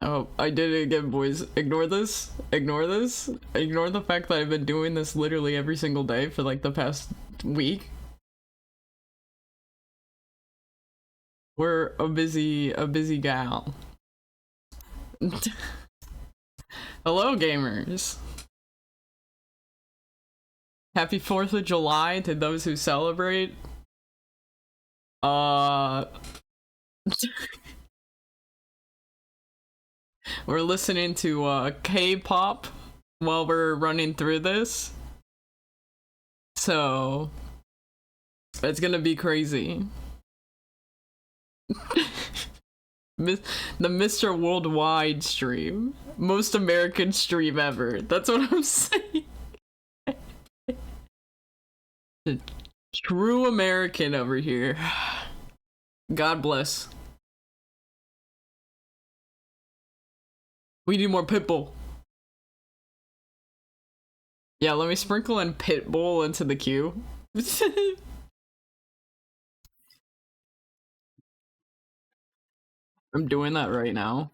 Oh, I did it again, boys. Ignore this. Ignore this. Ignore the fact that I've been doing this literally every single day for like the past week. We're a busy gal. Hello, gamers. Happy 4th of July to those who celebrate. We're listening to K-pop while we're running through this. So it's gonna be crazy. The Mr. Worldwide stream. Most American stream ever. That's what I'm saying. True American over here. God bless. We need more Pitbull. Yeah, let me sprinkle in Pitbull into the queue. I'm doing that right now.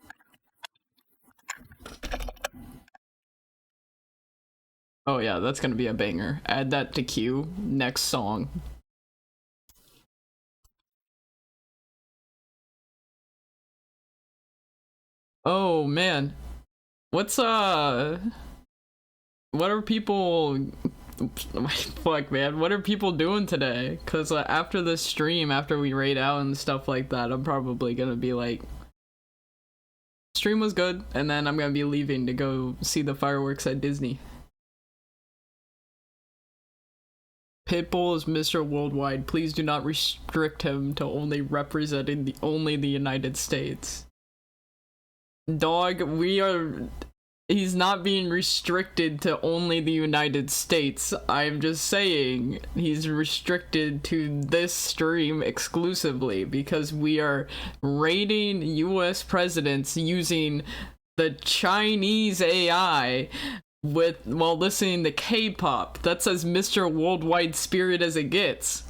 Oh yeah, that's gonna be a banger. Add that to queue. Next song. Oh man. What's what are people fuck man, what are people doing today? Cause after this stream, after we raid out and stuff like that, I'm probably gonna be like, stream was good, and then I'm gonna be leaving to go see the fireworks at Disney. Pitbull is Mr. Worldwide. Please do not restrict him to only representing the United States. Dog, he's not being restricted to only the United States. I'm just saying he's restricted to this stream exclusively because we are rating US presidents using the Chinese AI while listening to K-pop. That's as Mr. Worldwide spirit as it gets.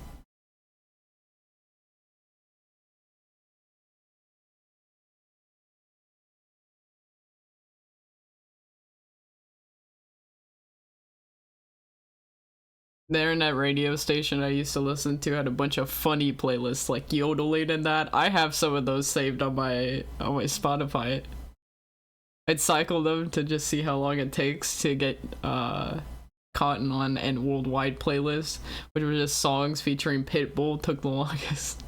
The internet radio station I used to listen to had a bunch of funny playlists like yodeling and that. I have some of those saved on my Spotify. I'd cycle them to just see how long it takes to get Cotton On and Worldwide playlists, which were just songs featuring Pitbull, took the longest.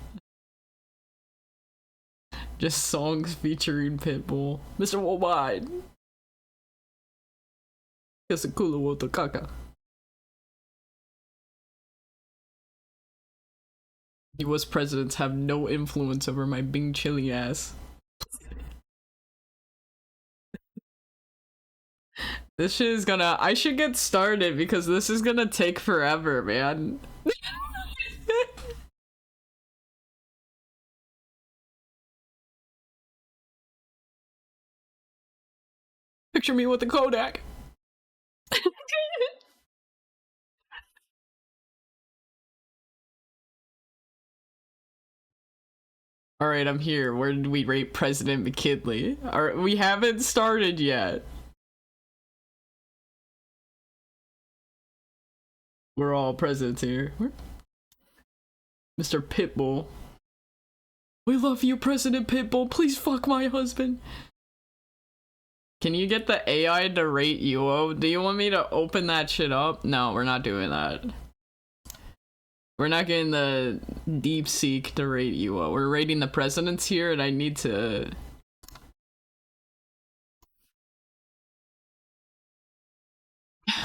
Just songs featuring Pitbull. Mr. Worldwide. Yasukula Wotokaka. US presidents have no influence over my Bing chilly ass. This shit is gonna. I should get started because this is gonna take forever, man. Picture me with the Kodak. Alright, I'm here. Where did we rate President McKinley? Alright, we haven't started yet. We're all presidents here. Mr. Pitbull. We love you, President Pitbull. Please fuck my husband. Can you get the AI to rate UO? Do you want me to open that shit up? No, we're not doing that. We're not getting the Deepseek to rate UO. We're rating the presidents here, and I need to...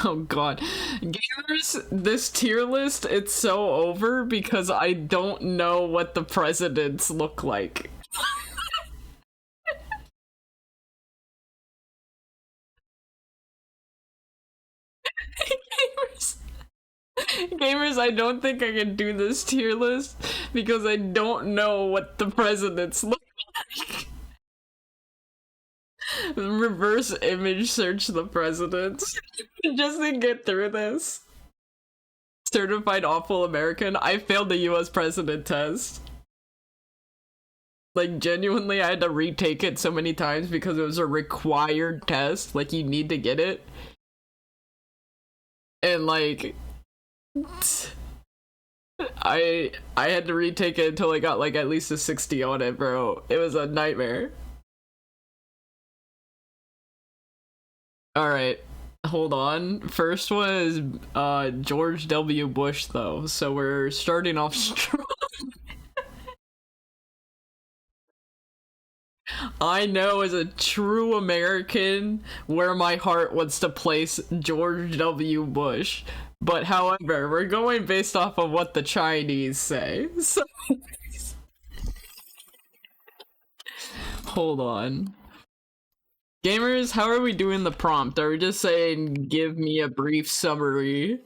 Oh god. Gamers, this tier list, it's so over because I don't know what the presidents look like. Gamers, I don't think I can do this tier list because I don't know what the presidents look like. Reverse image search the presidents just to get through this. Certified awful American. I failed the US president test. Like, genuinely, I had to retake it so many times because it was a required test. Like, you need to get it. And, like, I had to retake it until I got, like, at least a 60 on it, bro. It was a nightmare. Alright, hold on. First was, George W. Bush, though. So we're starting off strong. I know as a true American where my heart wants to place George W. Bush. But however, we're going based off of what the Chinese say. So hold on. Gamers, how are we doing the prompt? Are we just saying give me a brief summary?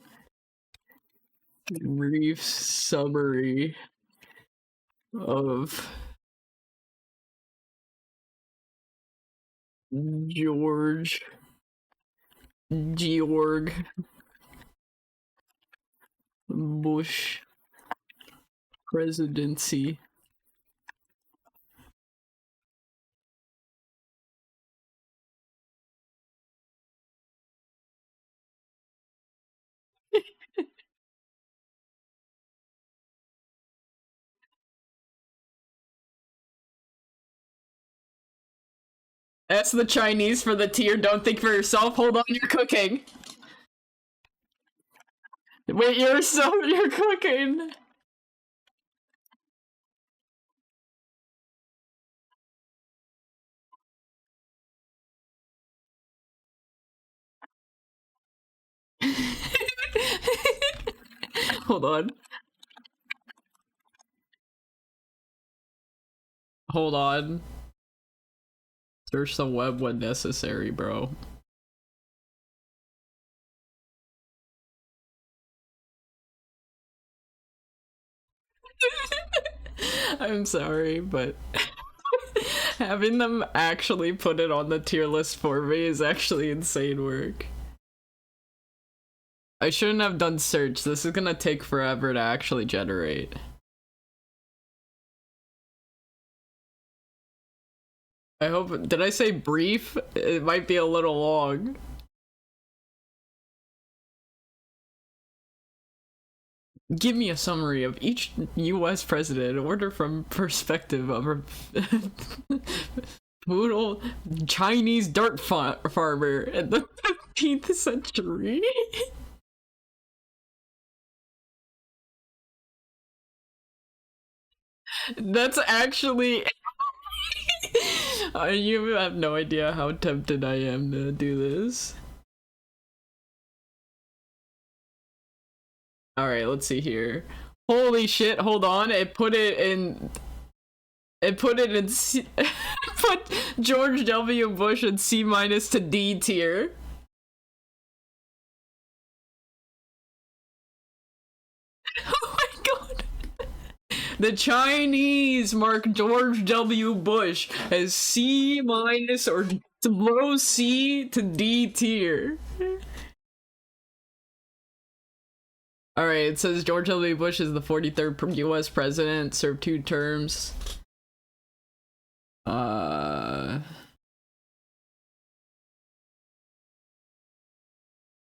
Brief summary of George Georg Bush presidency. That's the Chinese for the tier. Don't think for yourself. Hold on, you're cooking. Wait, you're cooking. Hold on. Hold on. Search the web when necessary, bro. I'm sorry, but having them actually put it on the tier list for me is actually insane work. I shouldn't have done search. This is gonna take forever to actually generate. I hope. Did I say brief? It might be a little long. Give me a summary of each U.S. president in order from perspective of a poodle Chinese dirt farmer in the 15th century. That's actually. You have no idea how tempted I am to do this. Alright, let's see here. Holy shit, hold on. It put it in. It put it in C. Put George W. Bush in C- to D tier. Oh my god. The Chinese mark George W. Bush as C- or below C to D tier. Alright, it says George W. Bush is the 43rd US president, served 2 terms.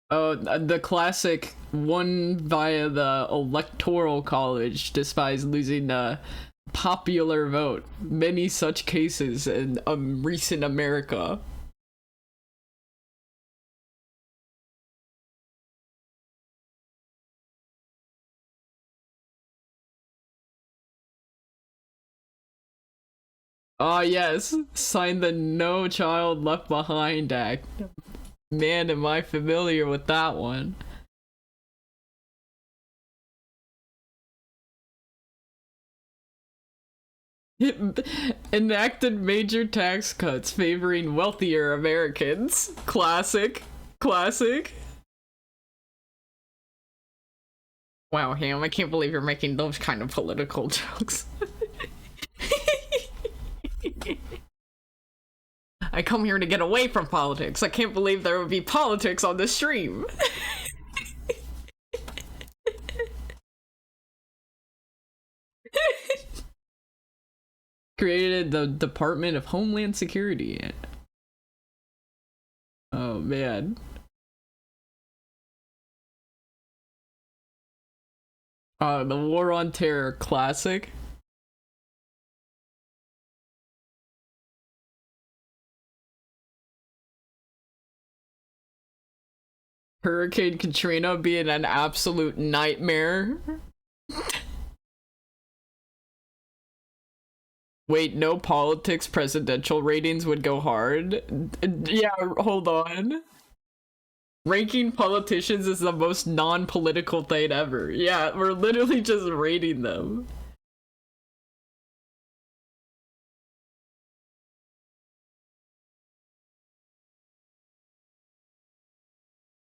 Oh, the classic won via the electoral college despite losing the popular vote. Many such cases in recent America. Ah, yes, sign the No Child Left Behind Act. Man, am I familiar with that one. It enacted major tax cuts favoring wealthier Americans. Classic. Classic. Wow, Ham, I can't believe you're making those kind of political jokes. I come here to get away from politics. I can't believe there would be politics on the stream. Created the Department of Homeland Security. Oh man. The War on Terror classic. Hurricane Katrina being an absolute nightmare. Wait, no politics presidential ratings would go hard? Yeah, hold on. Ranking politicians is the most non-political thing ever. Yeah, we're literally just rating them.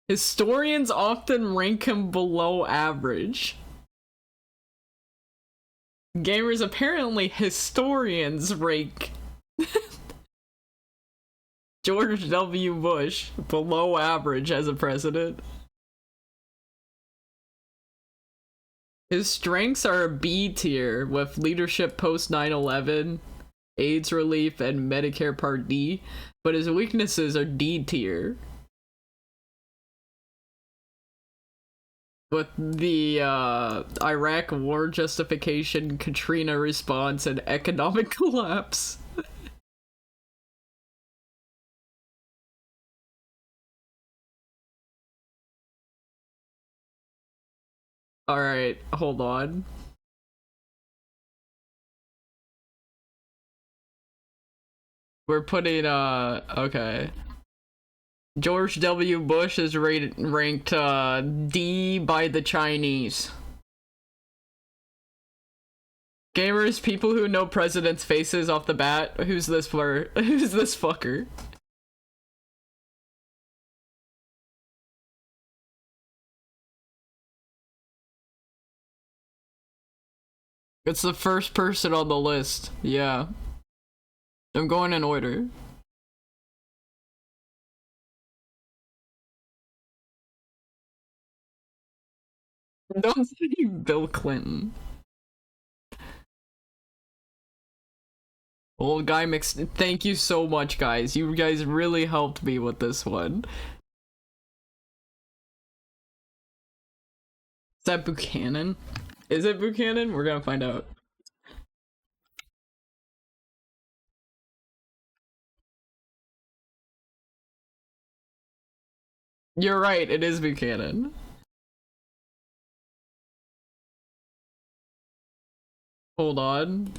Historians often rank him below average. Gamers apparently historians rank George W. Bush below average as a president. His strengths are a B tier with leadership post 9/11, AIDS relief, and Medicare Part D, but his weaknesses are D tier. With the Iraq war justification, Katrina response, and economic collapse. Alright, hold on. We're putting, okay. George W. Bush is ranked, D by the Chinese. Gamers, people who know presidents' faces off the bat, who's this who's this fucker? It's the first person on the list, yeah. I'm going in order. Don't say Bill Clinton. Old guy mixed. Thank you so much, guys. You guys really helped me with this one. Is that Buchanan? Is it Buchanan? We're gonna find out. You're right, it is Buchanan. Hold on.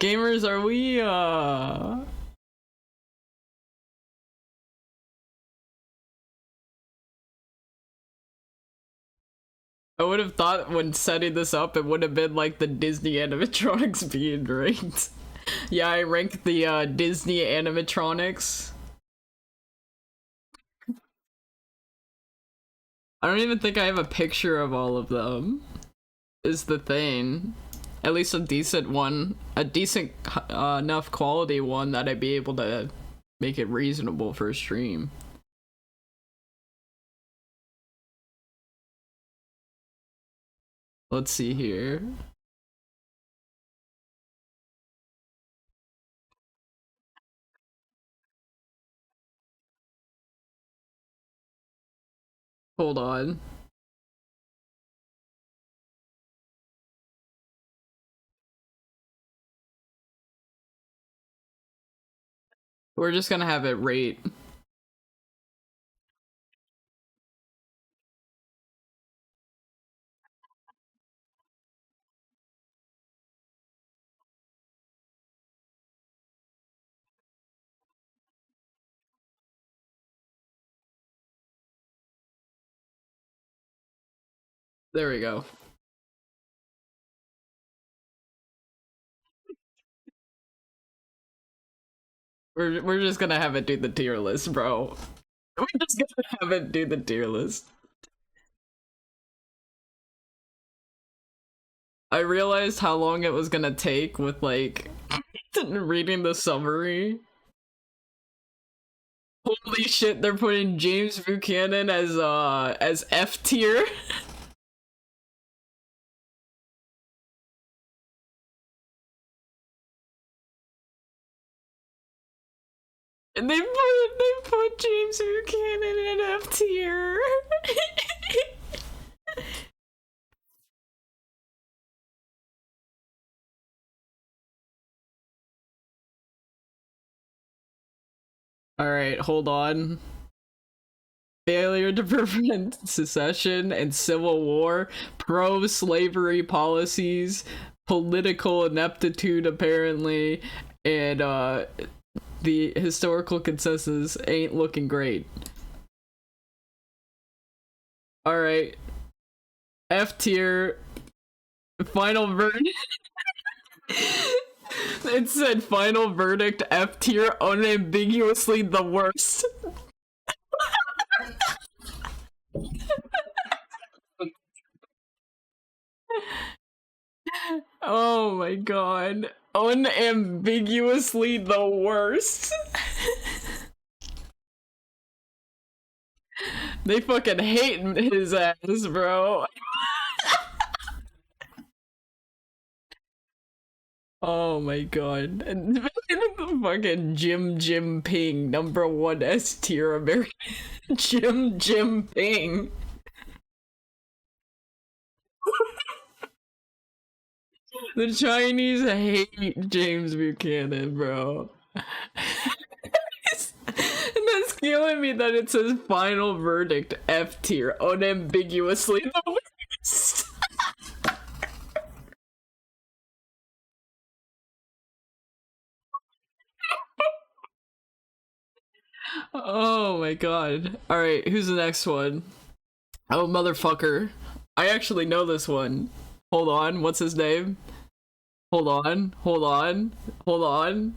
Gamers, are we, I would have thought when setting this up, it would have been like the Disney animatronics being ranked. Yeah, I ranked the Disney animatronics. I don't even think I have a picture of all of them, is the thing. At least a decent one. A decent enough quality one that I'd be able to make it reasonable for a stream. Let's see here. Hold on. We're just gonna have it rate. There we go. We're just gonna have it do the tier list, bro. We're just gonna have it do the tier list. I realized how long it was gonna take with like reading the summary. Holy shit, they're putting James Buchanan as F tier. And they put James Buchanan in F tier. Alright, hold on. Failure to prevent secession and civil war, pro-slavery policies, political ineptitude apparently, and the historical consensus ain't looking great. Alright. F tier. Final verdict. It said final verdict F tier, unambiguously the worst. Oh my god. Unambiguously the worst. They fucking hate his ass, bro. Oh my god. And the fucking Jim Ping, #1 S tier American. Jim Ping. The Chinese hate James Buchanan, bro. And that's killing me that it says final verdict F tier, unambiguously the worst. Oh my god. Alright, who's the next one? Oh, motherfucker. I actually know this one. Hold on, what's his name? Hold on, hold on, hold on.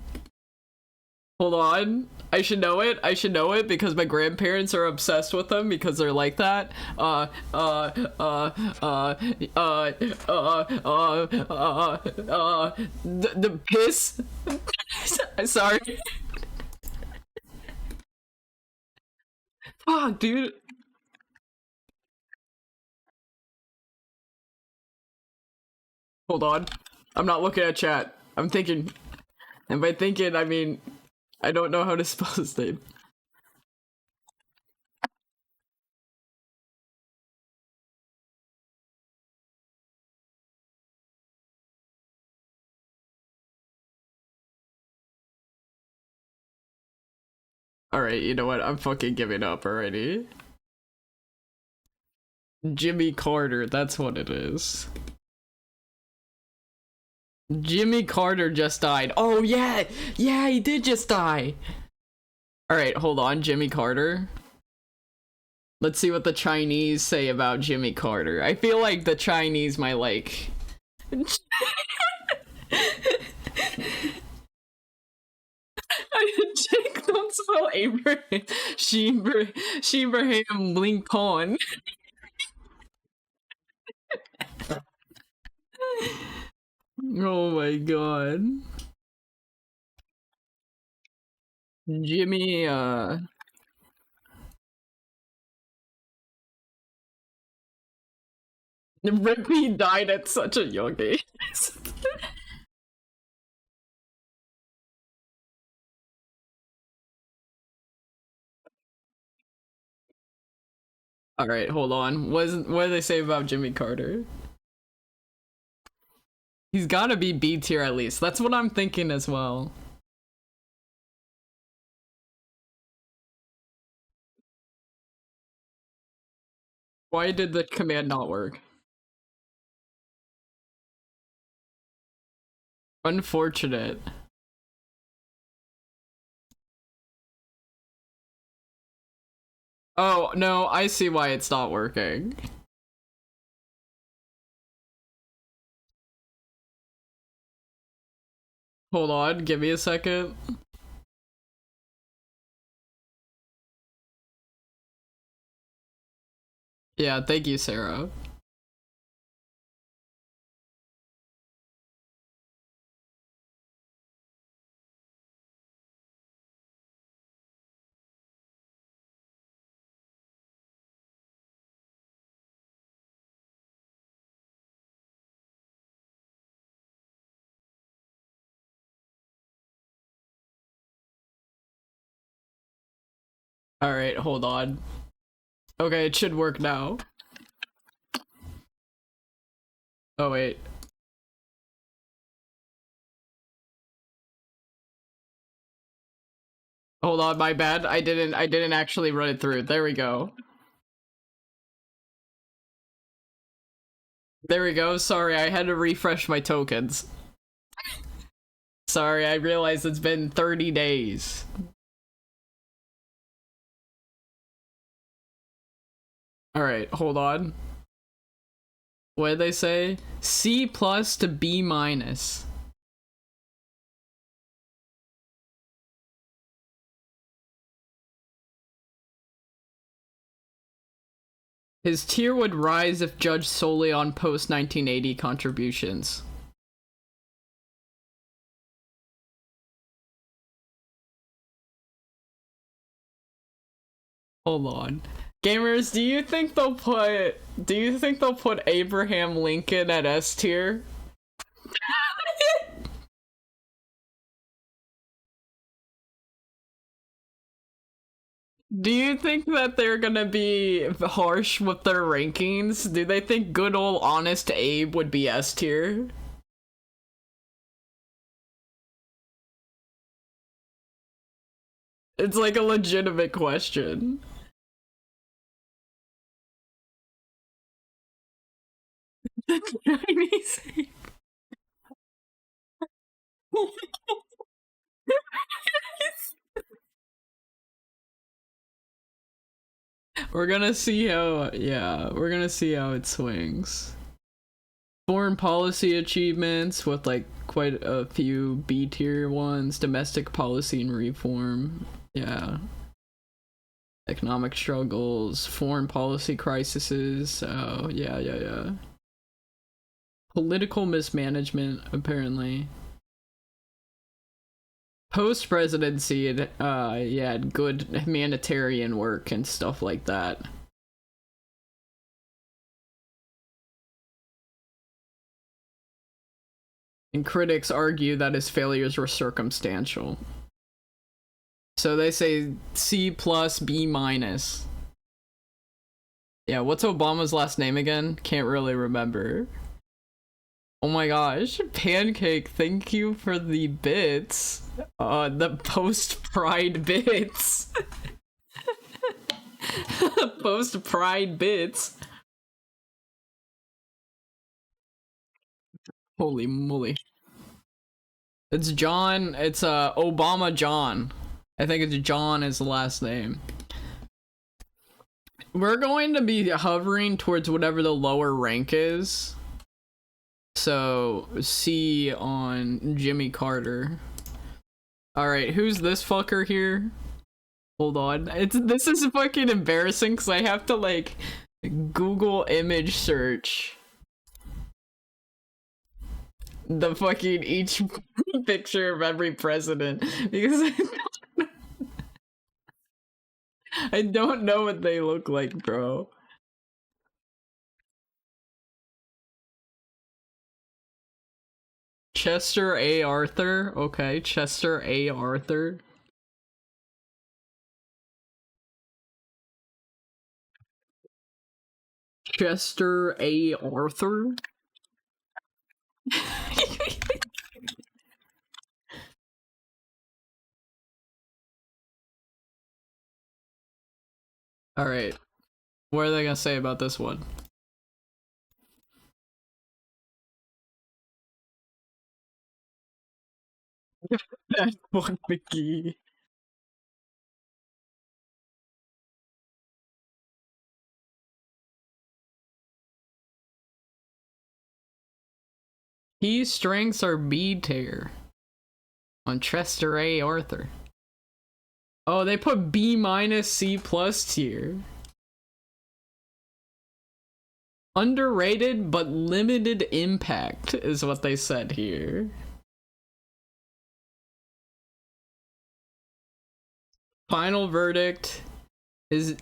Hold on. I should know it. I should know it because my grandparents are obsessed with them because they're like that. The piss. Sorry. Fuck, dude. Hold on. I'm not looking at chat. I'm thinking. And by thinking, I mean, I don't know how to spell his name. Alright, you know what? I'm fucking giving up already. Jimmy Carter, that's what it is. Jimmy Carter just died. Oh yeah! Yeah, he did just die! Alright, hold on, Jimmy Carter. Let's see what the Chinese say about Jimmy Carter. I feel like the Chinese might like... Jake, don't spell Abraham. Shebraham Lincoln. Oh my god. Jimmy, Rippy died at such a young age. Alright, hold on. What do they say about Jimmy Carter? He's gotta be B tier at least. That's what I'm thinking as well. Why did the command not work? Unfortunate. Oh, no, I see why it's not working. Hold on, give me a second. Yeah, thank you, Sarah. Alright, hold on. Okay, it should work now. Oh wait. Hold on, my bad. I didn't actually run it through. There we go. There we go. Sorry, I had to refresh my tokens. Sorry, I realized it's been 30 days. Alright, hold on. What did they say? C plus to B minus. His tier would rise if judged solely on post-1980 contributions. Hold on. Gamers, do you think they'll put Abraham Lincoln at S tier? Do you think that they're gonna be harsh with their rankings? Do they think good old honest Abe would be S tier? It's like a legitimate question. We're gonna see how, yeah, we're gonna see how it swings. Foreign policy achievements with like quite a few B tier ones. Domestic policy and reform, yeah. Economic struggles, foreign policy crises. Oh, yeah. Political mismanagement, apparently. Post presidency, yeah, good humanitarian work and stuff like that. And critics argue that his failures were circumstantial. So they say C plus B minus. Yeah, what's Obama's last name again? Can't really remember. Oh my gosh, Pancake, thank you for the bits. The post-pride bits. Post-pride bits. Holy moly. It's John, it's Obama John. I think it's John is the last name. We're going to be hovering towards whatever the lower rank is. So, C on Jimmy Carter. Alright, who's this fucker here? Hold on. This is fucking embarrassing because I have to like Google image search the fucking each picture of every president because I don't know what they look like, bro. Chester A. Arthur. Okay, Chester A. Arthur. Chester A. Arthur? Alright. What are they gonna say about this one? That one Mickey. Key strengths are B tier on Chester A. Arthur. Oh, they put B minus C plus tier. Underrated but limited impact is what they said here. Final verdict is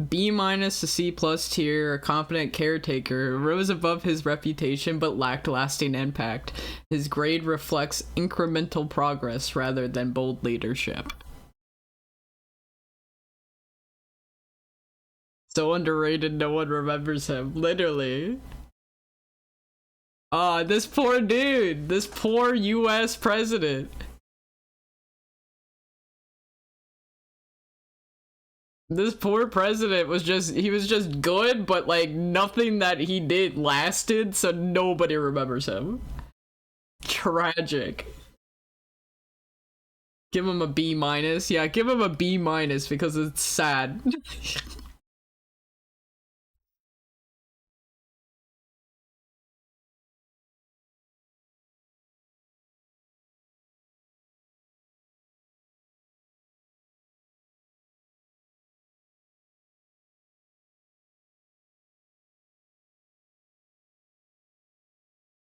B minus to C plus tier, a competent caretaker, rose above his reputation but lacked lasting impact. His grade reflects incremental progress rather than bold leadership. So underrated, no one remembers him. Literally. Ah, this poor dude. This poor US president. This poor president was he was just good, but like nothing that he did lasted, so nobody remembers him. Tragic. Give him a B minus. Yeah, give him a B minus because it's sad.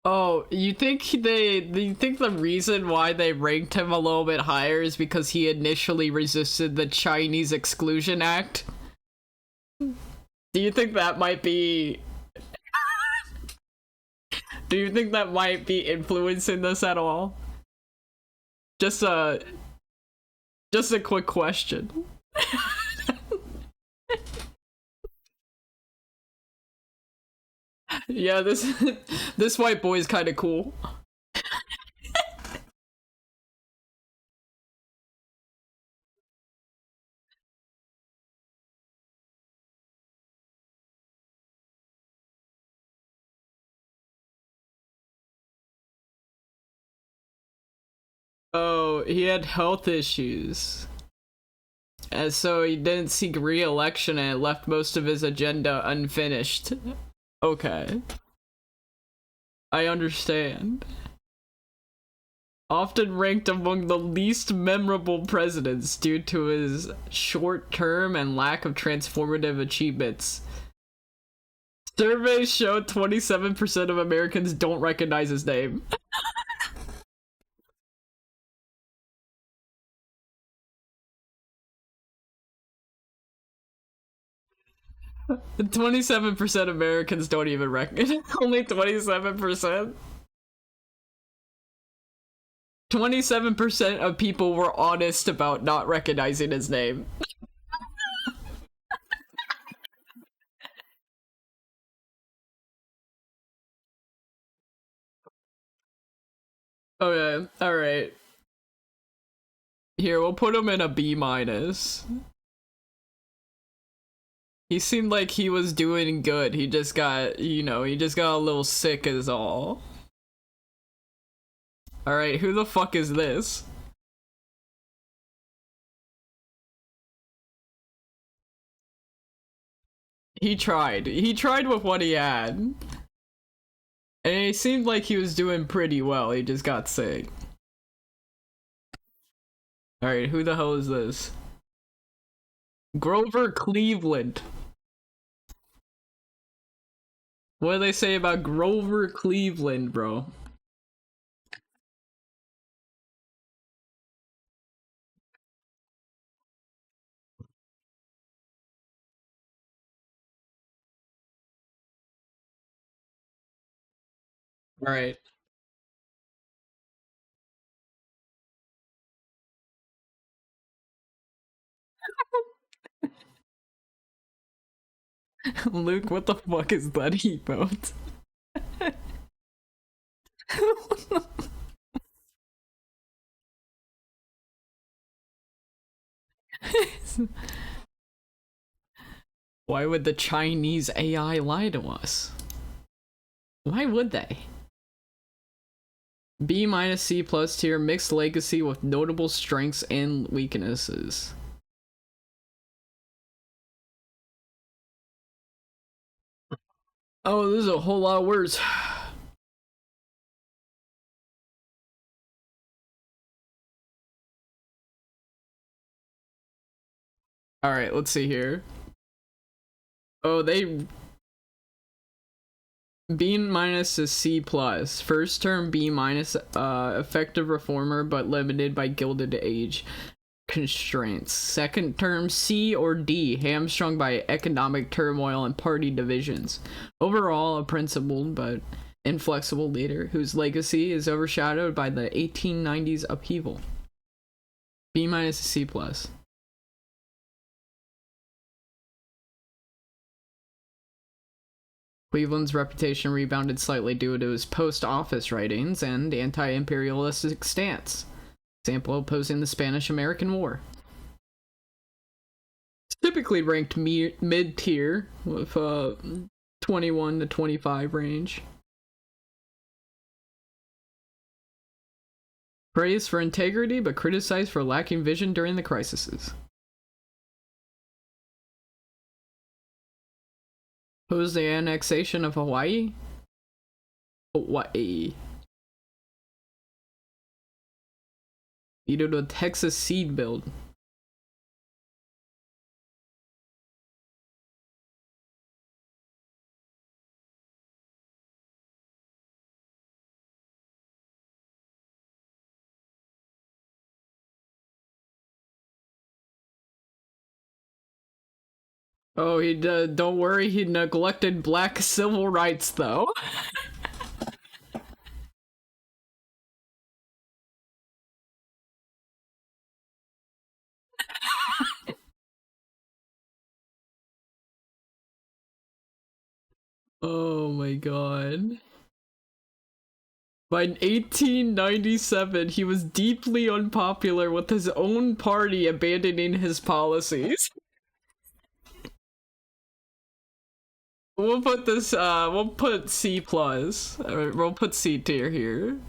Oh, you think the reason why they ranked him a little bit higher is because he initially resisted the Chinese Exclusion Act? Do you think that might be Do you think that might be influencing this at all? Just a just a quick question. Yeah, this white boy is kind of cool. Oh, he had health issues. And so he didn't seek re-election and left most of his agenda unfinished. Okay. I understand. Often ranked among the least memorable presidents due to his short term and lack of transformative achievements. Surveys show 27% of Americans don't recognize his name. 27% Americans don't even recognize. Only 27%? 27% of people were honest about not recognizing his name. Okay, alright. Here, we'll put him in a B minus. He seemed like he was doing good. He just got, he just got a little sick is all. Alright, who the fuck is this? He tried. He tried with what he had. And it seemed like he was doing pretty well. He just got sick. Alright, who the hell is this? Grover Cleveland. What do they say about Grover Cleveland, bro? Alright. Luke, what the fuck is that emote? Why would the Chinese AI lie to us? Why would they? B minus C plus tier, mixed legacy with notable strengths and weaknesses. Oh, this is a whole lot of words. Alright, let's see here. Oh, they... B minus to C plus. First term B minus, effective reformer but limited by gilded age constraints. Second term C or D, hamstrung by economic turmoil and party divisions. Overall, a principled but inflexible leader whose legacy is overshadowed by the 1890s upheaval. B minus to C plus. Cleveland's reputation rebounded slightly due to his post-office writings and anti-imperialistic stance, example opposing the Spanish-American War. It's typically ranked mid-tier with 21 to 25 range. Praised for integrity, but criticized for lacking vision during the crises. Opposed the annexation of Hawaii? Hawaii. Vetoed a Texas seed build. Oh, he don't worry, he neglected black civil rights, though. Oh my god. By 1897, he was deeply unpopular with his own party abandoning his policies. We'll put this, we'll put C+. We'll put C tier here.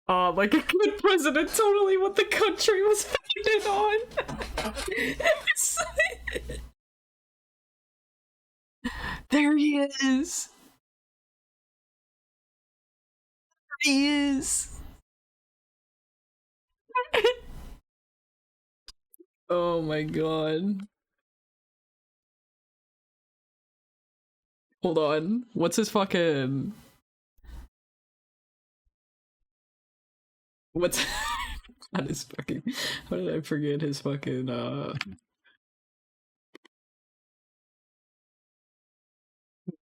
Like a good president, totally what the country was founded on. There he is. There he is. Oh my god. Hold on. What's his fucking... What's... Not his fucking... How did I forget his fucking,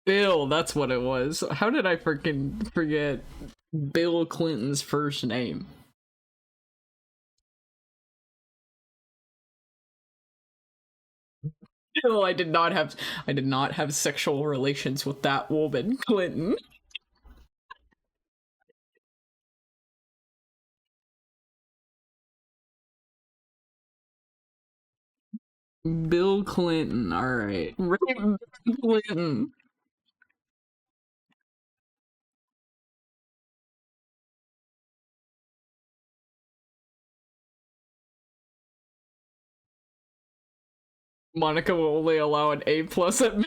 Bill, that's what it was. How did I freaking forget Bill Clinton's first name? No, I did not have sexual relations with that woman, Clinton. Bill Clinton, alright. Bill Clinton. Monica will only allow an A+ at minimum.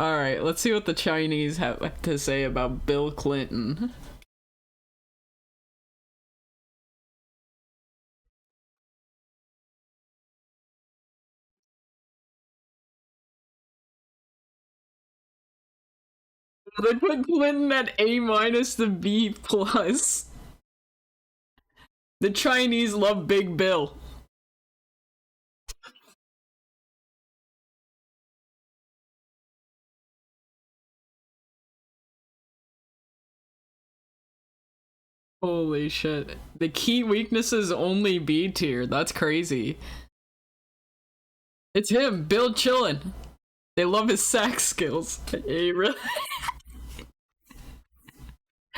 Alright, let's see what the Chinese have to say about Bill Clinton. They put Clinton at A- to B+. The Chinese love Big Bill. Holy shit. The key weakness is only B tier. That's crazy. It's him, Bill Chillin. They love his sax skills. They really,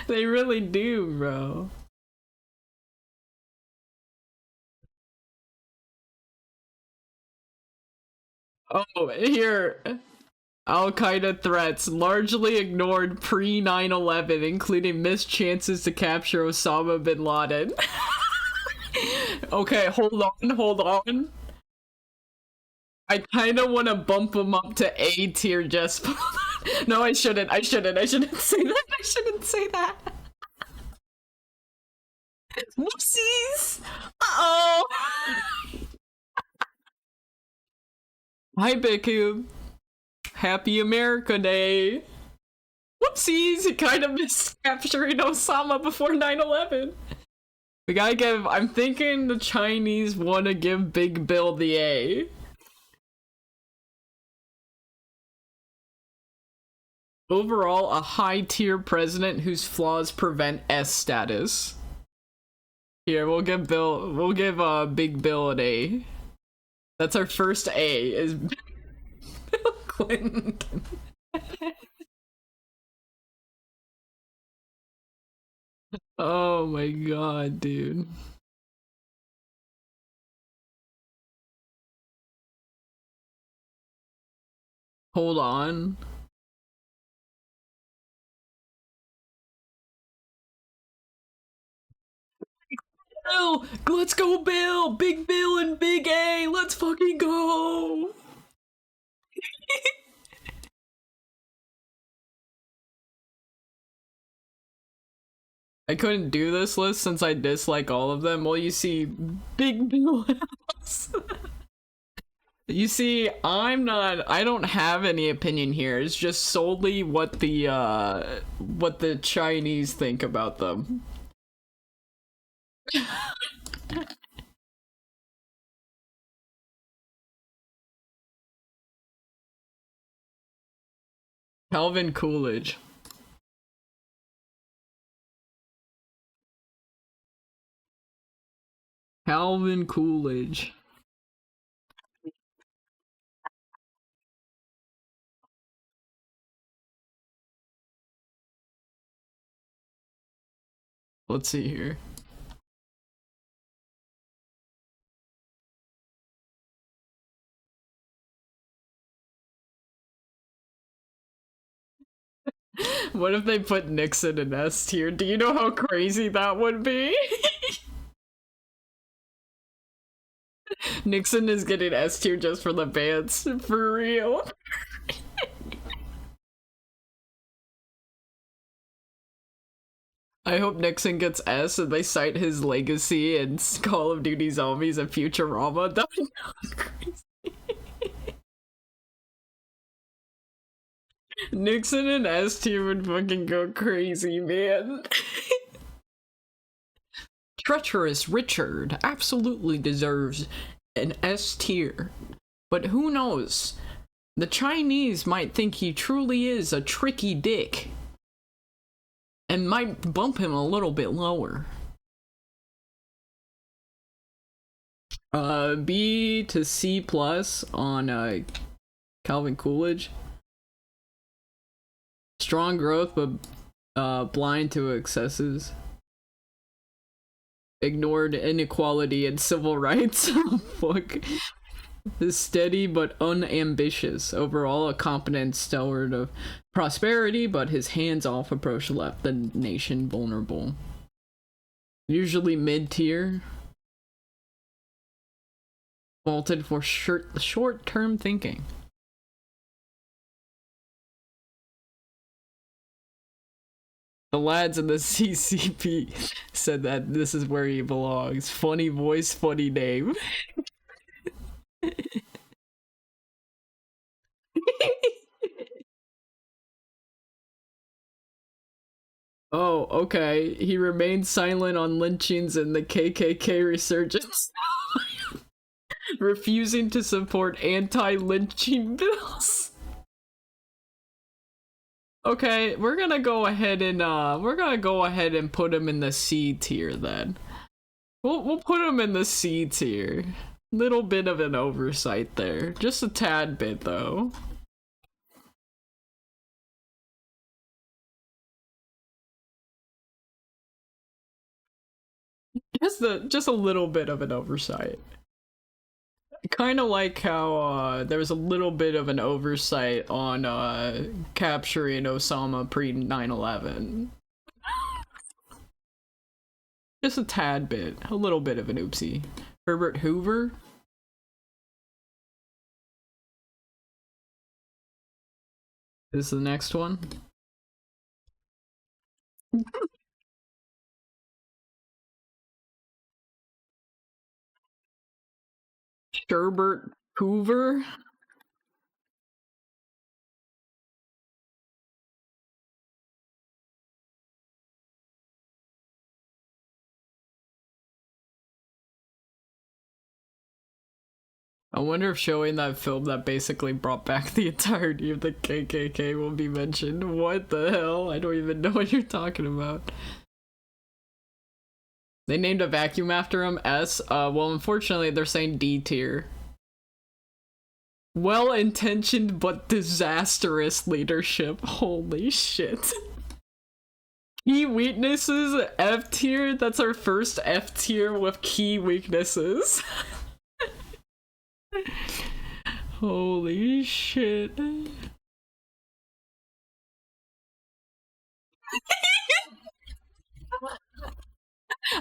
they really do, bro. Oh, here. Al-Qaeda threats largely ignored pre 9/11, including missed chances to capture Osama bin Laden. Okay, hold on. I kind of want to bump him up to A tier just. No, I shouldn't say that. I shouldn't say that. Whoopsies! Uh-oh! Hi, Biku. Happy America Day. Whoopsies! He kind of missed capturing Osama before 9/11. We gotta give. I'm thinking the Chinese want to give Big Bill the A. Overall, a high-tier president whose flaws prevent S status. Here, we'll give Bill. We'll give Big Bill an A. That's our first A. Is Bill Clinton. Oh my god, dude. Hold on. Bill! Let's go, Bill! Big Bill and Big A! Let's fucking go! I couldn't do this list since I dislike all of them. Well, you see, Big Bill House. You see, I don't have any opinion here. It's just solely what the Chinese think about them. Calvin Coolidge. Calvin Coolidge. Let's see here. What if they put Nixon in S tier? Do you know how crazy that would be? Nixon is getting S tier just for the bands. For real. I hope Nixon gets S and they cite his legacy in Call of Duty Zombies and Futurama. That would be crazy. Nixon and S tier would fucking go crazy, man. Treacherous Richard absolutely deserves an S tier. But who knows? The Chinese might think he truly is a tricky dick and might bump him a little bit lower. B to C plus on Calvin Coolidge. Strong growth, but blind to excesses. Ignored inequality and civil rights. Fuck. Is steady but unambitious. Overall, a competent steward of prosperity, but his hands-off approach left the nation vulnerable. Usually mid-tier. Faulted for short-term thinking. The lads in the CCP said that this is where he belongs. Funny voice, funny name. Oh, okay. He remained silent on lynchings and the KKK resurgence, refusing to support anti-lynching bills. Okay, we're gonna go ahead and put him in the C tier then. We'll put him in the C tier. Little bit of an oversight there. Just a tad bit though. Just a little bit of an oversight. Kind of like how there was a little bit of an oversight on capturing Osama pre 9/11. Just a tad bit, a little bit of an oopsie. Herbert Hoover. This is the next one. Sherbert Hoover. I wonder if showing that film that basically brought back the entirety of the KKK will be mentioned. What the hell? I don't even know what you're talking about. They named a vacuum after him, S. Well, unfortunately, they're saying D tier. Well-intentioned but disastrous leadership. Holy shit. Key weaknesses, F tier. That's our first F tier with key weaknesses. Holy shit.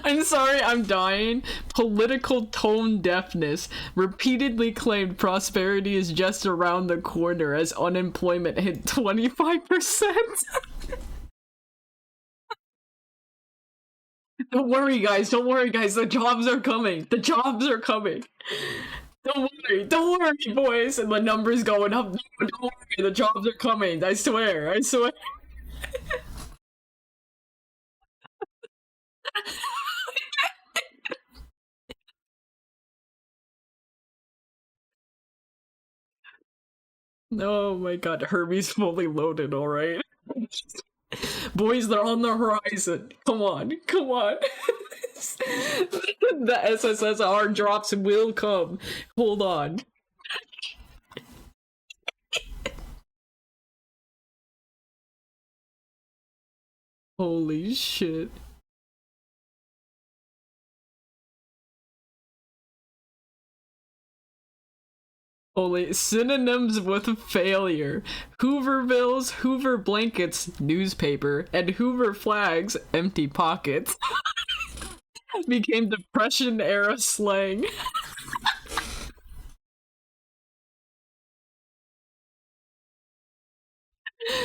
I'm sorry, I'm dying. Political tone deafness. Repeatedly claimed prosperity is just around the corner as unemployment hit 25%. Don't worry, guys. Don't worry, guys. The jobs are coming. The jobs are coming. Don't worry, boys. And the numbers going up. Don't worry, the jobs are coming. I swear. I swear. Oh my god, Herbie's fully loaded, alright? Boys, they're on the horizon. Come on, come on. The SSSR drops will come. Hold on. Holy shit. Holy synonyms with failure. Hoovervilles, Hoover blankets, newspaper, and Hoover flags, empty pockets. Became Depression era slang.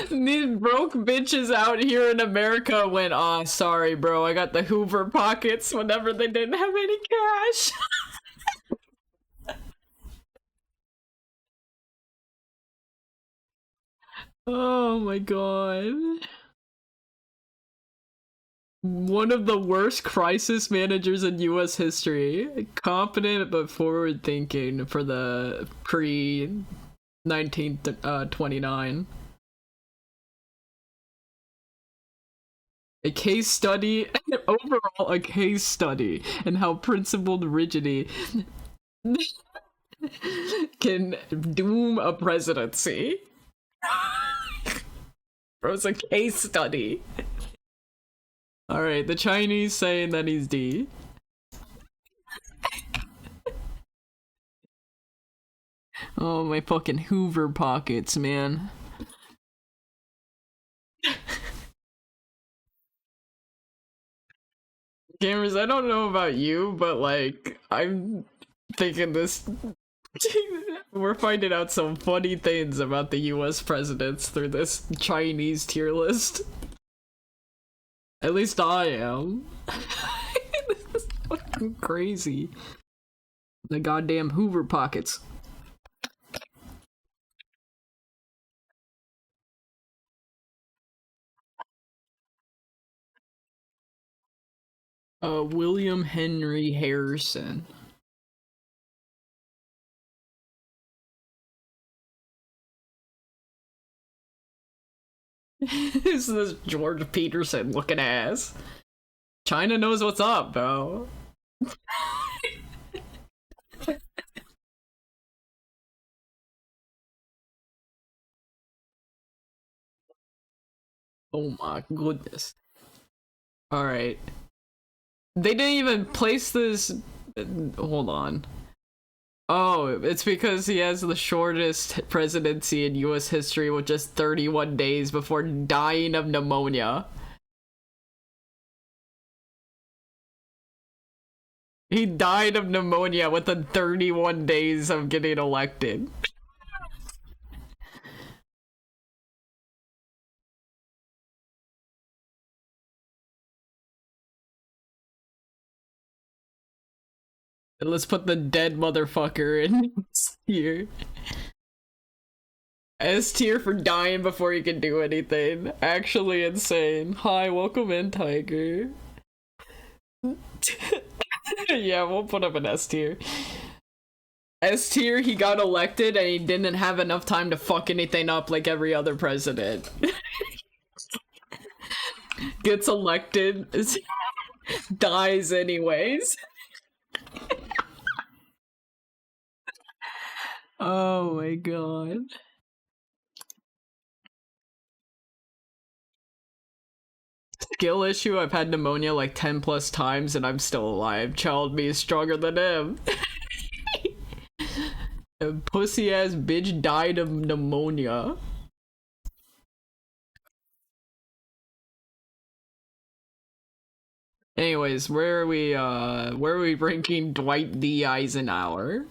These broke bitches out here in America went, "Aw, sorry, bro, I got the Hoover pockets," whenever they didn't have any cash. Oh my god. One of the worst crisis managers in US history. Confident but forward thinking for the pre 1929. A case study, overall, a case study in how principled rigidity can doom a presidency. It was a case study. Alright, the Chinese saying that he's D. Oh, my fucking Hoover pockets, man. Gamers, I don't know about you, but like, I'm thinking this. We're finding out some funny things about the US presidents through this Chinese tier list. At least I am. This is fucking crazy. The goddamn Hoover pockets. William Henry Harrison. Who's this George Peterson looking ass? China knows what's up, bro. Oh my goodness. Alright. They didn't even place this. Hold on. Oh, it's because he has the shortest presidency in US history with just 31 days before dying of pneumonia. He died of pneumonia within 31 days of getting elected. And let's put the dead motherfucker in here. S tier for dying before you can do anything. Actually insane. Hi, welcome in, Tiger. Yeah, we'll put up an S tier. S tier, he got elected and he didn't have enough time to fuck anything up like every other president. Gets elected, dies anyways. Oh my god. Skill issue, I've had pneumonia like 10 plus times and I'm still alive. Child me is stronger than him. A pussy ass bitch died of pneumonia. Anyways, where are we ranking Dwight D. Eisenhower?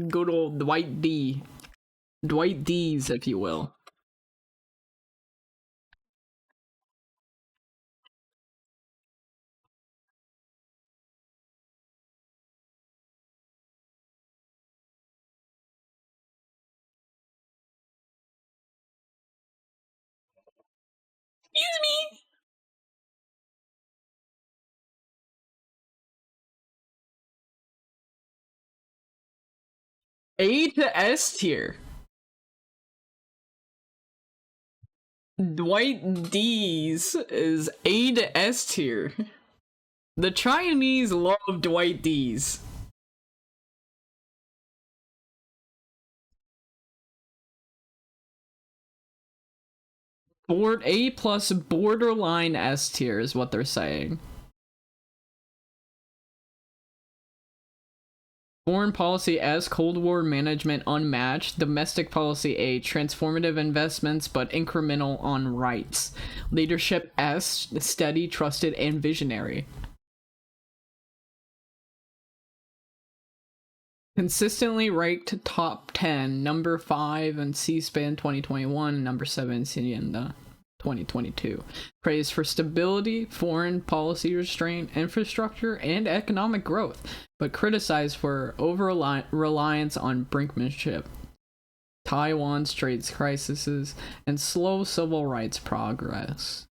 Good old Dwight D. Dwight D's, if you will. Excuse me. A to S tier. Dwight D's is A to S tier. The Chinese love Dwight D's. A plus borderline S tier is what they're saying. Foreign policy S, Cold War management unmatched. Domestic policy A, transformative investments but incremental on rights. Leadership S, steady, trusted, and visionary. Consistently ranked top 10, number 5 in C-SPAN 2021, number 7 in CNN 2022. Praised for stability, foreign policy restraint, infrastructure, and economic growth, but criticized for over-reliance on brinkmanship, Taiwan Straits crises, and slow civil rights progress.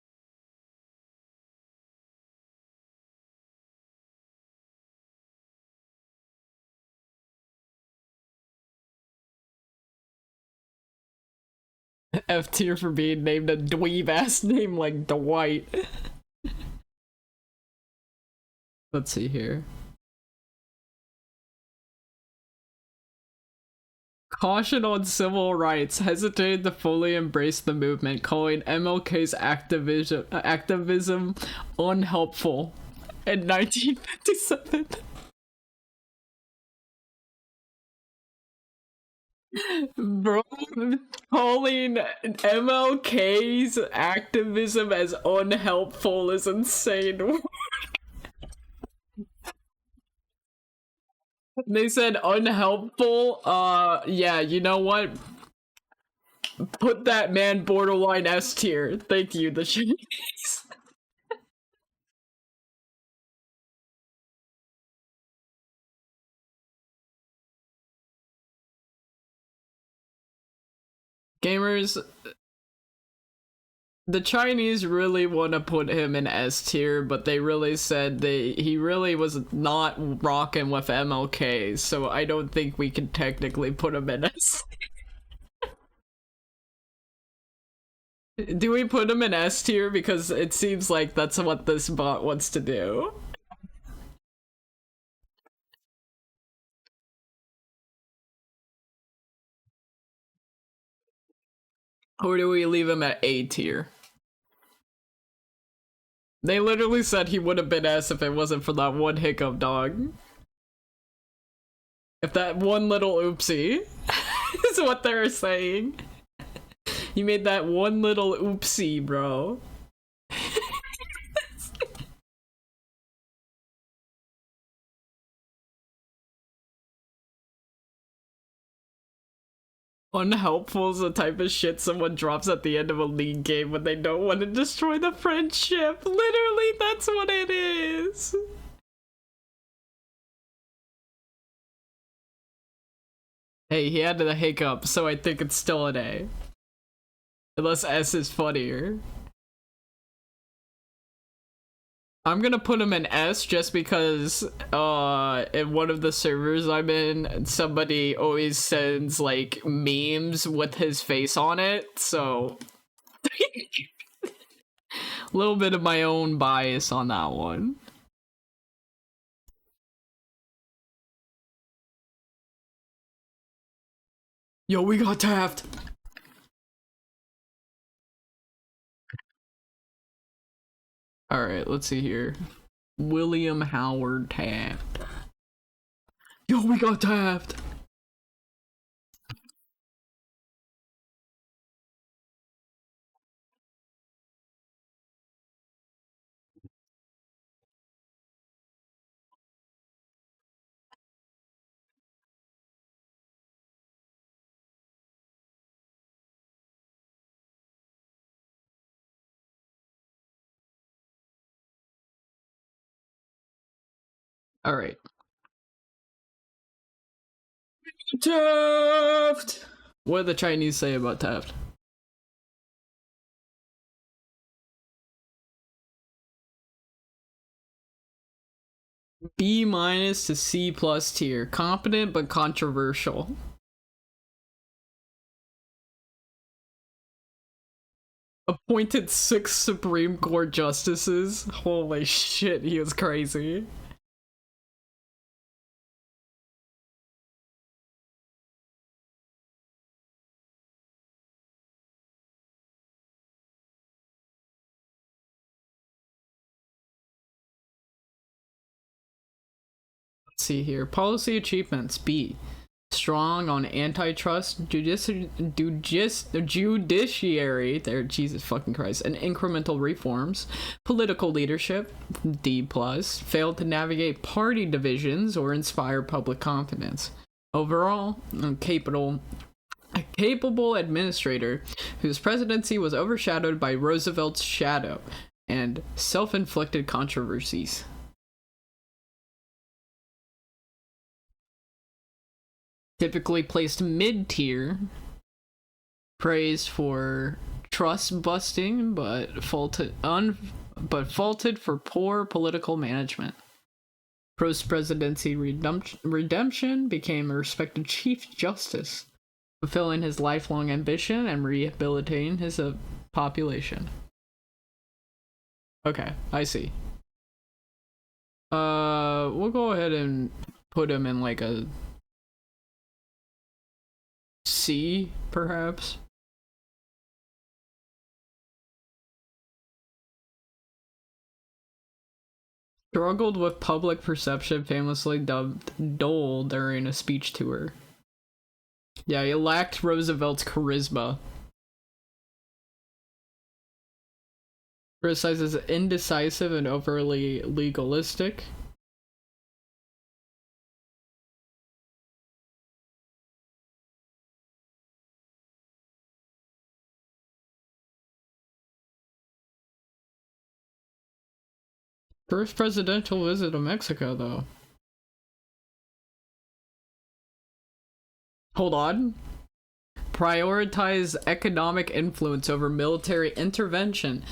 F tier for being named a dweeb ass name like Dwight. Let's see here. Caution on civil rights, hesitated to fully embrace the movement, calling MLK's activism unhelpful in 1957. Bro, calling MLK's activism as unhelpful is insane. They said unhelpful. Yeah, you know what? Put that man borderline S tier. Thank you, the Chinese. Gamers, the Chinese really want to put him in S tier, but they really said he really was not rocking with MLK, so I don't think we can technically put him in S. Do we put him in S tier? Because it seems like that's what this bot wants to do. Or do we leave him at A tier? They literally said he would have been S if it wasn't for that one hiccup, dog. If that one little oopsie is what they're saying. You made that one little oopsie, bro. Unhelpful is the type of shit someone drops at the end of a league game when they don't want to destroy the friendship. Literally, that's what it is. Hey, he had the hiccup, so I think it's still an A. Unless S is funnier. I'm gonna put him in S just because in one of the servers I'm in, somebody always sends like memes with his face on it, so a little bit of my own bias on that one. Yo, we got Taft. Alright, let's see here. William Howard Taft. Yo, we got Taft. Alright. Taft! What did the Chinese say about Taft? B minus to C plus tier. Competent but controversial. Appointed 6 Supreme Court justices. Holy shit, he was crazy. Let's see here. Policy achievements. B. Strong on antitrust, judiciary, there, Jesus fucking Christ, and incremental reforms. Political leadership. D plus. Failed to navigate party divisions or inspire public confidence. Overall, a capable administrator whose presidency was overshadowed by Roosevelt's shadow and self-inflicted controversies. Typically placed mid-tier, praised for trust busting, but faulted for poor political management. Post-presidency redemption, became a respected Chief Justice, fulfilling his lifelong ambition and rehabilitating his population. Okay, I see. We'll go ahead and put him in like a C, perhaps. Struggled with public perception, famously dubbed Dole during a speech tour. Yeah, he lacked Roosevelt's charisma. Criticized as indecisive and overly legalistic. First presidential visit to Mexico, though. Hold on. Prioritize economic influence over military intervention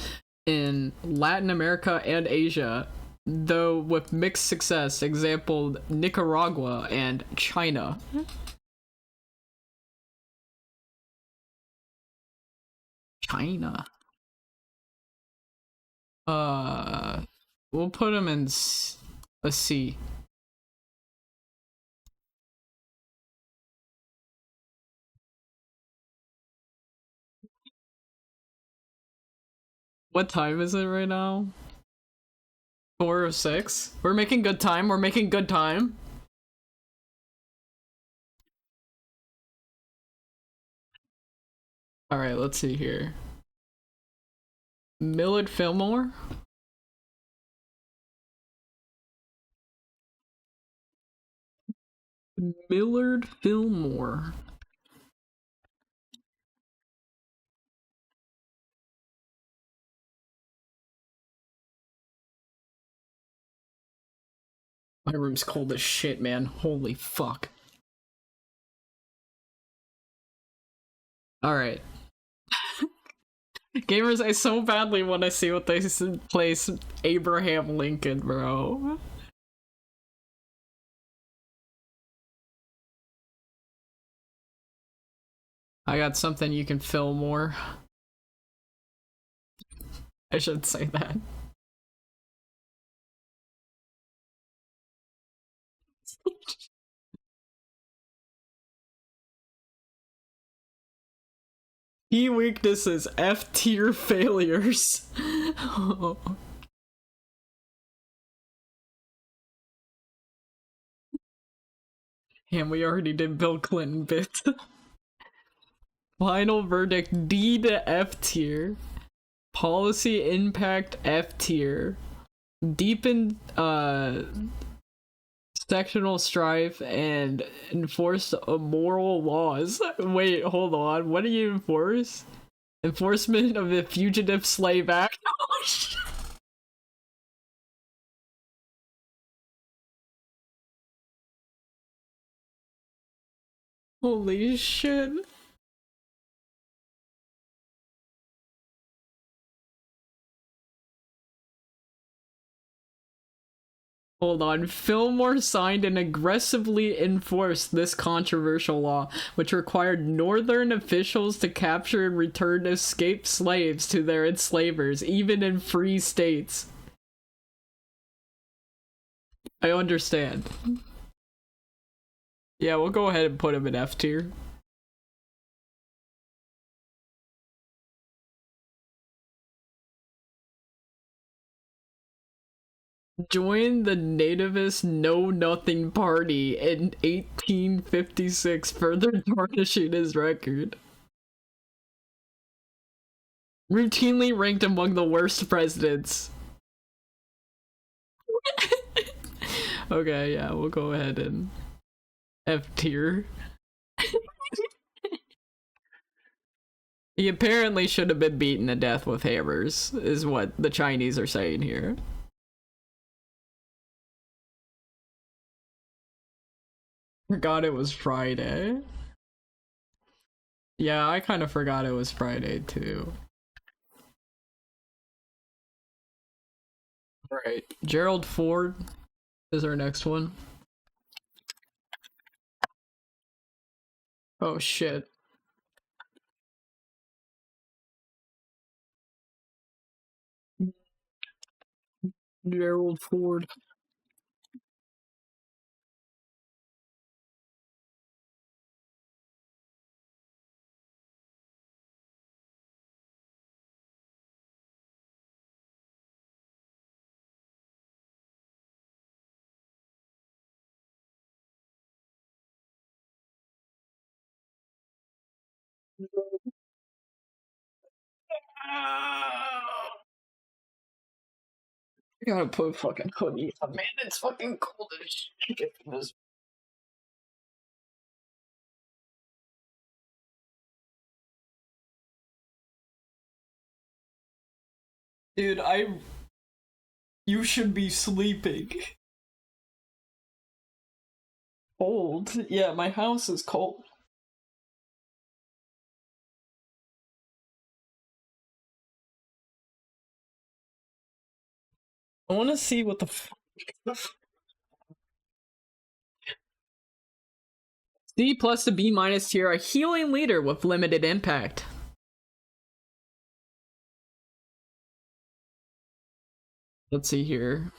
in Latin America and Asia, though with mixed success. Example, Nicaragua and China. China. We'll put him in a C. What time is it right now? 4:06. We're making good time. We're making good time. All right, let's see here. Millard Fillmore. Millard Fillmore. My room's cold as shit, man. Holy fuck. All right. Gamers, I so badly want to see what they place Abraham Lincoln, bro. I got something you can fill more. I should say that. Key weaknesses, F tier failures. And we already did Bill Clinton bit. Final verdict, D to F tier. Policy impact, F tier. Deepened sectional strife and enforced moral laws. Wait, hold on. What do you enforce? Enforcement of the Fugitive Slave Act. Holy shit. Hold on. Fillmore signed and aggressively enforced this controversial law, which required northern officials to capture and return escaped slaves to their enslavers, even in free states. I understand. Yeah, we'll go ahead and put him in F tier. Joined the nativist Know Nothing Party in 1856, further tarnishing his record. Routinely ranked among the worst presidents. Okay, yeah, we'll go ahead and F tier. He apparently should have been beaten to death with hammers, is what the Chinese are saying here. Forgot it was Friday. Yeah, I kind of forgot it was Friday too. Right. Gerald Ford is our next one. Oh shit. Gerald Ford. I gotta put fucking hoodie on, man. It's fucking cold as shit. Dude, you should be sleeping. Cold? Yeah, my house is cold. I want to see what the C plus to B minus tier, a healing leader with limited impact. Let's see here.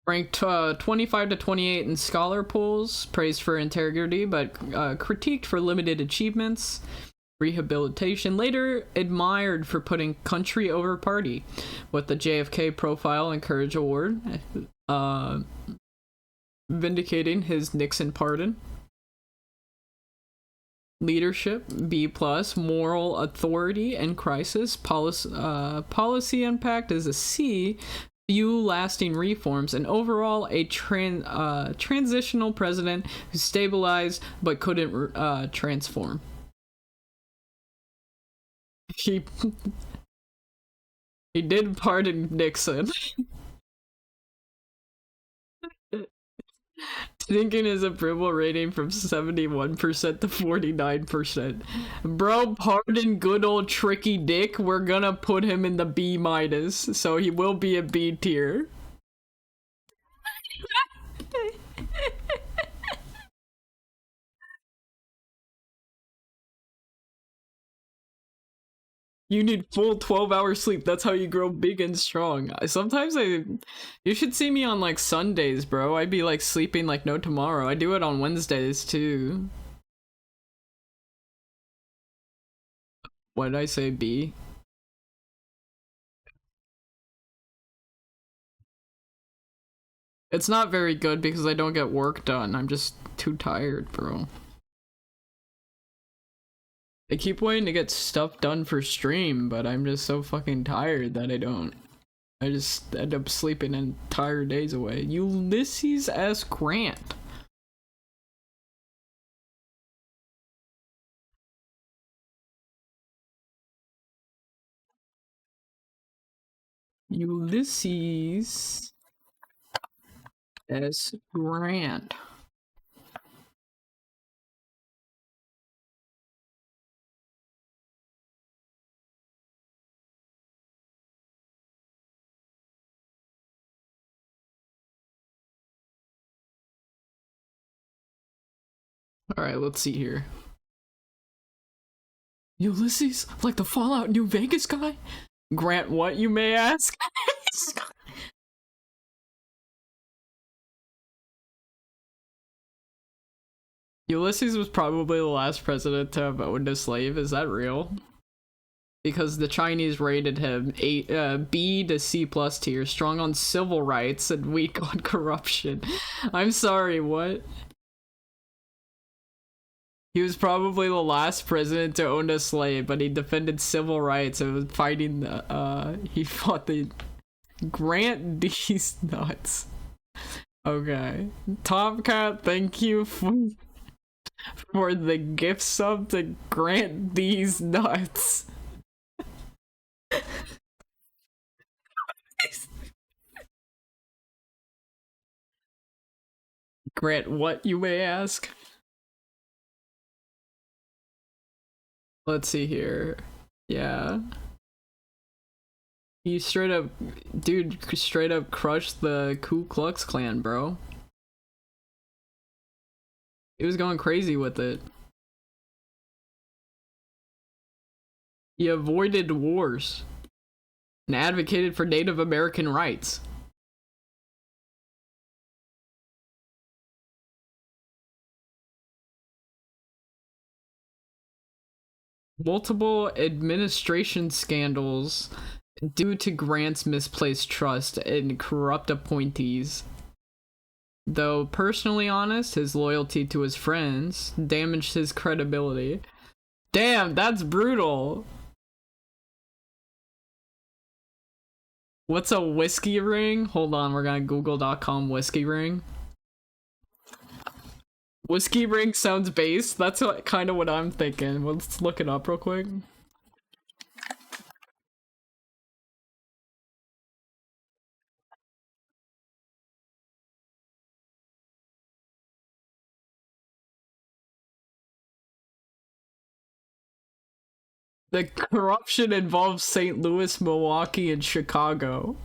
Ranked 25 to 28 in scholar polls, praised for integrity, but critiqued for limited achievements. Rehabilitation, later admired for putting country over party, with the JFK Profile and Courage Award, vindicating his Nixon pardon. Leadership, B plus. Moral authority and crisis. Policy impact is a C. Few lasting reforms, and overall a transitional president who stabilized but couldn't transform. He he did pardon Nixon. Sinking his approval rating from 71% to 49%. Bro, pardon good old Tricky Dick. We're gonna put him in the B minus, so he will be a B tier. You need full 12-hour sleep. That's how you grow big and strong. Sometimes you should see me on like Sundays, bro. I'd be like sleeping like no tomorrow. I do it on Wednesdays too. What did I say, B? It's not very good because I don't get work done. I'm just too tired, bro. I keep waiting to get stuff done for stream, but I'm just so fucking tired that I don't. I just end up sleeping entire days away. Ulysses S. Grant. Ulysses S. Grant. Alright, let's see here. Ulysses? Like the Fallout New Vegas guy? Grant what, you may ask? Ulysses was probably the last president to have owned a slave. Is that real? Because the Chinese rated him B to C plus tier, strong on civil rights and weak on corruption. I'm sorry, what? He was probably the last president to own a slave, but he defended civil rights and was fighting the, he fought the Grant these nuts. Okay. Tomcat, thank you for the gift sub to Grant these nuts. Grant what, you may ask? Let's see here. Yeah. He straight up, dude, straight up crushed the Ku Klux Klan, bro. He was going crazy with it. He avoided wars and advocated for Native American rights. Multiple administration scandals due to Grant's misplaced trust in corrupt appointees. Though personally honest, his loyalty to his friends damaged his credibility. Damn, that's brutal. What's a whiskey ring? Hold on, we're gonna google.com whiskey ring. Whiskey ring sounds base. That's kind of what I'm thinking. Let's look it up real quick. The corruption involves St. Louis, Milwaukee, and Chicago,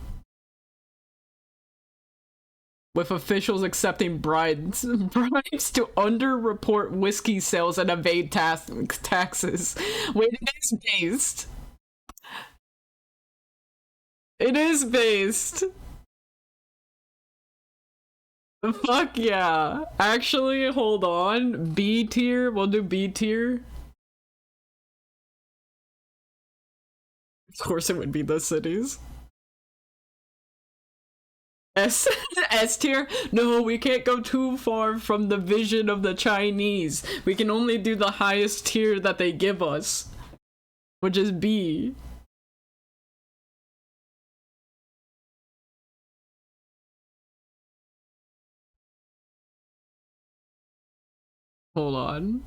with officials accepting bribes to underreport whiskey sales and evade taxes. Wait, it is based. It is based. Fuck yeah. Actually, hold on. B tier. We'll do B tier. Of course, it would be the cities. S S tier? No, we can't go too far from the vision of the Chinese. We can only do the highest tier that they give us, which is B. Hold on.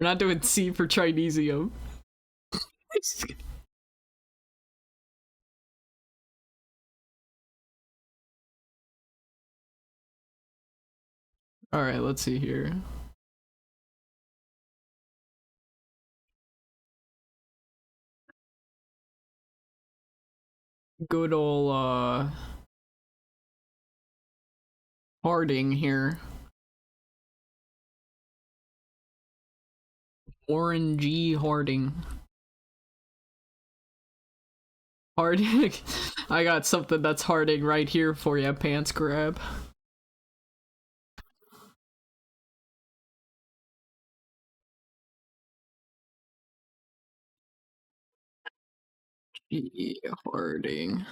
We're not doing C for Chinesium. All right, let's see here. Good ol' Harding here. Warren G. Harding. Harding. I got something that's Harding right here for you, pants grab. G. Harding.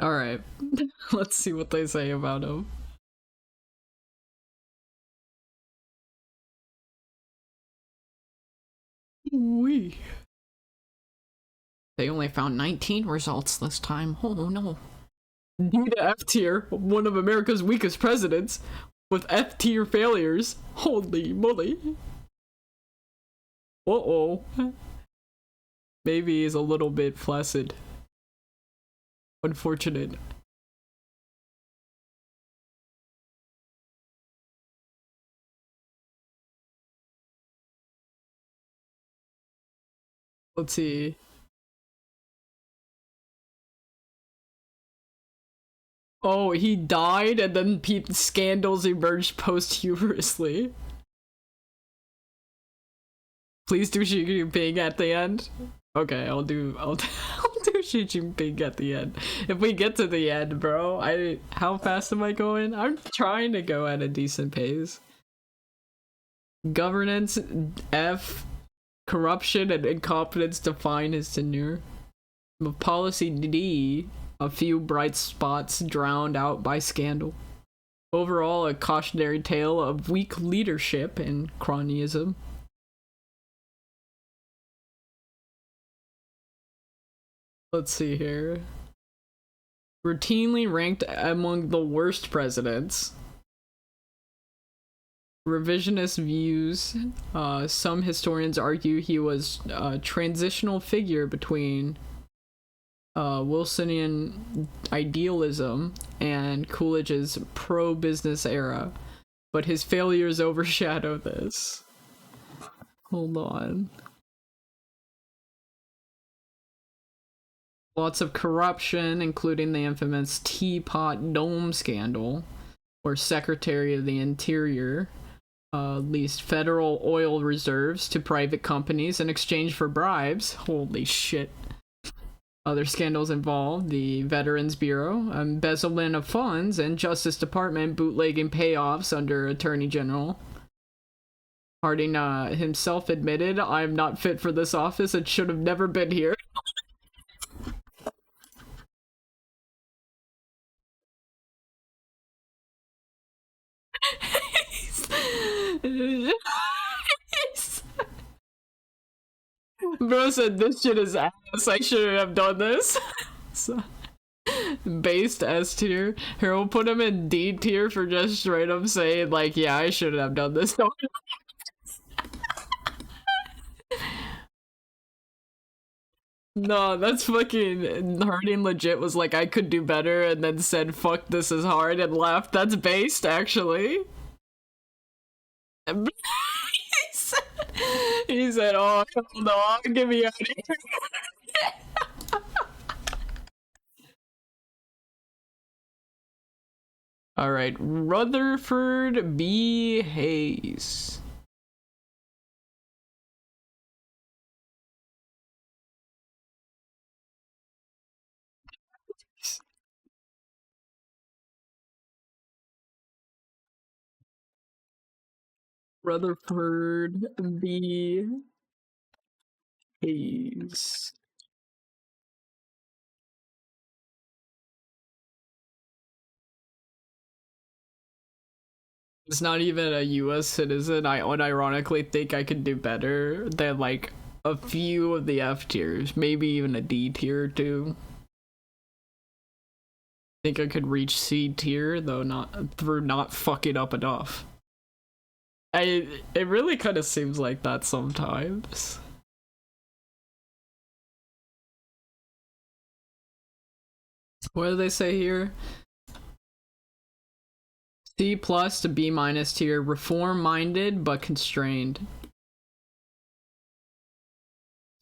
Alright. Let's see what they say about him. Wee. They only found 19 results this time. Oh no. D to F tier, one of America's weakest presidents, with F tier failures. Holy moly. Uh-oh. Maybe he's a little bit flaccid. Unfortunate. Let's see. Oh, he died and then scandals emerged posthumously. Please do Xi Jinping at the end. Okay, I'll do I'll do Xi Jinping at the end. If we get to the end, bro, how fast am I going? I'm trying to go at a decent pace. Governance F, corruption and incompetence define his tenure. Policy D, a few bright spots drowned out by scandal. Overall, a cautionary tale of weak leadership and cronyism. Let's see here. Routinely ranked among the worst presidents. Revisionist views. Some historians argue he was a transitional figure between Wilsonian idealism and Coolidge's pro-business era, but his failures overshadow this. Hold on. Lots of corruption, including the infamous Teapot Dome scandal, where Secretary of the Interior leased federal oil reserves to private companies in exchange for bribes. Holy shit. Other scandals involved the Veterans Bureau, embezzlement of funds, and Justice Department bootlegging payoffs under Attorney General. Harding himself admitted, "I'm not fit for this office and should have never been here." Bro said, "This shit is ass. I shouldn't have done this." So, based S tier. Harold put him in D tier for just straight up saying, like, yeah, I shouldn't have done this. No, that's fucking Harding legit was like, I could do better, and then said, fuck, this is hard, and laughed. That's based, actually. He said, oh, hell no, get me out of here. All right, Rutherford B. Hayes. Rutherford B. Hayes. It's not even a US citizen. I unironically think I could do better than like a few of the F tiers, maybe even a D tier or two. Think I could reach C tier though, not through not fucking up enough. It really kind of seems like that sometimes. What do they say here? C plus to B minus tier, reform minded but constrained.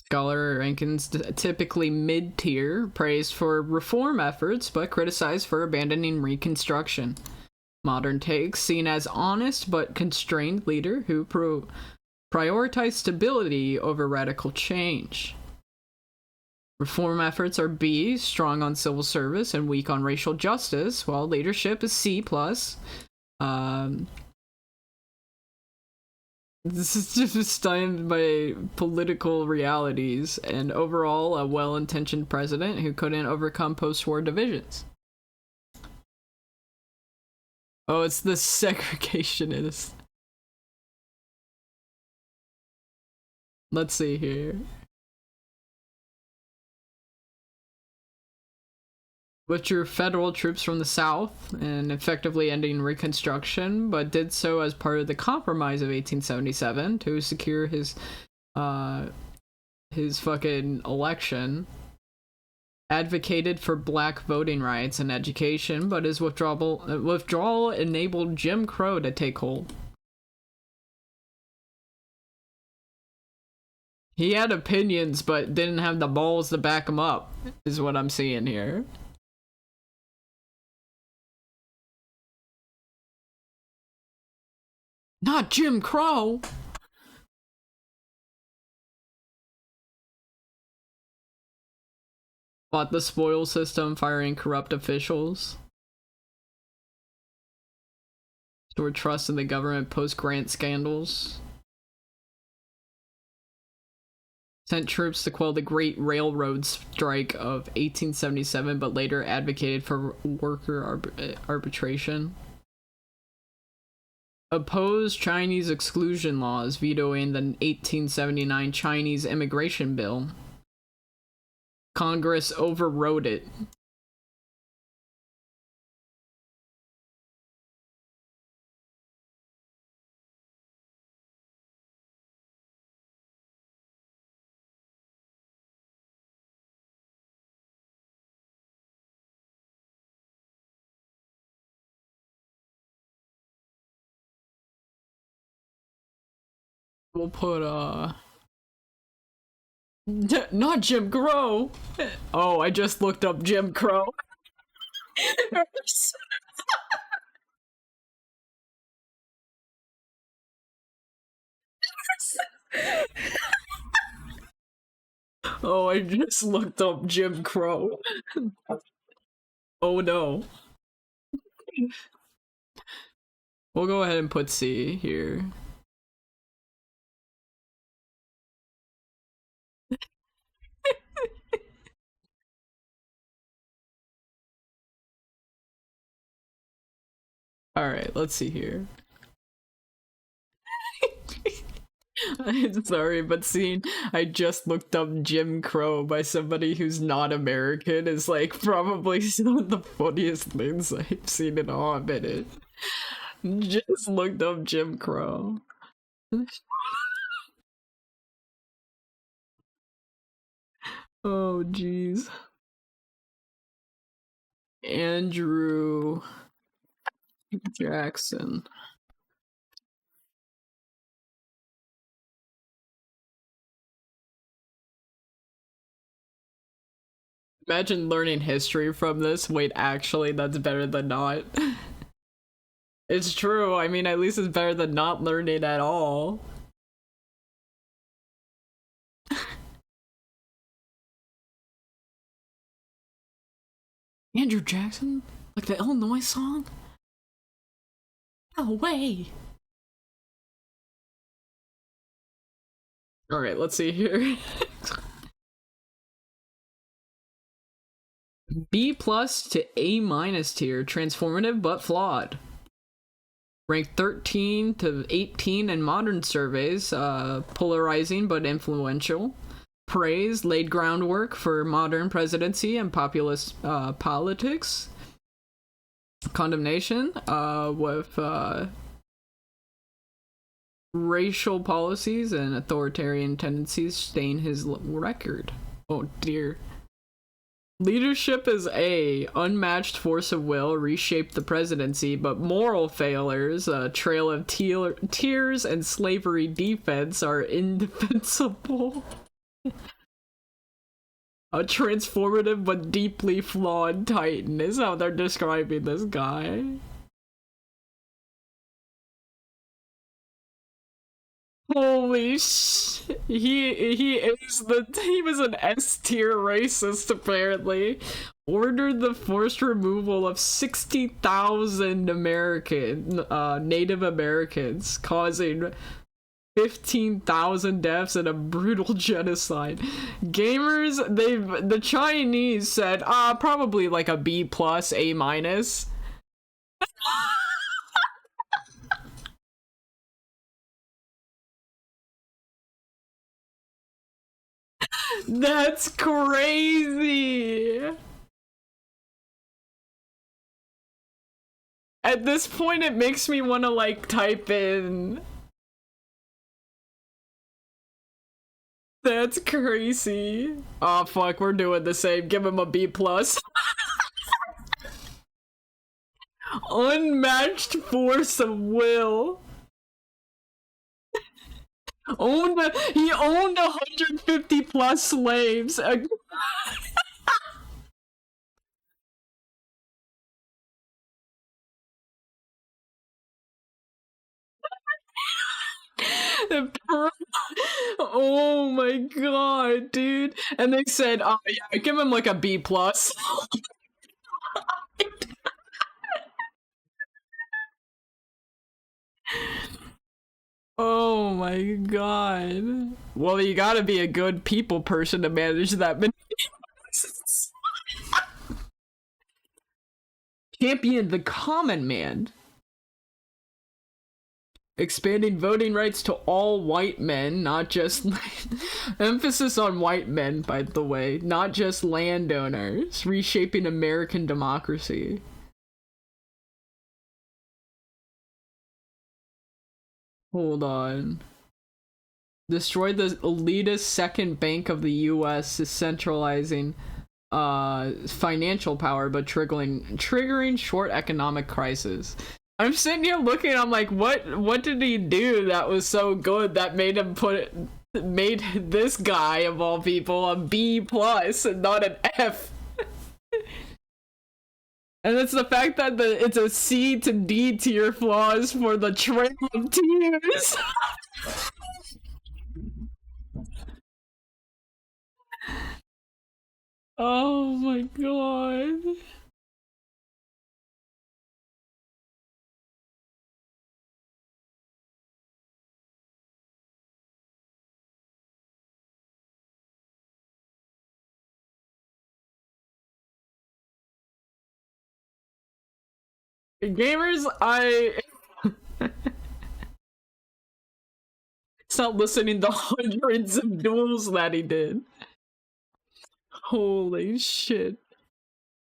Scholar rankings typically mid tier, praised for reform efforts but criticized for abandoning reconstruction. Modern takes, seen as honest but constrained leader who prioritize stability over radical change. Reform efforts are B, strong on civil service and weak on racial justice, while leadership is C plus. This is just stunned by political realities and overall a well-intentioned president who couldn't overcome post-war divisions. Oh, it's the segregationist. Let's see here. Withdrew federal troops from the South and effectively ending Reconstruction, but did so as part of the Compromise of 1877 to secure his fucking election. Advocated for black voting rights and education, but his withdrawal enabled Jim Crow to take hold. He had opinions, but didn't have the balls to back them up, is what I'm seeing here. Not Jim Crow! Fought the spoil system, firing corrupt officials. Restored trust in the government post-grant scandals. Sent troops to quell the Great Railroad Strike of 1877, but later advocated for worker arbitration. Opposed Chinese exclusion laws, vetoing the 1879 Chinese immigration bill. Congress overrode it. We'll put, not Jim Crow! Oh, I just looked up Jim Crow. Oh, I just looked up Jim Crow. Oh no. We'll go ahead and put C here. Alright, let's see here. I'm sorry, but seeing I just looked up Jim Crow by somebody who's not American is like probably some of the funniest things I've seen in a minute. Just looked up Jim Crow. Oh jeez. Andrew Jackson. Imagine learning history from this. Wait, actually, that's better than not. It's true. I mean, at least it's better than not learning at all. Andrew Jackson? Like the Illinois song? No way. Alright, let's see here. B plus to A minus tier, transformative but flawed. Ranked 13 to 18 in modern surveys, polarizing but influential. Praise laid groundwork for modern presidency and populist politics. Condemnation with racial policies and authoritarian tendencies stain his record. Oh dear. Leadership is A. Unmatched force of will reshaped the presidency, but moral failures, a trail of tears and slavery defense are indefensible. A transformative but deeply flawed titan is how they're describing this guy. Holy shit. He was an S tier racist apparently. Ordered the forced removal of 60,000 Native Americans, causing 15,000 deaths and a brutal genocide. Gamers, the Chinese said, probably like a B plus, A minus. That's crazy. At this point, it makes me want to like type in. That's crazy. Oh fuck, we're doing the same. Give him a B plus. Unmatched force of will. He owned 150 plus slaves. Oh my god, dude. And they said, oh yeah, give him like a B plus. Oh my god. Well, you gotta be a good people person to manage that many. Champion the common man. Expanding voting rights to all white men, not just emphasis on white men, by the way, not just landowners. Reshaping American democracy. Hold on. Destroyed the elitist second bank of the US, is centralizing financial power but triggering short economic crisis. I'm sitting here looking, I'm like, what did he do that was so good that made this guy of all people a B plus and not an F? And it's the fact that it's a C to D tier flaws for the trail of tears. Oh my god. Gamers, stop listening to hundreds of duels that he did. Holy shit.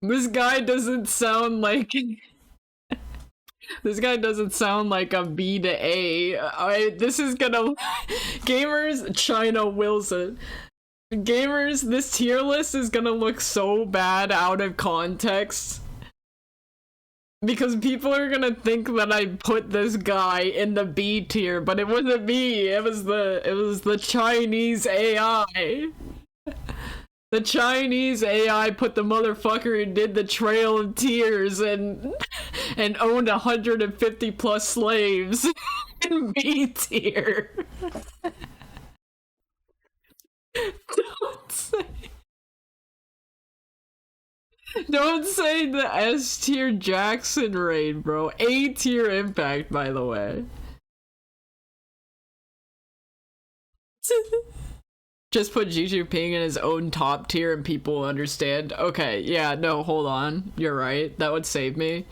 This guy doesn't sound like this guy doesn't sound like a B to A. This is gonna gamers, China Wilson. Gamers, this tier list is gonna look so bad out of context. Because people are gonna think that I put this guy in the B tier, but it wasn't me. It was the Chinese AI. The Chinese AI put the motherfucker who did the Trail of Tears and owned 150 plus slaves in B tier. Don't say the S tier Jackson raid, bro. A tier impact, by the way. Just put Xi Jinping in his own top tier and people will understand. Okay, yeah, no, hold on. You're right. That would save me.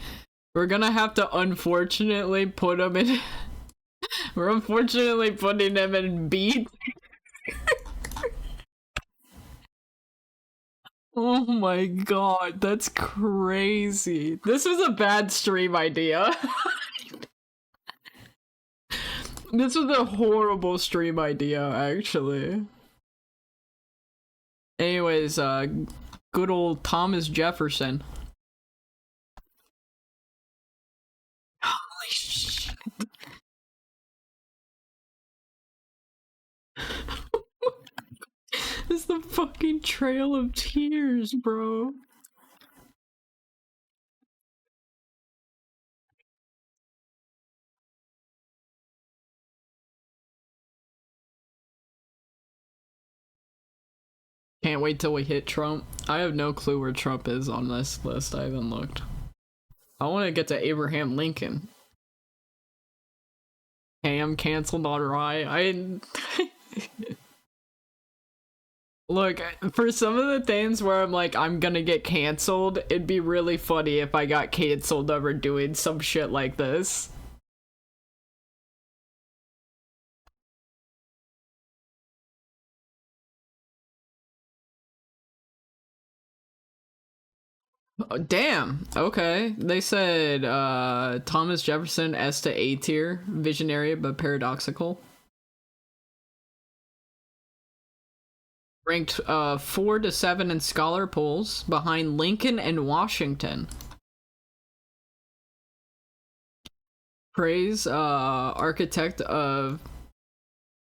We're gonna have to unfortunately put him in. We're unfortunately putting him in B. Oh my god, that's crazy. This was a bad stream idea. This was a horrible stream idea, actually. Anyways, good old Thomas Jefferson. Holy shit. It's the fucking Trail of Tears, bro. Can't wait till we hit Trump. I have no clue where Trump is on this list. I haven't looked. I want to get to Abraham Lincoln. Ham canceled on Rye. Look, for some of the things where I'm like, I'm gonna get canceled, it'd be really funny if I got canceled over doing some shit like this. Oh, damn. Okay. They said Thomas Jefferson S to A tier, visionary but paradoxical. Ranked 4 to 7 in scholar polls, behind Lincoln and Washington. Praise architect of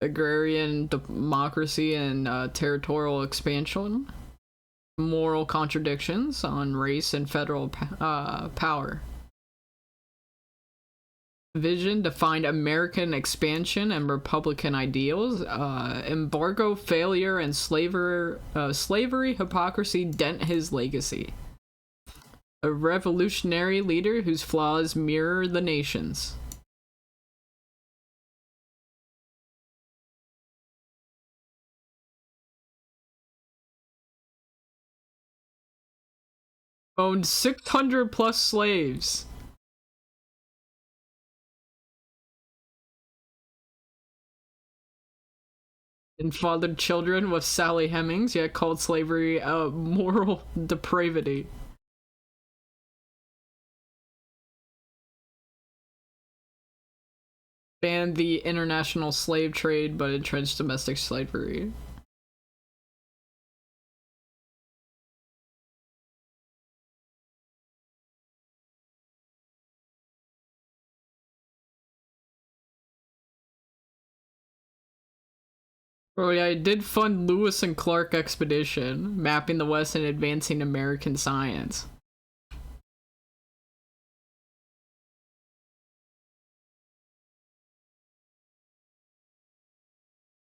agrarian democracy and territorial expansion. Moral contradictions on race and federal power. Vision defined American expansion and Republican ideals. Embargo failure and slavery hypocrisy dent his legacy. A revolutionary leader whose flaws mirror the nation's. Owned 600 plus slaves. And fathered children with Sally Hemings, yet called slavery a moral depravity. Banned the international slave trade but entrenched domestic slavery. Oh yeah, I did fund Lewis and Clark expedition, mapping the West and advancing American science.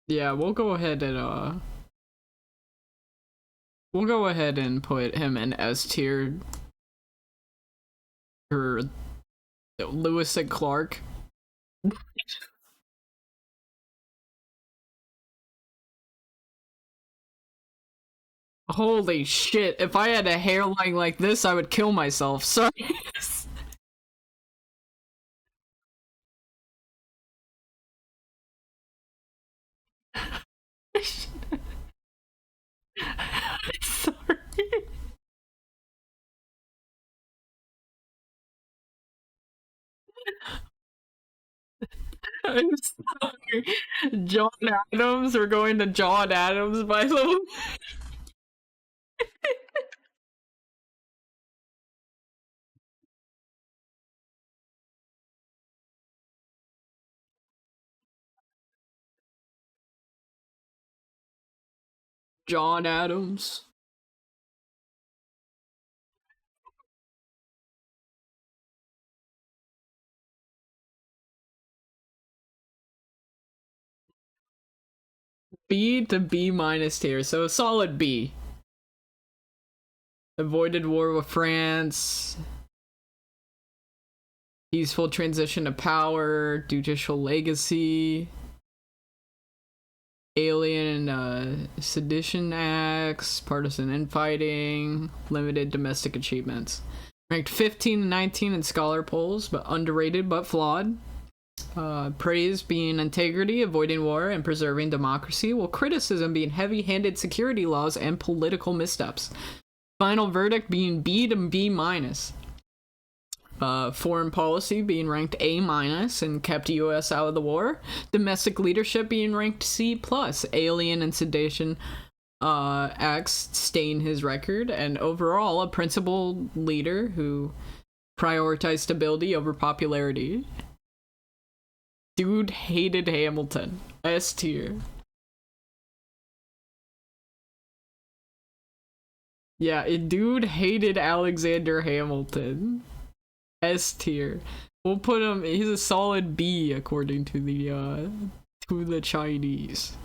Yeah, we'll go ahead and put him in S tier for Lewis and Clark. Holy shit, if I had a hairline like this, I would kill myself. Sorry. Sorry. I'm sorry. John Adams, we're going to John Adams, by the way. John Adams. B to B minus tier, so a solid B. Avoided war with France. Peaceful transition to power. Judicial legacy. Alien sedition acts. Partisan infighting. Limited domestic achievements. Ranked 15 and 19 in scholar polls, but underrated but flawed. Praise being integrity, avoiding war, and preserving democracy, while criticism being heavy-handed security laws and political missteps. Final verdict being B to B minus. Foreign policy being ranked A minus and kept U.S. out of the war. Domestic leadership being ranked C plus. Alien and sedation acts stain his record, and overall a principled leader who prioritized stability over popularity. Dude hated Hamilton. S tier. Yeah, dude hated Alexander Hamilton. S tier. We'll put him. He's a solid B according to the Chinese.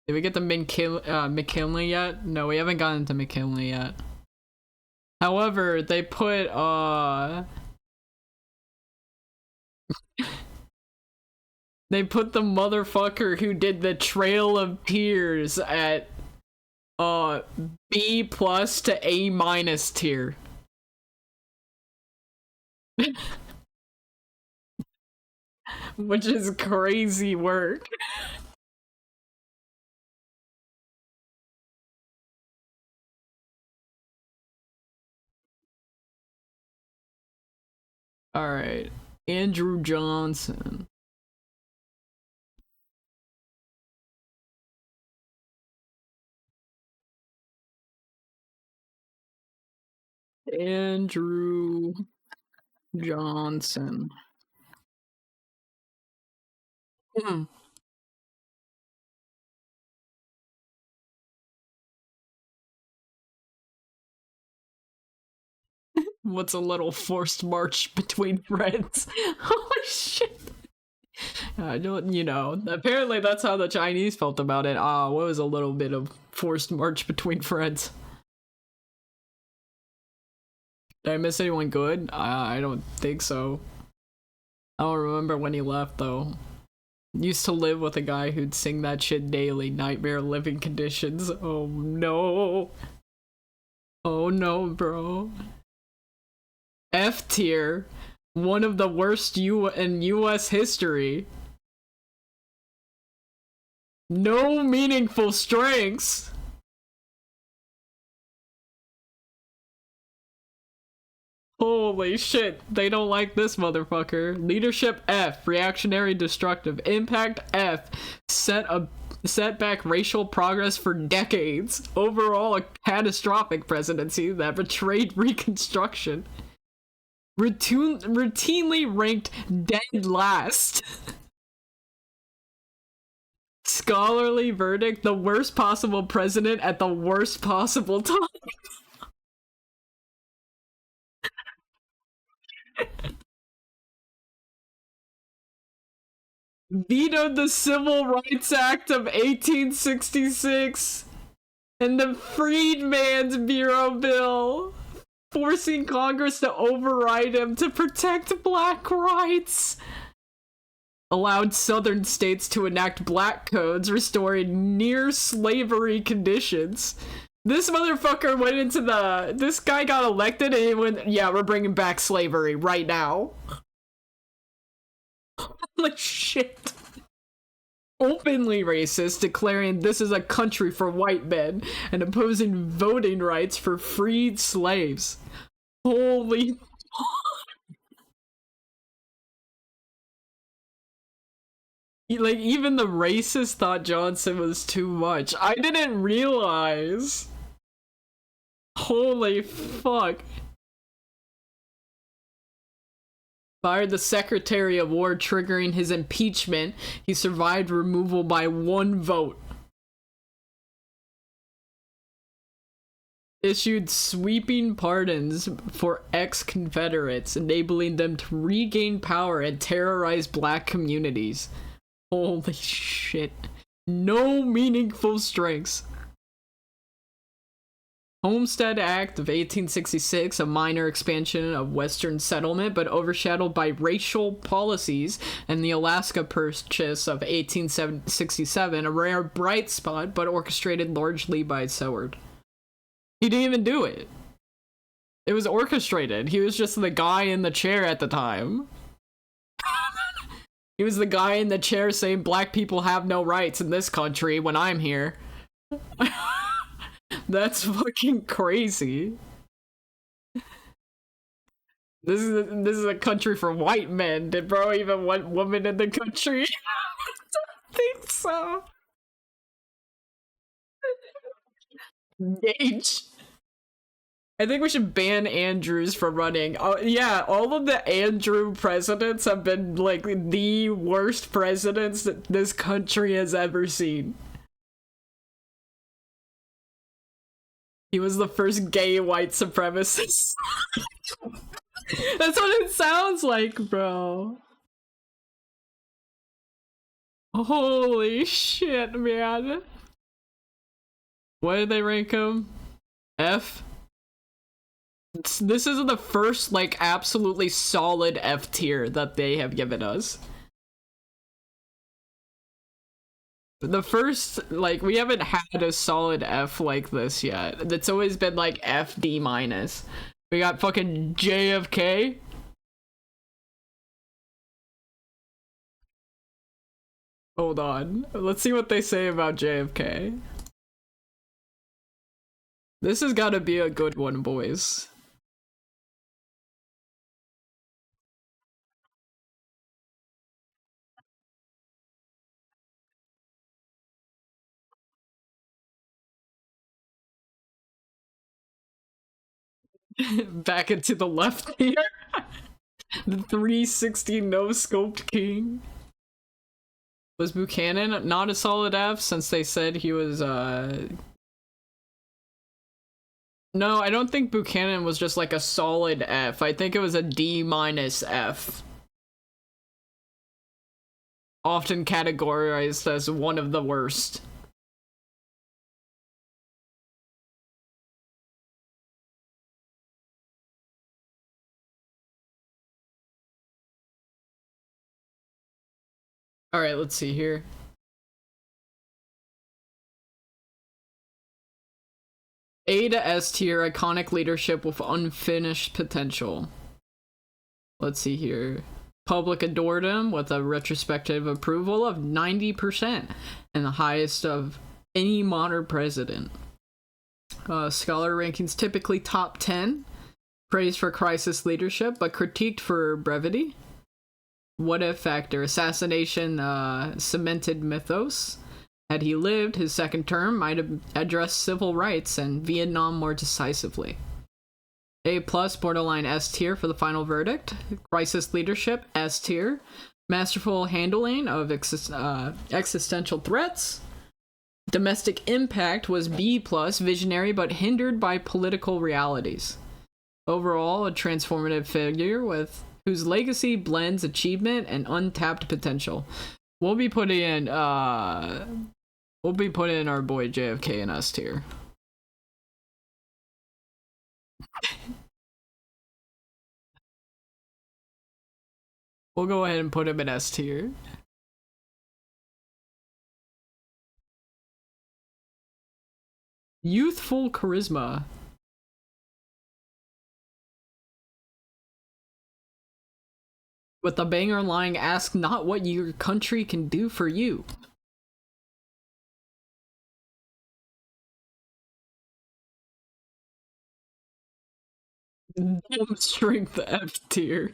Did we get the McKinley yet? No, we haven't gotten to McKinley yet. However, they put they put the motherfucker who did the Trail of Tears at B plus to A minus tier. Which is crazy work. Alright. Andrew Johnson. Andrew Johnson. What's a little forced march between friends? Holy shit. I don't, apparently that's how the Chinese felt about it. What was a little bit of forced march between friends? Did I miss anyone good? I don't think so. I don't remember when he left, though. Used to live with a guy who'd sing that shit daily. Nightmare living conditions. Oh no. Oh no, bro. F tier. One of the worst in US history. No meaningful strengths. Holy shit, they don't like this motherfucker. Leadership F, reactionary destructive. Impact F, set back racial progress for decades. Overall, a catastrophic presidency that betrayed Reconstruction. Routinely ranked dead last. Scholarly verdict, the worst possible president at the worst possible time. Vetoed the Civil Rights Act of 1866 and the Freedmen's Bureau Bill, forcing Congress to override him to protect black rights. Allowed southern states to enact black codes, restoring near-slavery conditions. This motherfucker went into this guy got elected and he went, yeah, we're bringing back slavery right now. Holy shit. Openly racist, declaring this is a country for white men and opposing voting rights for freed slaves. Holy like, even the racist thought Johnson was too much. I didn't realize. Holy fuck. Fired the Secretary of War, triggering his impeachment. He survived removal by 1 vote. Issued sweeping pardons for ex-Confederates, enabling them to regain power and terrorize black communities. Holy shit. No meaningful strengths. Homestead Act of 1866, a minor expansion of Western settlement, but overshadowed by racial policies, and the Alaska Purchase of 1867, a rare bright spot, but orchestrated largely by Seward. He didn't even do it. It was orchestrated. He was just the guy in the chair at the time. He was the guy in the chair saying black people have no rights in this country when I'm here. That's fucking crazy. This is a country for white men. Did bro even want women in the country? I don't think so. Gage. I think we should ban Andrews from running. Oh yeah, all of the Andrew presidents have been like the worst presidents that this country has ever seen. He was the first gay white supremacist. That's what it sounds like, bro. Holy shit, man. What did they rank him? F? This is the first, like, absolutely solid F tier that they have given us. The first, like, we haven't had a solid F like this yet. It's always been, like, F D minus. We got fucking JFK. Hold on. Let's see what they say about JFK. This has gotta be a good one, boys. Back into the left here. The 360 no-scoped king. Was Buchanan not a solid F since they said he was, No, I don't think Buchanan was just like a solid F. I think it was a D minus F. Often categorized as one of the worst. Alright, let's see here. A to S tier, iconic leadership with unfinished potential. Let's see here. Public adored him with a retrospective approval of 90%, and the highest of any modern president. Scholar rankings typically top 10. Praised for crisis leadership, but critiqued for brevity. What if factor? Assassination cemented mythos. Had he lived, his second term might have addressed civil rights and Vietnam more decisively. A plus, borderline S tier for the final verdict. Crisis leadership, S tier. Masterful handling of existential threats. Domestic impact was B plus, visionary but hindered by political realities. Overall, a transformative figure with whose legacy blends achievement and untapped potential. We'll be putting in our boy JFK in S tier. We'll go ahead and put him in S tier. Youthful charisma. With the banger line, ask not what your country can do for you. Dumb strength F tier.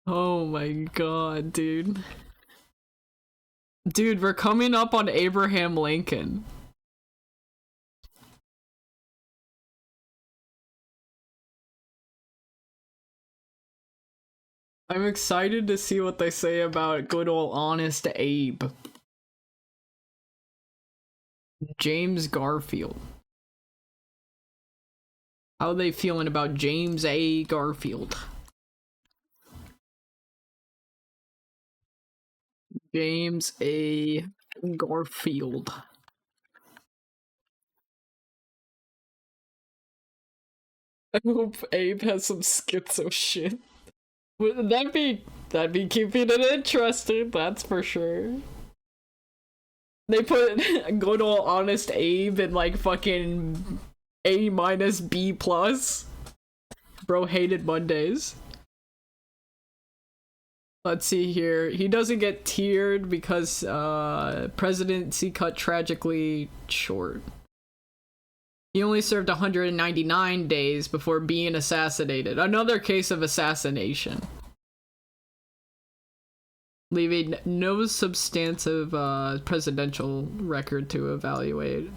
Oh my god, dude. Dude, we're coming up on Abraham Lincoln. I'm excited to see what they say about good old honest Abe. James Garfield. How are they feeling about James A. Garfield? James A. Garfield. I hope Abe has some schizo shit. That'd be keeping it interesting, that's for sure. They put good old honest Abe in like fucking A minus B plus. Bro hated Mondays. Let's see here. He doesn't get tiered because presidency cut tragically short. He only served 199 days before being assassinated. Another case of assassination. Leaving no substantive presidential record to evaluate.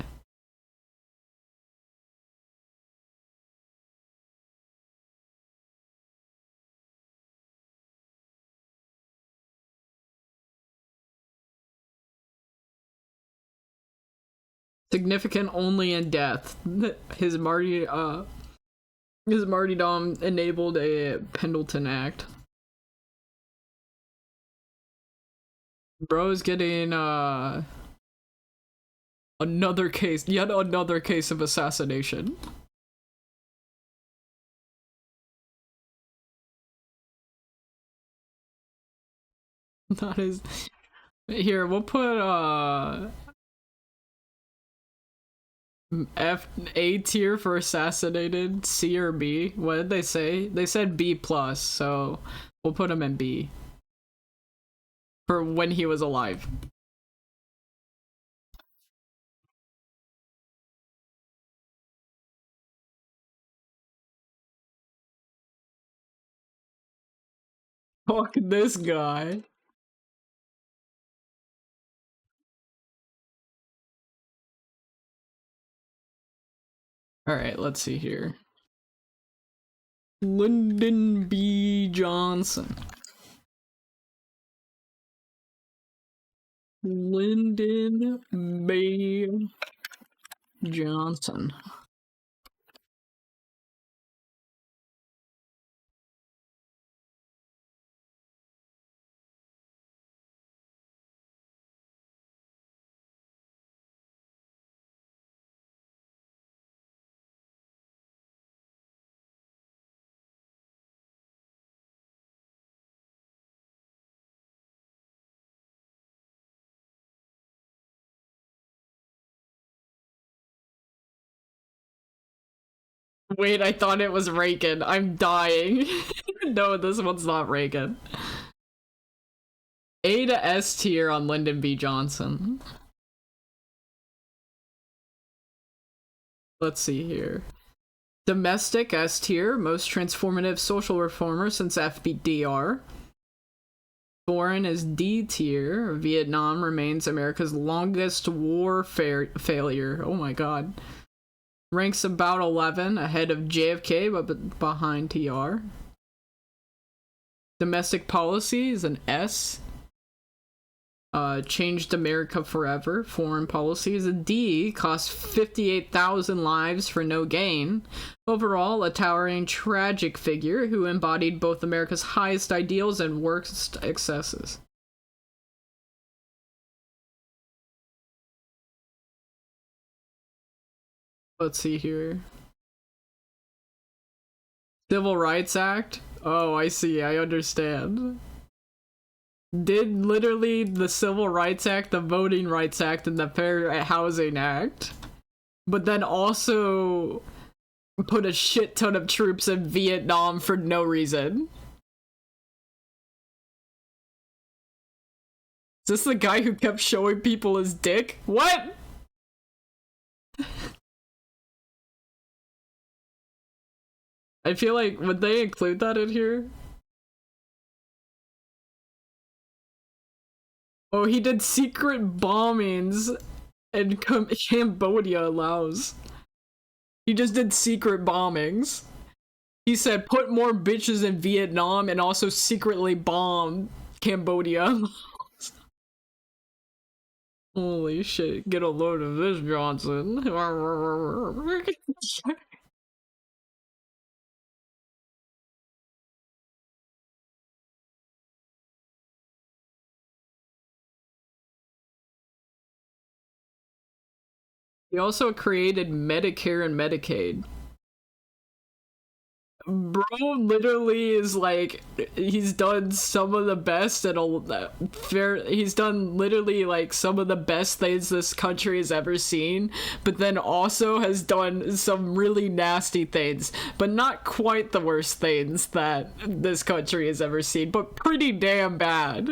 Significant only in death. His martyrdom enabled a Pendleton Act. Bro's getting another case, yet another case of assassination. That is here. We'll put F A tier for assassinated, C or B. What did they say? They said B plus, so we'll put him in B for when he was alive. Fuck this guy. All right, let's see here. Lyndon B. Johnson. Lyndon B. Johnson. Wait, I thought it was Reagan. I'm dying. No, this one's not Reagan. A to S tier on Lyndon B. Johnson. Let's see here. Domestic S tier, most transformative social reformer since FDR. Foreign is D tier. Vietnam remains America's longest war failure. Oh my god. Ranks about 11, ahead of JFK, but behind TR. Domestic policy is an S. Changed America forever. Foreign policy is a D. Cost 58,000 lives for no gain. Overall, a towering tragic figure who embodied both America's highest ideals and worst excesses. Let's see here. Civil Rights Act? Oh, I see. I understand. Did literally the Civil Rights Act, the Voting Rights Act, and the Fair Housing Act, but then also put a shit ton of troops in Vietnam for no reason. Is this the guy who kept showing people his dick? What? I feel like, would they include that in here? Oh, he did secret bombings in Cambodia, Laos. He just did secret bombings. He said, put more bitches in Vietnam and also secretly bomb Cambodia. Holy shit, get a load of this, Johnson. He also created Medicare and Medicaid. Bro literally is like he's done some of the best and fair he's done literally like some of the best things this country has ever seen, but then also has done some really nasty things, but not quite the worst things that this country has ever seen, but pretty damn bad.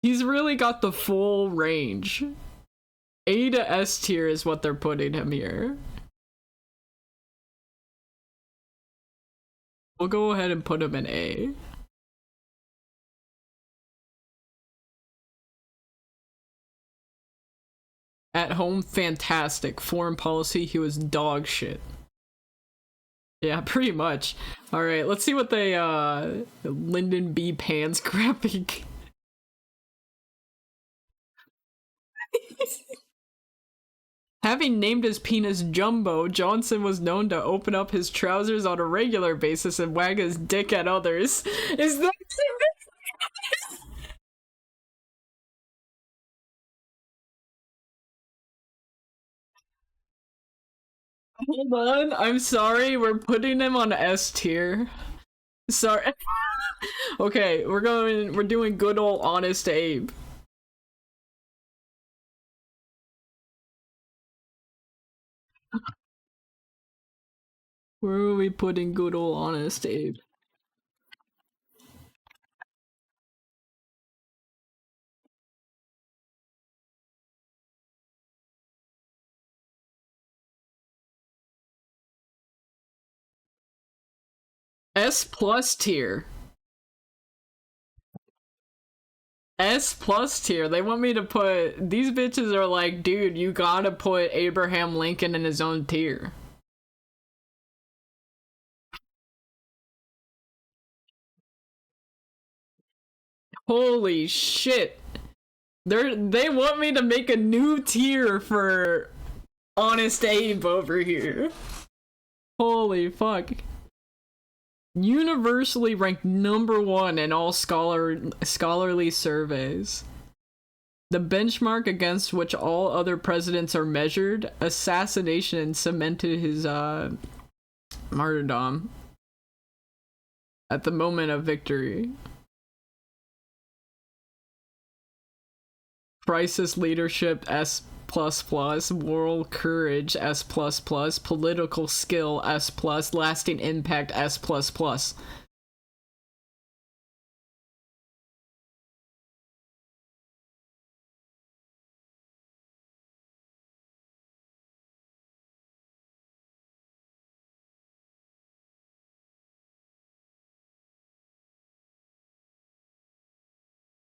He's really got the full range. A to S tier is what they're putting him here. We'll go ahead and put him in A. At home, fantastic. Foreign policy, he was dog shit. Yeah, pretty much. Alright, let's see what they, Lyndon B. Pans crapping. Having named his penis Jumbo, Johnson was known to open up his trousers on a regular basis and wag his dick at others. Is that... Hold on, I'm sorry, we're putting him on S tier. Sorry. Okay, we're doing good old honest Abe. Where are we putting good old honest Abe? S plus tier. S plus tier. They want me to put these bitches are like, dude, you gotta put Abraham Lincoln in his own tier. Holy shit. They want me to make a new tier for Honest Abe over here. Holy fuck. Universally ranked #1 in all scholarly surveys. The benchmark against which all other presidents are measured, assassination cemented his martyrdom at the moment of victory. Crisis leadership S++, moral courage S++, political skill S+, lasting impact S++.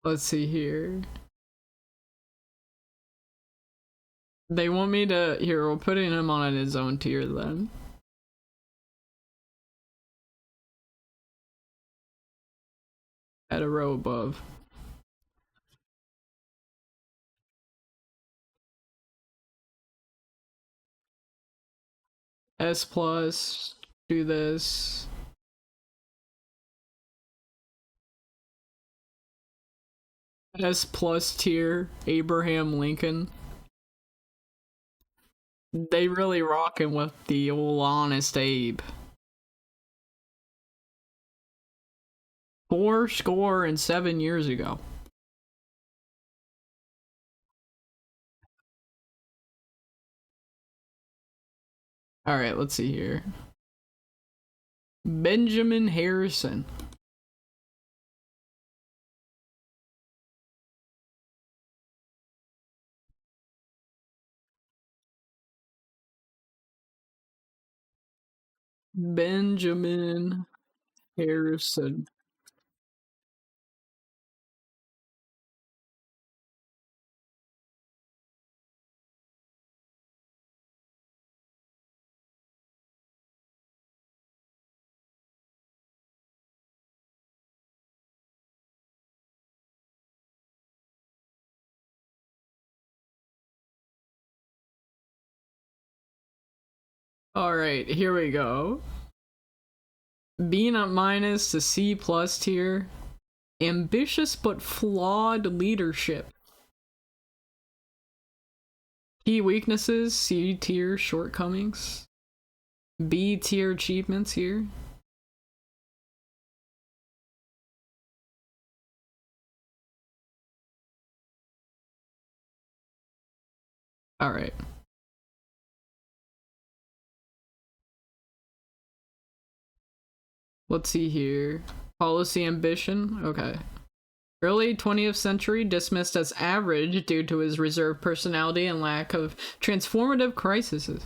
Let's see here. They want me to... Here, we're putting him on his own tier then. At a row above. S+, do this. S+ tier, Abraham Lincoln. They really rocking with the old honest Abe. 4 score and 7 years ago. Alright, let's see here. Benjamin Harrison. Benjamin Harrison. Alright, here we go. B- to C+ tier. Ambitious but flawed leadership. Key weaknesses, C tier shortcomings. B tier achievements here. All right. Let's see here. Policy ambition. Okay. Early 20th century dismissed as average due to his reserved personality and lack of transformative crises.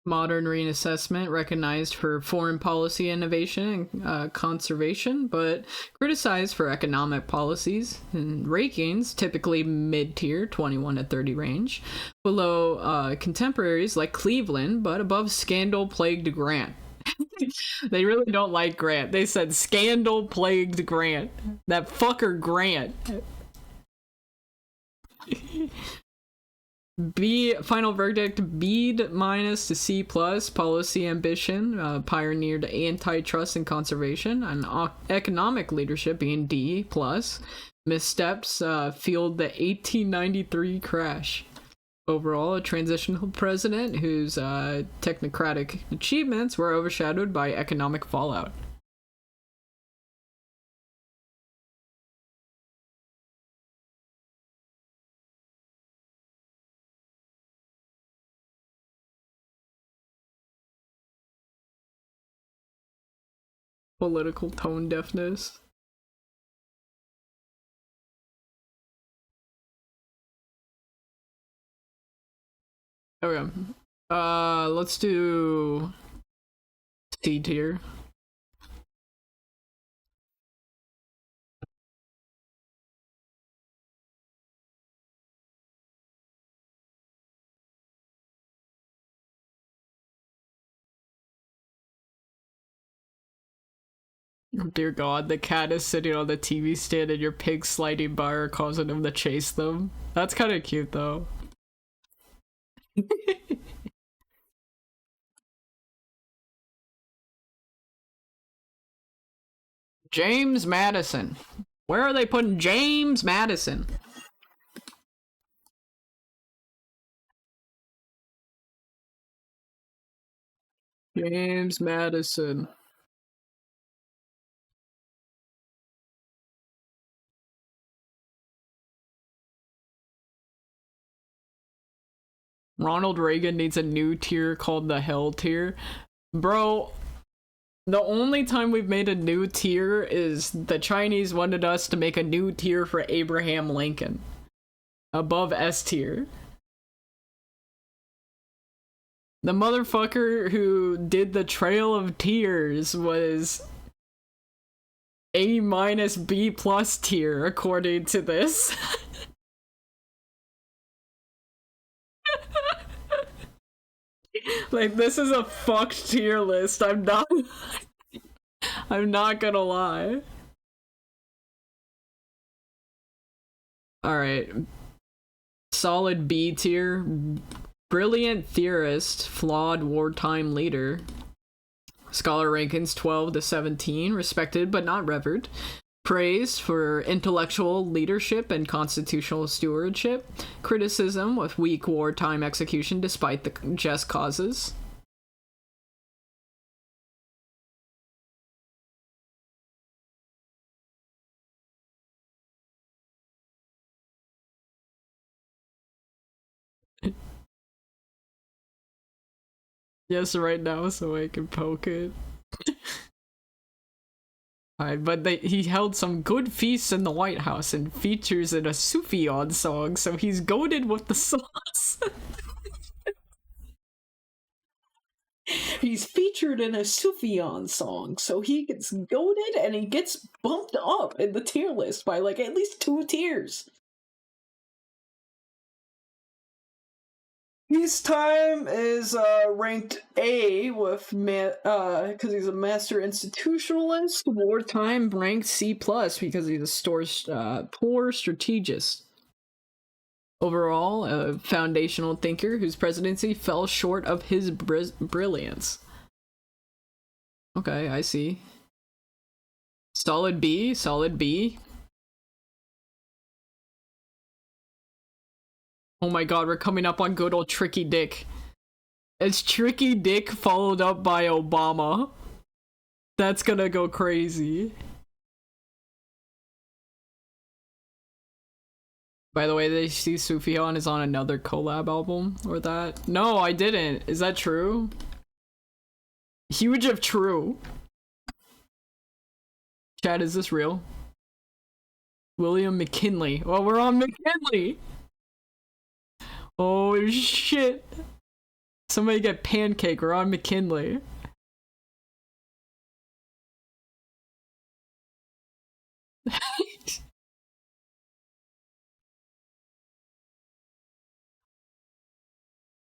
Modern reassessment recognized for foreign policy innovation and conservation, but criticized for economic policies and rankings, typically mid-tier, 21 to 30 range, below contemporaries like Cleveland, but above scandal-plagued Grant. They really don't like Grant. They said scandal-plagued Grant. That fucker Grant. B final verdict B minus to C plus. Policy ambition pioneered antitrust and conservation, and economic leadership being D plus. Missteps fueled the 1893 crash. Overall, a transitional president whose technocratic achievements were overshadowed by economic fallout. Political tone deafness. Okay. Let's do C tier. Dear God, the cat is sitting on the TV stand and your pig sliding by are causing him to chase them. That's kind of cute, though. James Madison. Where are they putting James Madison? James Madison. Ronald Reagan needs a new tier called the Hell tier. Bro, the only time we've made a new tier is the Chinese wanted us to make a new tier for Abraham Lincoln. Above S tier. The motherfucker who did the Trail of Tears was A minus B plus tier, according to this. Like, this is a fucked tier list. I'm not gonna lie. Alright. Solid B tier. Brilliant theorist, flawed wartime leader. Scholar rankings 12 to 17, respected but not revered. Praised for intellectual leadership and constitutional stewardship. Criticism with weak wartime execution despite the just causes. Yes, right now, so I can poke it. But he held some good feasts in the White House and features in a Sufjan song, so he's goaded with the sauce. He's featured in a Sufjan song, so he gets goaded and he gets bumped up in the tier list by like at least 2 tiers. Peacetime is ranked A with because he's a master institutionalist. Wartime ranked C plus because he's a poor strategist. Overall, a foundational thinker whose presidency fell short of his brilliance. Okay, I see. Solid B, solid B. Oh my god, we're coming up on good old Tricky Dick. It's Tricky Dick followed up by Obama. That's gonna go crazy. By the way, they see Sufjan is on another collab album or that? No, I didn't. Is that true? Huge if true. Chad, is this real? William McKinley. Well, we're on McKinley. Oh shit. Somebody get pancake. We're on McKinley.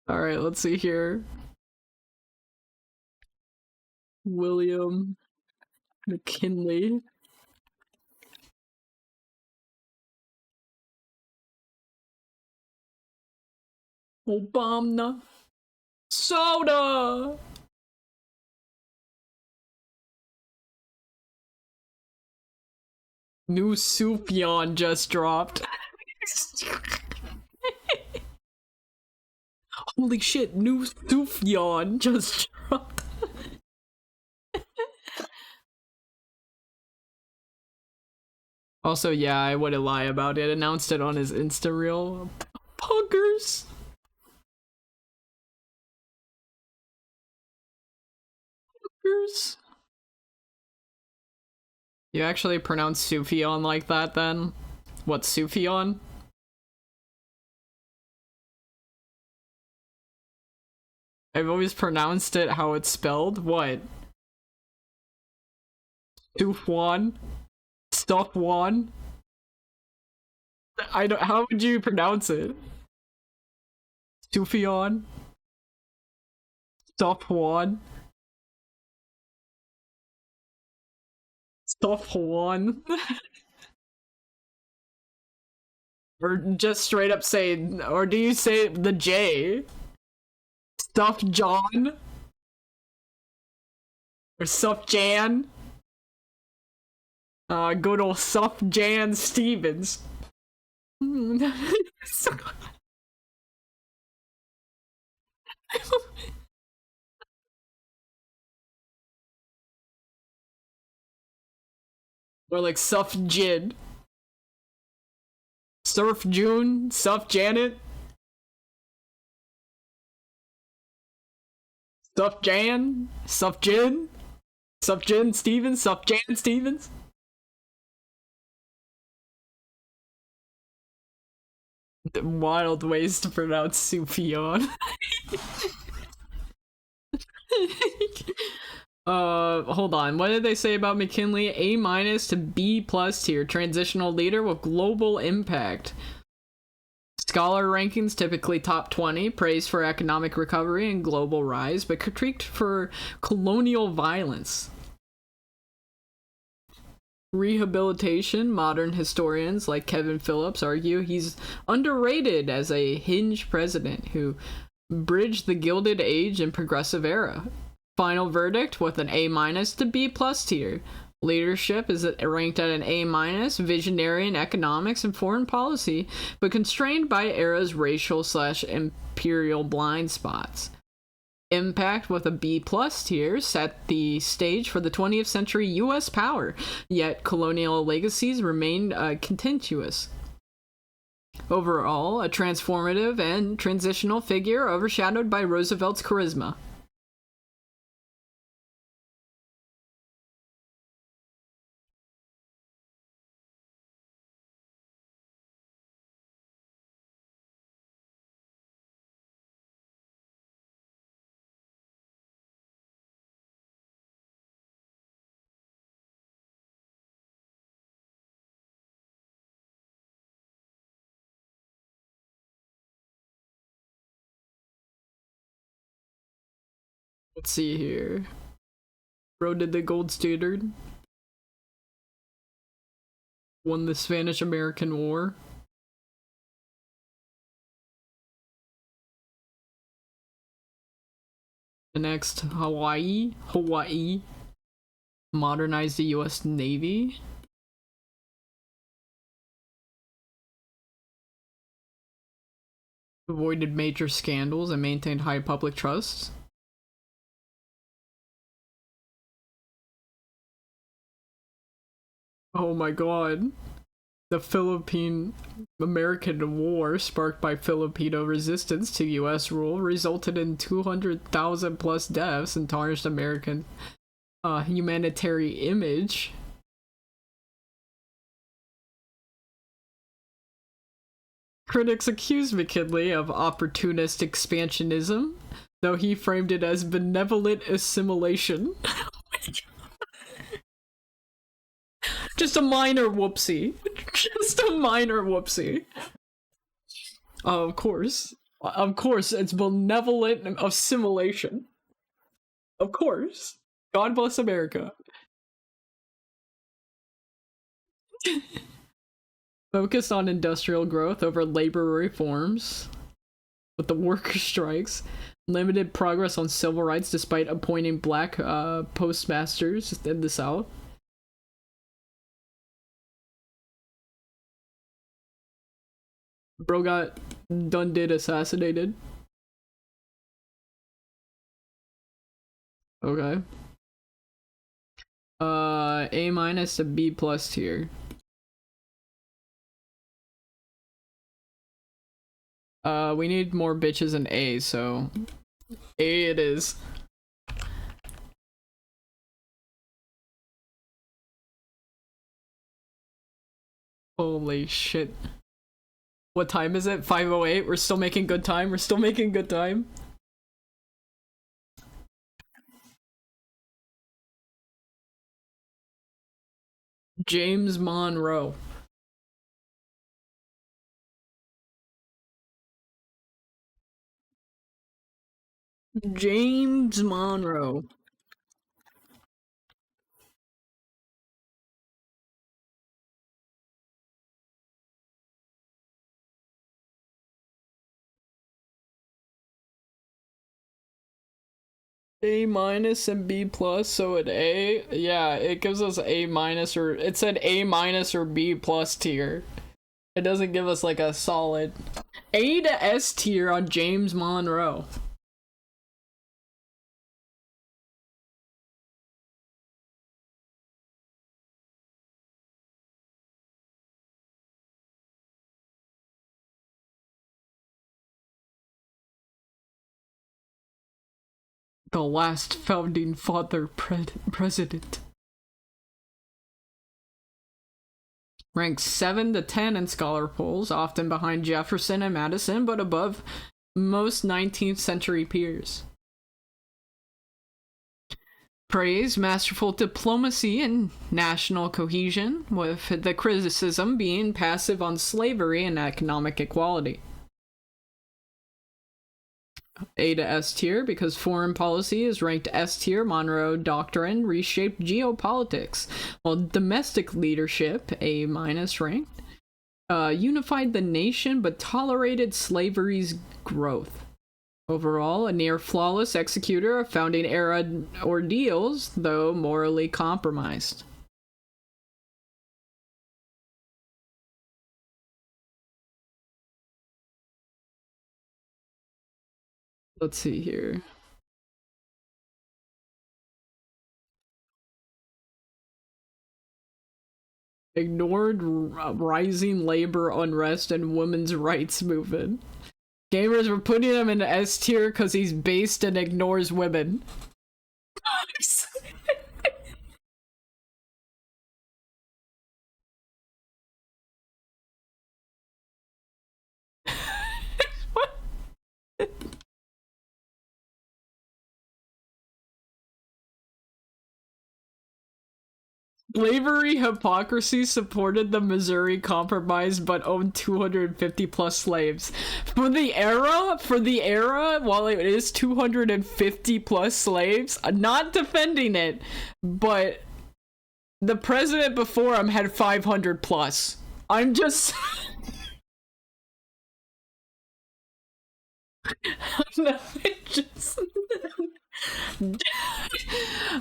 Alright, let's see here. William McKinley. Obama. Soda! New Sufjan just dropped. Holy shit, new Sufjan just dropped. Also, yeah, I wouldn't lie about it. Announced it on his Insta reel. Punkers! Punkers! You actually pronounce Sufjan like that then? What, Sufjan? I've always pronounced it how it's spelled. What? Sufwan? Stuffwan? I don't. How would you pronounce it? Sufjan? Stuffwan? Stuffwan? Or just straight up say, or do you say the J? Stuff John? Or Suff Jan? Good old Suff Jan Stevens. Or like Suff Jid. Surf June? Suff Janet? Suff Jan? Suff Jin? Suff Jen Stevens? Suff Jan Stevens? Wild ways to pronounce Sufjan. Hold on. What did they say about McKinley? A minus to B plus tier transitional leader with global impact. Scholar rankings typically top 20, praised for economic recovery and global rise, but critiqued for colonial violence. Rehabilitation. Modern historians like Kevin Phillips argue he's underrated as a hinge president who bridged the Gilded Age and Progressive Era. Final verdict with an A minus to B plus tier. Leadership is ranked at an A minus, visionary in economics and foreign policy, but constrained by era's racial/imperial blind spots. Impact with a B plus tier set the stage for the 20th century US power, yet colonial legacies remained contentious. Overall, a transformative and transitional figure overshadowed by Roosevelt's charisma. Let's see here. Bro did the gold standard. Won the Spanish-American War. The next, Hawaii. Modernized the US Navy. avoided major scandals, and maintained high public trust. Oh my god. The Philippine-American War, sparked by Filipino resistance to U.S. rule, resulted in 200,000 plus deaths and tarnished American humanitarian image. Critics accused McKinley of opportunist expansionism, though he framed it as benevolent assimilation. Just a minor whoopsie. Just a minor whoopsie. Of course. Of course, it's benevolent assimilation. Of course. God bless America. Focused on industrial growth over labor reforms, with the worker strikes. Limited progress on civil rights despite appointing black postmasters in the South. Bro got did assassinated. Okay. A minus to B plus tier. We need more bitches in A, so A it is. Holy shit. What time is it? 5:08? We're still making good time? We're still making good time? James Monroe. James Monroe. A minus and B plus, so at A, yeah, it gives us A minus, or it said A minus or B plus tier. It doesn't give us like a solid A to S tier on James Monroe. The last founding father president. Ranked 7 to 10 in scholar polls, often behind Jefferson and Madison, but above most 19th century peers. Praise masterful diplomacy and national cohesion, with the criticism being passive on slavery and economic equality. A to S tier, because foreign policy is ranked S tier. Monroe Doctrine reshaped geopolitics, while domestic leadership, A minus ranked, unified the nation but tolerated slavery's growth. Overall, a near flawless executor of founding era ordeals, though morally compromised. Let's see here. Ignored rising labor unrest and women's rights movement. Gamers were putting him in S tier because he's based and ignores women. Slavery hypocrisy supported the Missouri Compromise but owned 250 plus slaves. For the era, while it is 250 plus slaves, I'm not defending it, but the president before him had 500 plus. I'm just... no, just...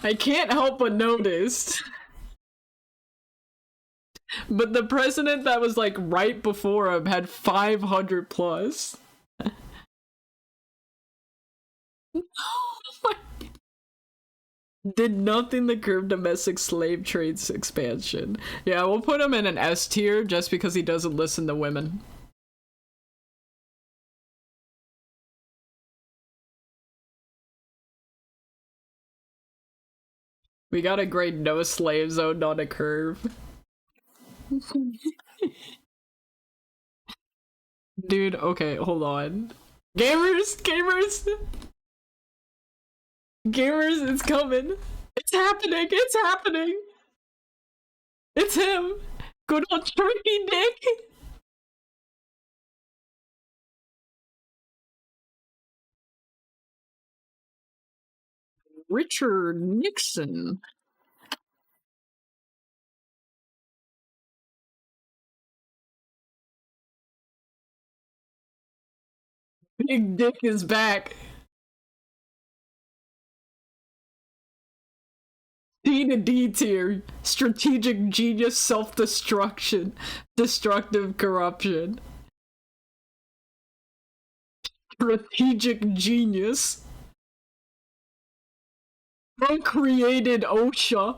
I can't help but notice. But the president that was like right before him had 500 plus. Did nothing to curb domestic slave trade's expansion. Yeah, we'll put him in an S tier just because he doesn't listen to women. We got a grade no slave zone on a curve. Dude, okay, hold on. Gamers, gamers, it's coming. It's happening, it's happening. It's him. Good old Tricky Dick. Richard Nixon. Big Dick is back. D to D tier. Strategic genius self-destruction. Destructive corruption. Strategic genius. Uncreated OSHA.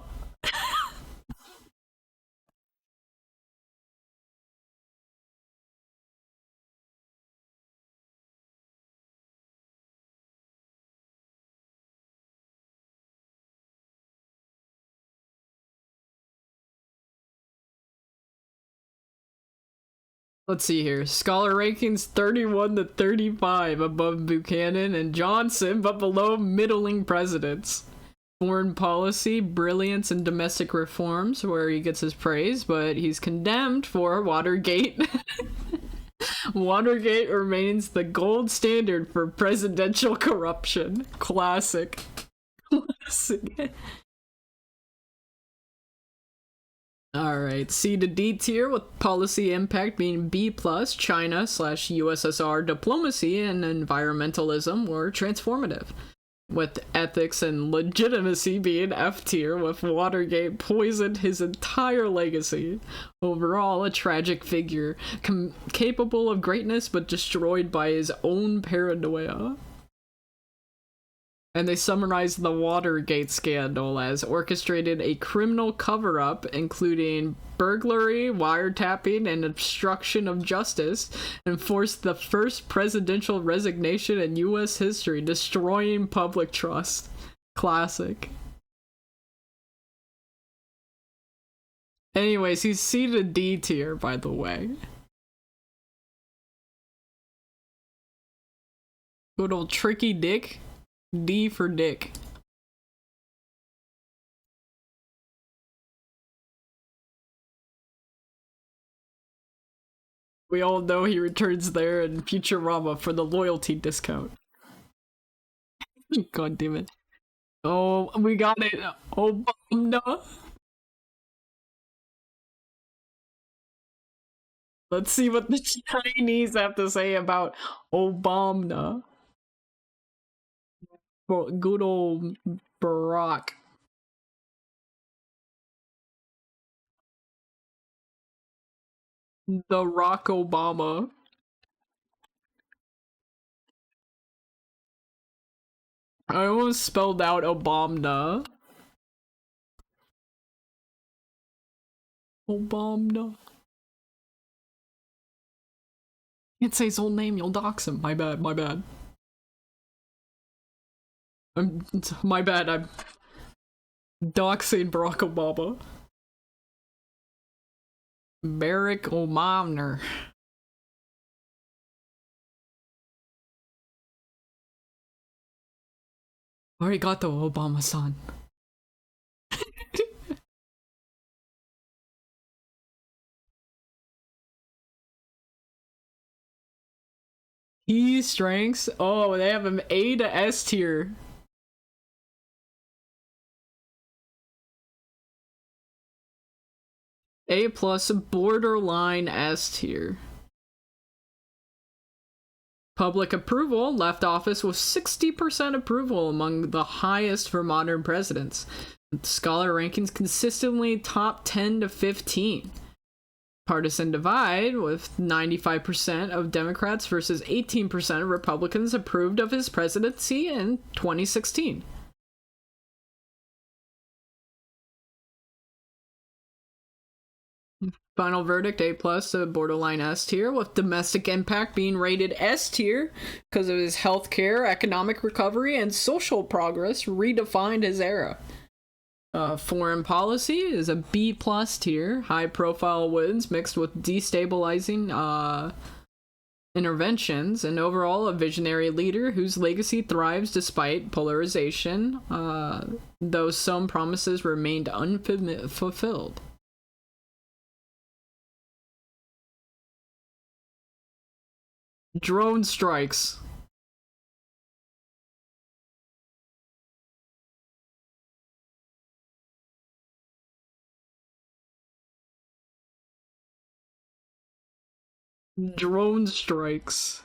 Let's see here. Scholar rankings 31 to 35 above Buchanan and Johnson, but below middling presidents. Foreign policy, brilliance, and domestic reforms, where he gets his praise, but he's condemned for Watergate. Watergate remains the gold standard for presidential corruption. Classic. Classic. Alright, C to D tier with policy impact being B+, China slash USSR diplomacy and environmentalism were transformative. With ethics and legitimacy being F tier, with Watergate poisoned his entire legacy. Overall, a tragic figure, capable of greatness but destroyed by his own paranoia. And they summarized the Watergate scandal as orchestrated a criminal cover-up including burglary, wiretapping, and obstruction of justice, and forced the first presidential resignation in US history, destroying public trust. Classic. Anyways, he's C to D tier, by the way. Good old Tricky Dick. D for Dick. We all know he returns there in Futurama for the loyalty discount. God damn it. Oh, we got it. Oh, no. Let's see what the Chinese have to say about Obama. Good old Barack. The Rock Obama. I almost spelled out Obama. Obama. Can't say his whole name, you'll dox him. My bad, my bad. My bad, I'm doxing Barack Obama. Barack Obama. Arigato, Obama-san. Key strengths. Oh, they have an A to S tier. A plus borderline S tier. Public approval left office with 60% approval, among the highest for modern presidents. Scholar rankings consistently top 10 to 15. Partisan divide, with 95% of Democrats versus 18% of Republicans approved of his presidency in 2016. Final verdict, A+, to borderline S tier, with domestic impact being rated S tier because of his healthcare, economic recovery, and social progress redefined his era. Foreign policy is a B+ tier, high profile wins mixed with destabilizing interventions, and overall a visionary leader whose legacy thrives despite polarization, though some promises remained unfulfilled. Drone strikes. Drone strikes.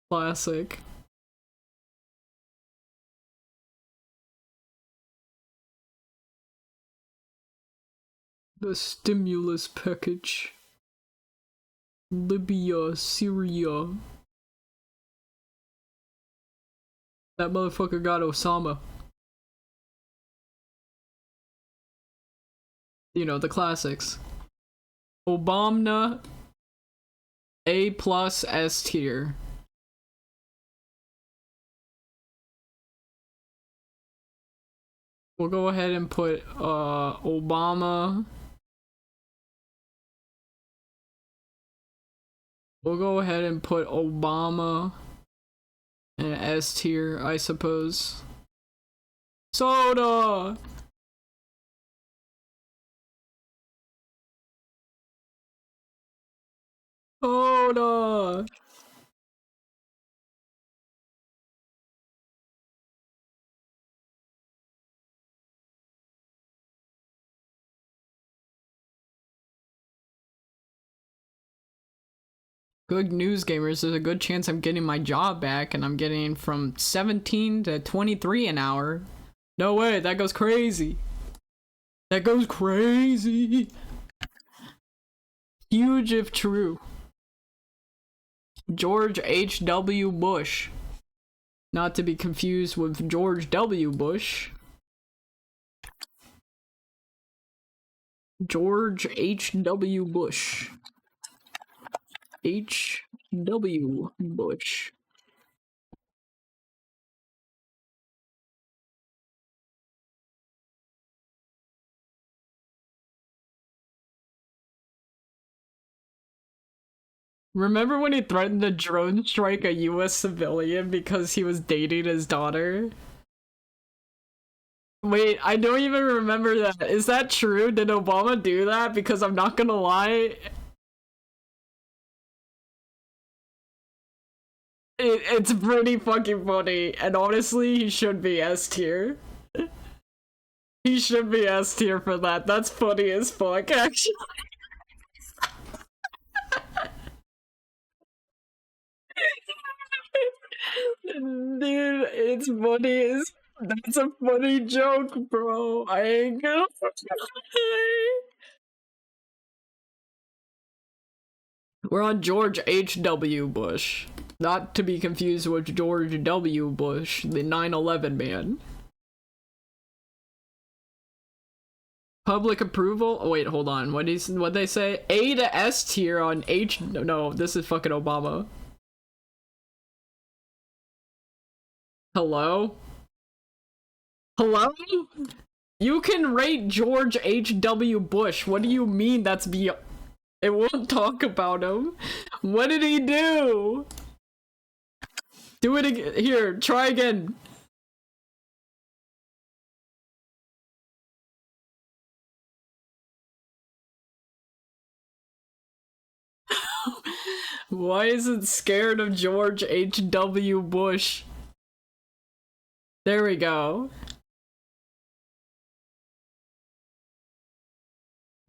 Classic. The stimulus package. Libya, Syria. That motherfucker got Osama. You know, the classics. Obama, A+, S tier. We'll go ahead and put Obama. We'll go ahead and put Obama in S tier, I suppose. Soda! Soda! Good news, gamers. There's a good chance I'm getting my job back, and I'm getting from 17 to 23 an hour. No way, that goes crazy. That goes crazy. Huge if true. George H.W. Bush. Not to be confused with George W. Bush. George H.W. Bush. H.W. Bush. Remember when he threatened to drone strike a US civilian because he was dating his daughter? Wait, I don't even remember that. Is that true? Did Obama do that? Because I'm not gonna lie, it's pretty fucking funny. And honestly, he should be S tier. He should be S tier for that. That's funny as fuck, actually. Dude, it's funny as. That's a funny joke, bro. I ain't gonna. We're on George H.W. Bush. Not to be confused with George W. Bush, the 9/11 man. Public approval? Oh, wait, hold on. What'd they say? A to S tier on H. No, this is fucking Obama. Hello? Hello? You can rate George H.W. Bush. What do you mean that's beyond? It won't talk about him. What did he do? Do it again. Here, try again. Why is it scared of George H.W. Bush? There we go.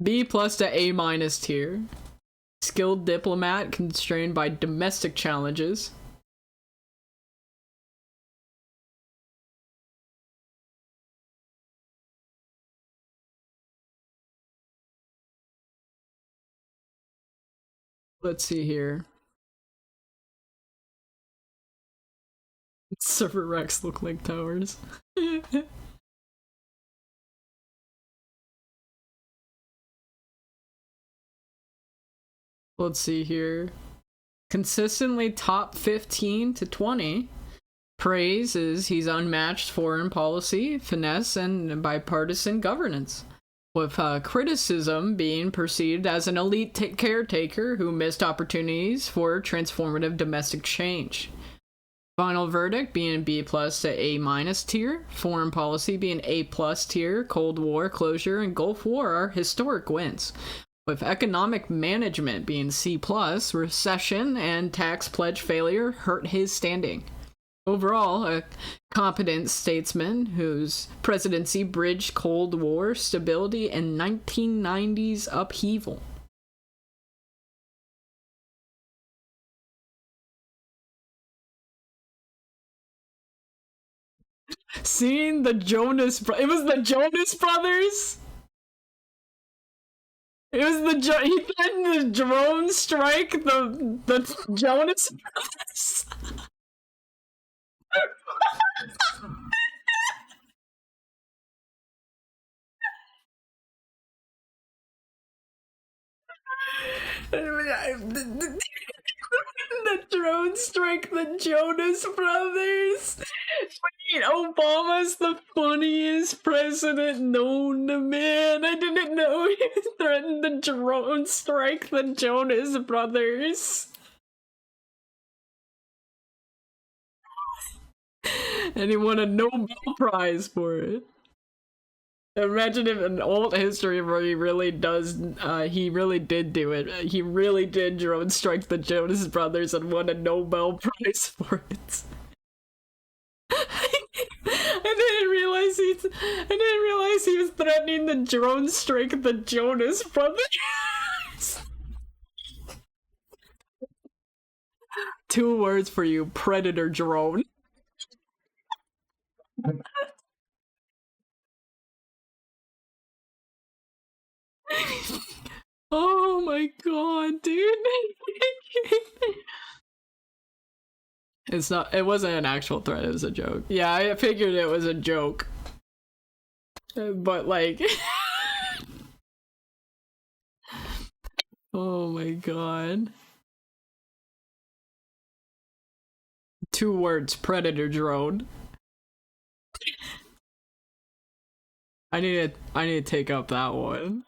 B+ to A- tier. Skilled diplomat constrained by domestic challenges. Let's see here. Server racks look like towers. Let's see here. Consistently top 15 to 20. Praises he's unmatched foreign policy, finesse, and bipartisan governance. With criticism being perceived as an elite caretaker who missed opportunities for transformative domestic change. Final verdict being B plus to A minus tier, foreign policy being A plus tier, Cold War closure and Gulf War are historic wins. With economic management being C plus, recession and tax pledge failure hurt his standing. Overall, a competent statesman whose presidency bridged Cold War stability and 1990s upheaval. Seeing the it was the Jonas Brothers. It was he threatened the drone strike the Jonas Brothers. The drone strike the Jonas Brothers. Obama's the funniest president known to man. I didn't know he threatened the drone strike the Jonas Brothers. And he won a Nobel Prize for it. Imagine if an old history where he really did do it. He really did drone strike the Jonas Brothers and won a Nobel Prize for it. I didn't realize he was threatening the drone strike the Jonas Brothers. 2 words for you: predator drone. Oh my god, dude. It wasn't an actual threat, it was a joke. Yeah, I figured it was a joke. But like oh my god. 2 words: predator drone. I need to take up that one.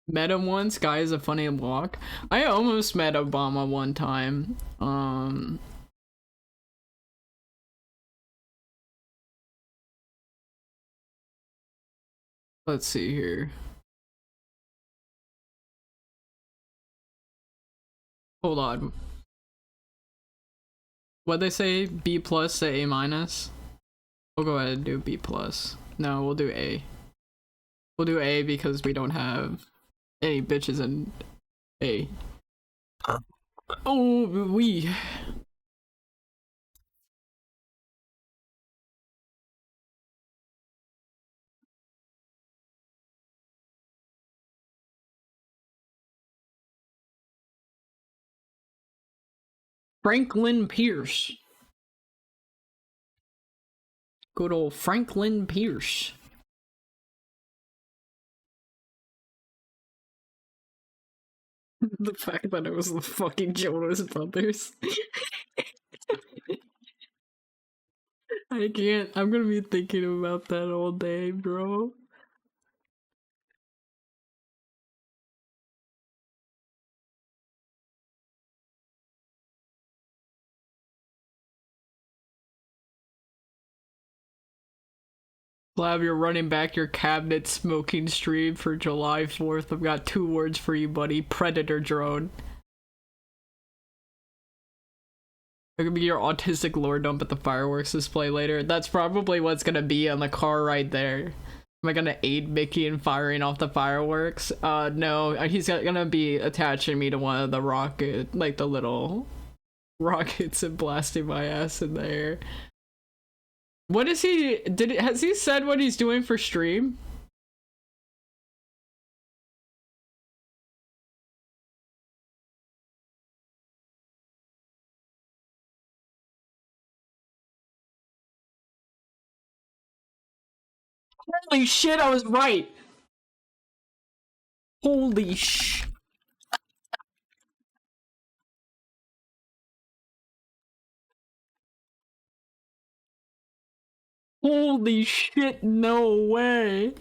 Met him once. Guy is a funny walk. I almost met Obama one time. Let's see here. Hold on. What'd they say? B plus to A minus? We'll go ahead and do B plus. No, we'll do A. We'll do A because we don't have any bitches in A. Oh, we. Franklin Pierce. Good old Franklin Pierce. The fact that it was the fucking Jonas Brothers. I can't. I'm gonna be thinking about that all day, bro. Lab, you're running back your cabinet smoking stream for July 4th. I've got 2 words for you, buddy. Predator drone. It could be your autistic lore dump at the fireworks display later. That's probably what's gonna be on the car right there. Am I gonna aid Mickey in firing off the fireworks? No. He's gonna be attaching me to one of the rocket, like the little rockets and blasting my ass in there. What is he? Has he said what he's doing for stream? Holy shit, I was right! Holy sh... Holy shit, no way!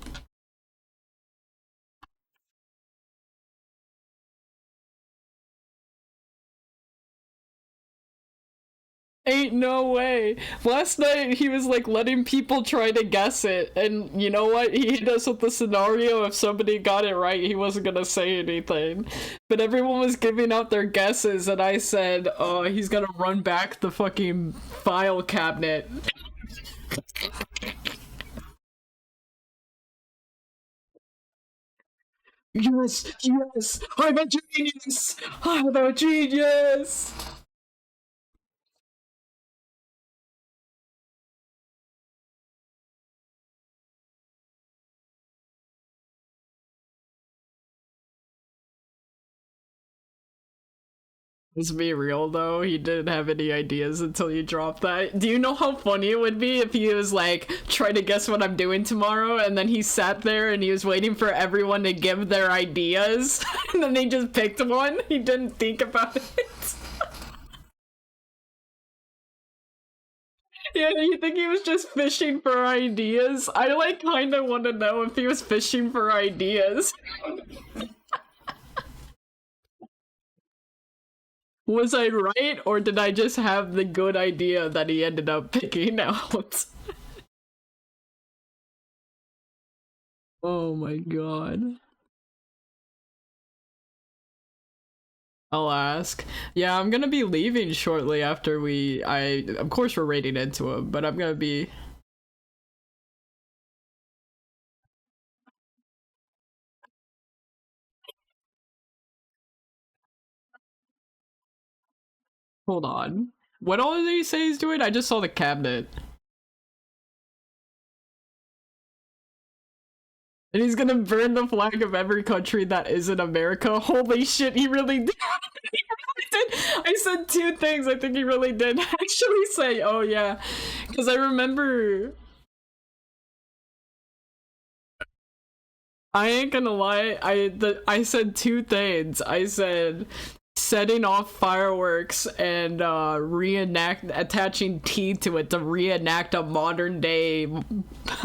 Ain't no way. Last night he was like letting people try to guess it, and you know what? He hit us with the scenario if somebody got it right, he wasn't gonna say anything. But everyone was giving out their guesses, and I said, oh, he's gonna run back the fucking file cabinet. Yes, yes, I'm a genius! I'm a genius! Let's be real though, he didn't have any ideas until you dropped that. Do you know how funny it would be if he was like, try to guess what I'm doing tomorrow, and then he sat there and he was waiting for everyone to give their ideas, and then they just picked one? He didn't think about it. Yeah, you think he was just fishing for ideas? I like kinda wanna know if he was fishing for ideas. Was I right, or did I just have the good idea that he ended up picking out? Oh my god. I'll ask. Yeah, I'm gonna be leaving shortly after of course we're raiding into him, but I'm gonna be... Hold on. What all did he say he's doing? I just saw the cabinet. And he's gonna burn the flag of every country that isn't America. Holy shit, he really did. He really did. I said two things. I think he really did actually say, oh yeah. Because I remember... I ain't gonna lie, I said two things. I said setting off fireworks and attaching tea to it to reenact a modern day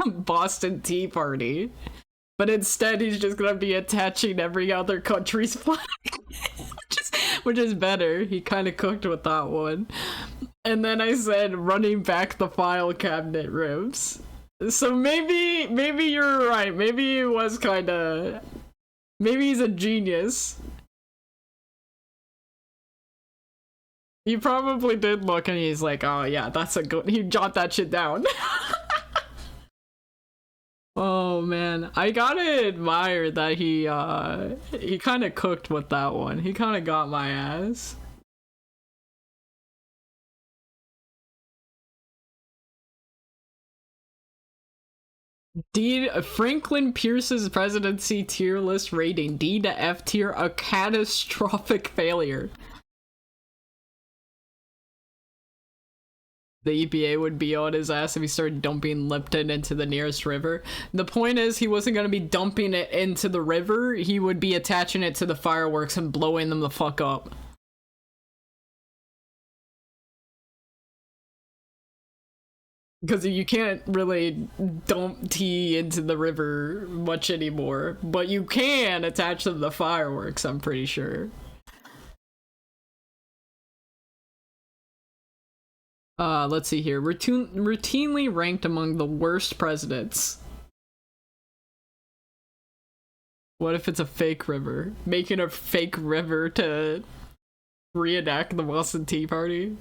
Boston Tea Party. But instead, he's just gonna be attaching every other country's flag, which is better. He kind of cooked with that one. And then I said running back the file cabinet rooms. So maybe you're right. Maybe he was kind of... Maybe he's a genius. He probably did look and he's like, oh yeah, that's a good... He jot that shit down. Oh man, I gotta admire that he kind of cooked with that one. He kind of got my ass. D Franklin Pierce's presidency tier list rating D to F tier, a catastrophic failure. The EPA would be on his ass if he started dumping Lipton into the nearest river. The point is, he wasn't going to be dumping it into the river, he would be attaching it to the fireworks and blowing them the fuck up. Because you can't really dump tea into the river much anymore, but you can attach them to the fireworks, I'm pretty sure. Let's see here. Routinely ranked among the worst presidents. What if it's a fake river? Making a fake river to reenact the Boston Tea Party?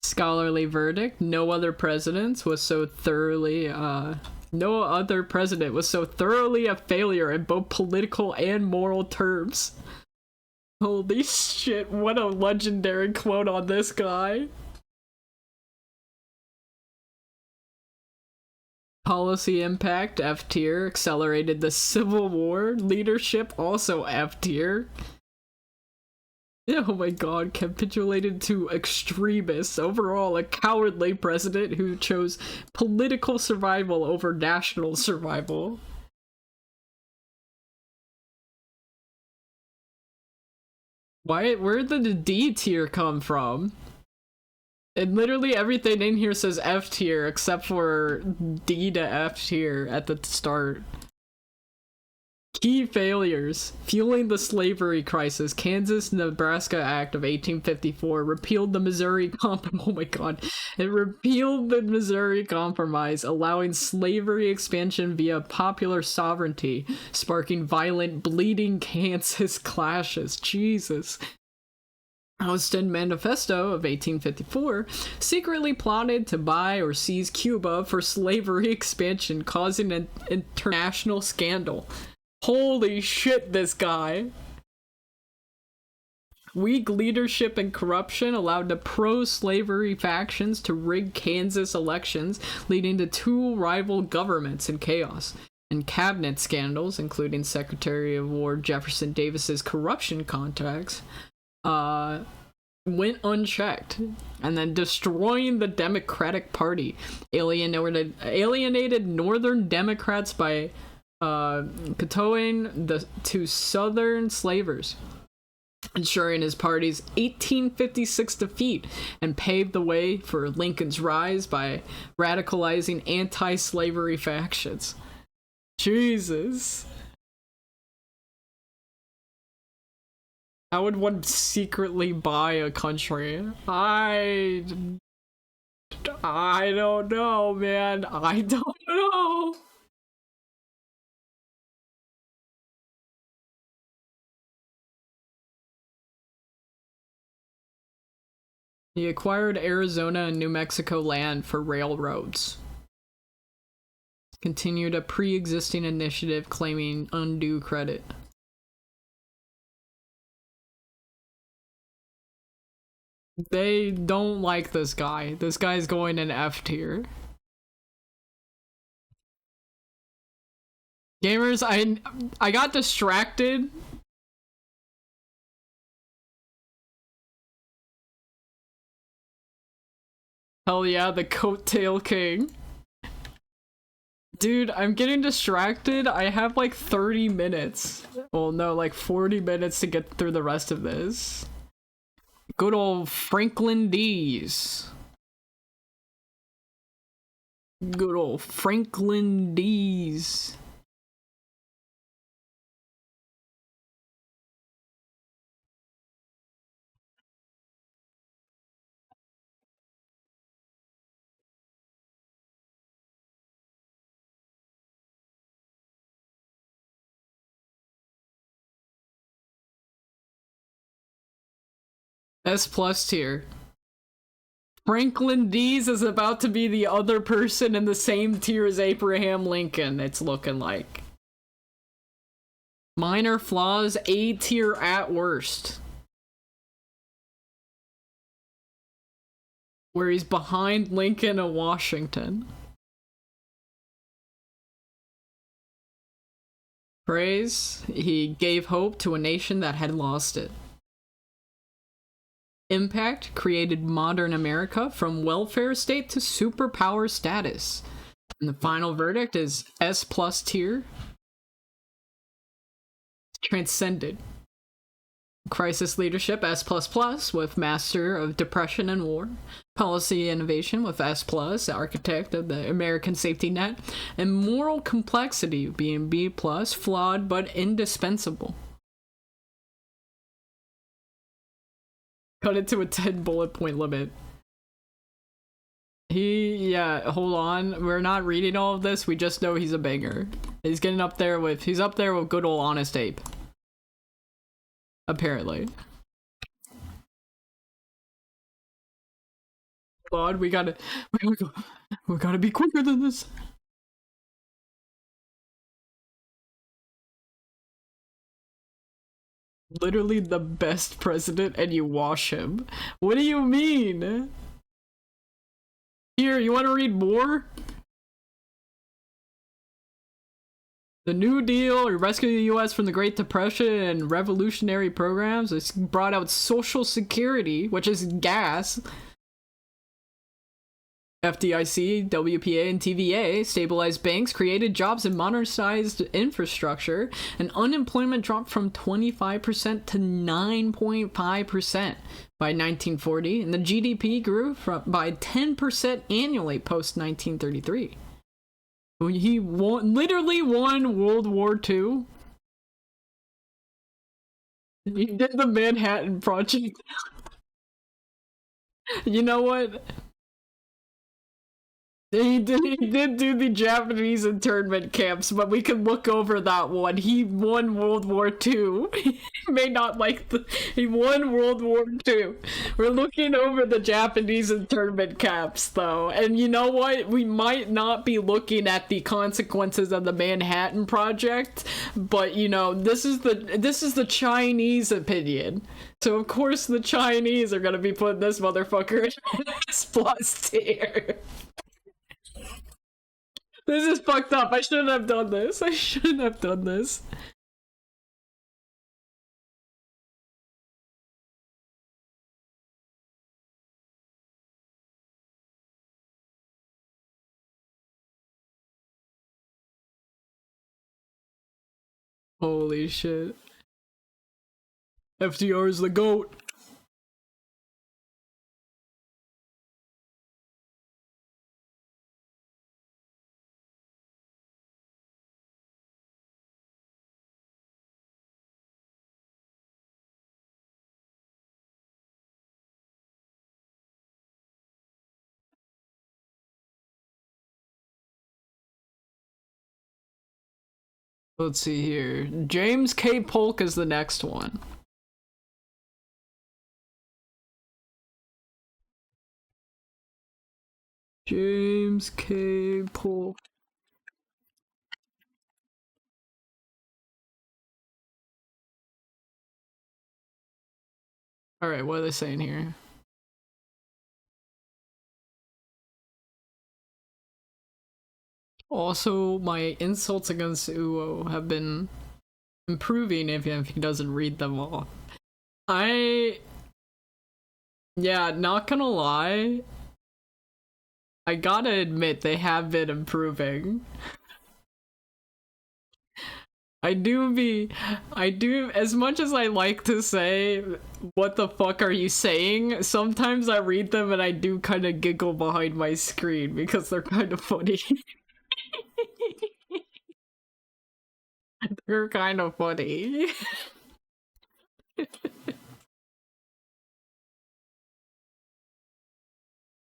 Scholarly verdict. No other president was so thoroughly a failure in both political and moral terms. Holy shit, what a legendary quote on this guy. Policy impact, F tier. Accelerated the Civil War. Leadership, also F tier. Oh my god, capitulated to extremists. Overall, a cowardly president who chose political survival over national survival. Where did the D tier come from? And literally everything in here says F tier except for D to F tier at the start. Key failures. Fueling the slavery crisis, Kansas-Nebraska Act of 1854 repealed the Missouri Compromise. Oh my god. It repealed the Missouri Compromise, allowing slavery expansion via popular sovereignty, sparking violent, bleeding Kansas clashes. Jesus. Austin Manifesto of 1854 secretly plotted to buy or seize Cuba for slavery expansion, causing an international scandal. Holy shit, this guy. Weak leadership and corruption allowed the pro-slavery factions to rig Kansas elections, leading to two rival governments in chaos. And cabinet scandals, including Secretary of War Jefferson Davis's corruption contacts, went unchecked, and then destroying the Democratic Party, alienated Northern Democrats by kowtowing to Southern slavers, ensuring his party's 1856 defeat, and paved the way for Lincoln's rise by radicalizing anti-slavery factions. Jesus. How would one secretly buy a country? I don't know, man. I don't know. He acquired Arizona and New Mexico land for railroads. Continued a pre-existing initiative claiming undue credit. They don't like this guy. This guy's going in F tier. Gamers, I got distracted. Hell yeah, the coattail king. Dude, I'm getting distracted. I have like 30 minutes. Well, no, like 40 minutes to get through the rest of this. Good old Franklin D's. Good old Franklin D's. S plus tier. Franklin D's is about to be the other person in the same tier as Abraham Lincoln, it's looking like. Minor flaws, A tier at worst. Where he's behind Lincoln and Washington. Praise, he gave hope to a nation that had lost it. Impact, created modern America from welfare state to superpower status. And the final verdict is S plus tier. Transcended. Crisis leadership, S++, with master of depression and war. Policy innovation with S+, architect of the American safety net. And moral complexity being B+, flawed but indispensable. Cut it to a 10 bullet point limit. Yeah, hold on. We're not reading all of this. We just know he's a banger. He's up there with good old Honest Ape. Apparently. God, we gotta be quicker than this. Literally the best president and you wash him. What do you mean? Here, you want to read more? The New Deal, rescuing the U.S. from the Great Depression and revolutionary programs. It's brought out Social Security, which is gas. FDIC, WPA, and TVA stabilized banks, created jobs, and modernized infrastructure, and unemployment dropped from 25% to 9.5% by 1940, and the GDP grew by 10% annually post 1933. He literally won World War II. He did the Manhattan Project. You know what? He did do the Japanese internment camps, but we can look over that one. He won World War II. He may not like he won World War II. We're looking over the Japanese internment camps, though. And you know what? We might not be looking at the consequences of the Manhattan Project, but you know, this is the Chinese opinion. So of course the Chinese are gonna be putting this motherfucker in S plus tier. This is fucked up. I shouldn't have done this. I shouldn't have done this. Holy shit. FDR is the GOAT. Let's see here. James K. Polk is the next one. James K. Polk. Alright, what are they saying here? Also, my insults against Uo have been improving if he doesn't read them all. Yeah, not gonna lie. I gotta admit, they have been improving. I do, as much as I like to say, what the fuck are you saying? Sometimes I read them and I do kind of giggle behind my screen because they're kind of funny. They're kind of funny.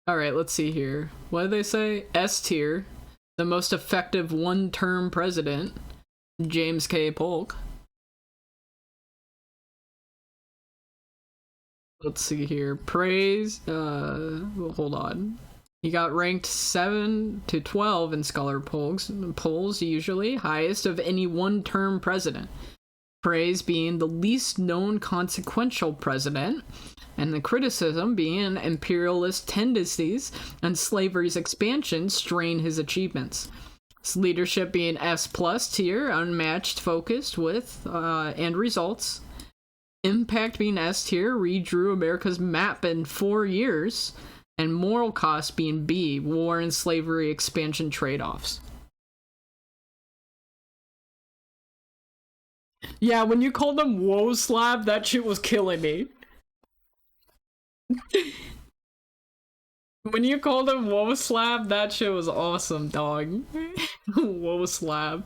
Alright, let's see here. What do they say? S tier. The most effective one-term president. James K. Polk. Let's see here. Praise. Well, hold on. He got ranked 7 to 12 in scholar polls, usually highest of any one-term president. Praise being the least known consequential president, and the criticism being imperialist tendencies and slavery's expansion strain his achievements. His leadership being S plus tier, unmatched, focused with and results. Impact being S tier, redrew America's map in 4 years. And moral cost being B, war and slavery expansion trade-offs. Yeah, when you called them Woe Slab, that shit was killing me. When you called him Woe Slab, that shit was awesome, dog. Woe Slab.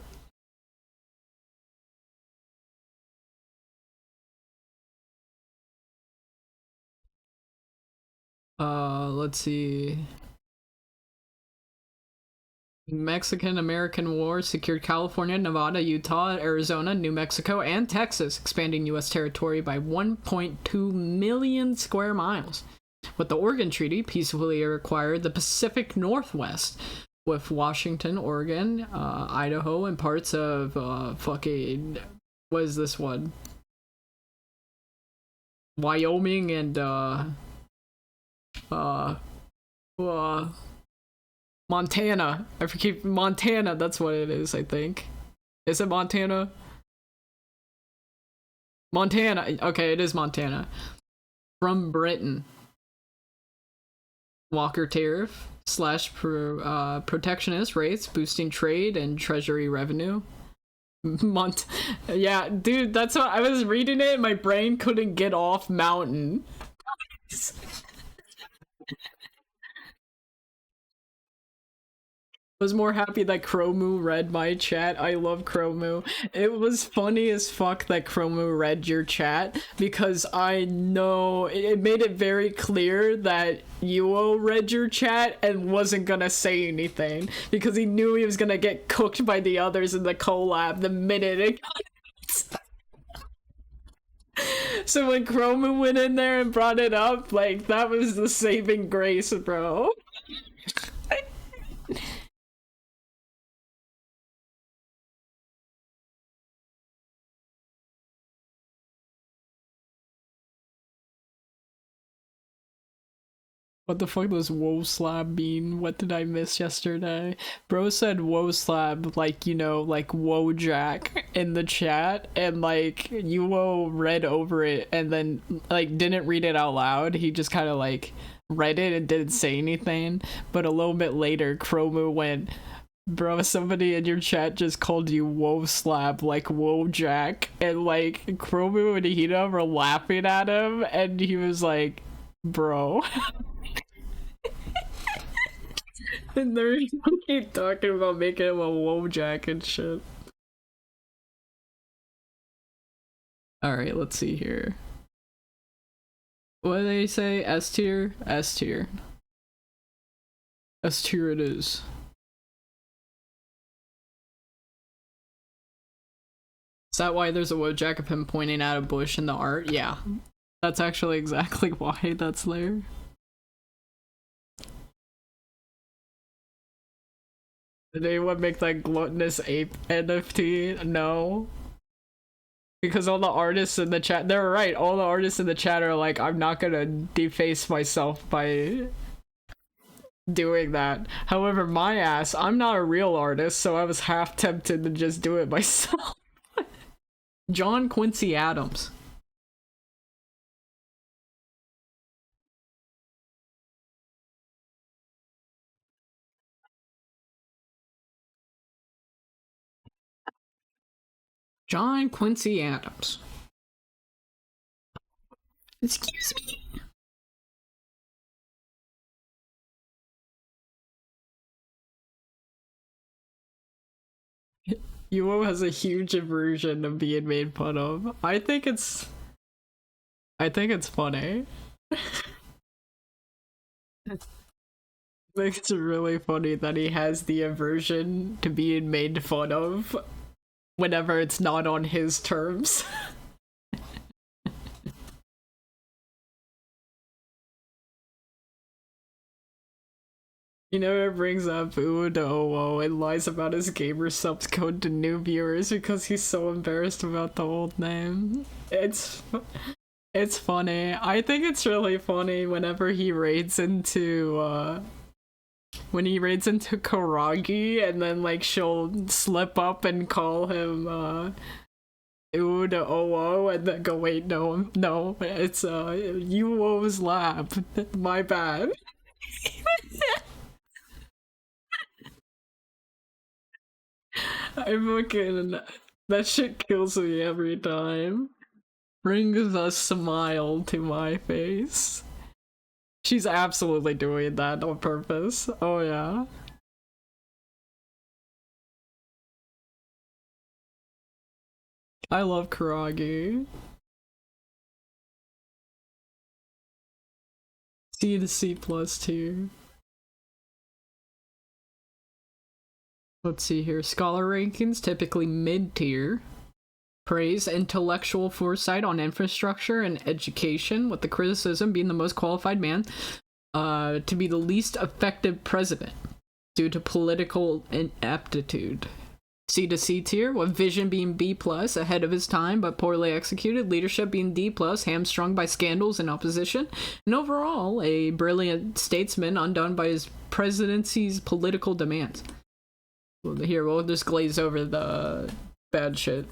Let's see. Mexican-American War secured California, Nevada, Utah, Arizona, New Mexico, and Texas, expanding U.S. territory by 1.2 million square miles. With the Oregon Treaty, peacefully acquired the Pacific Northwest, with Washington, Oregon, Idaho, and parts of, fucking... What is this one? Wyoming and, Montana. I forget Montana, that's what it is, I think. Is it Montana? Montana. Okay, it is Montana. From Britain. Walker tariff slash protectionist rates, boosting trade and treasury revenue. Yeah, dude, that's what I was reading it. My brain couldn't get off mountain. Was more happy that Chromu read my chat. I love Chromu. It was funny as fuck that Chromu read your chat because I know it made it very clear that Yuo read your chat and wasn't gonna say anything because he knew he was gonna get cooked by the others in the collab the minute it got. So when Chromu went in there and brought it up, like, that was the saving grace, bro. What the fuck does Woe Slab mean? What did I miss yesterday? Bro said Woe Slab, like, you know, like Wojak in the chat, and like Yuo read over it and then like didn't read it out loud. He just kind of like read it and didn't say anything. But a little bit later, Chromu went, bro, somebody in your chat just called you Woe Slab, like Wojak, and like Chromu and Hina were laughing at him, and he was like, bro. And they're keep talking about making him a Wojak and shit. Alright, let's see here. What do they say? S tier? S tier. S tier it is. Is that why there's a Wojak of him pointing at a bush in the art? Yeah. That's actually exactly why that's there. Did anyone make that gluttonous ape NFT? No. Because all the artists in the chat, they're right, all the artists in the chat are like, I'm not gonna deface myself by doing that. However, my ass, I'm not a real artist, so I was half tempted to just do it myself. John Quincy Adams. John Quincy Adams. Excuse me. Yuo has a huge aversion of being made fun of. I think it's funny. I think it's really funny that he has the aversion to being made fun of whenever it's not on his terms. You know, it brings up Udo and lies about his gamer subs code to new viewers because he's so embarrassed about the old name. It's funny. I think it's really funny whenever he raids into when he raids into Karagi and then like she'll slip up and call him Udo and then go, wait, no, it's Yuo's lab. My bad. I'm fucking. That shit kills me every time. Brings a smile to my face. She's absolutely doing that on purpose. Oh, yeah. I love Karagi. C to C plus tier. Let's see here. Scholar rankings, typically mid-tier. Praise intellectual foresight on infrastructure and education, with the criticism being the most qualified man to be the least effective president due to political ineptitude. C to C tier, with vision being B+, ahead of his time but poorly executed, leadership being D+, hamstrung by scandals and opposition, and overall, a brilliant statesman undone by his presidency's political demands. Here, we'll just glaze over the Bad shit.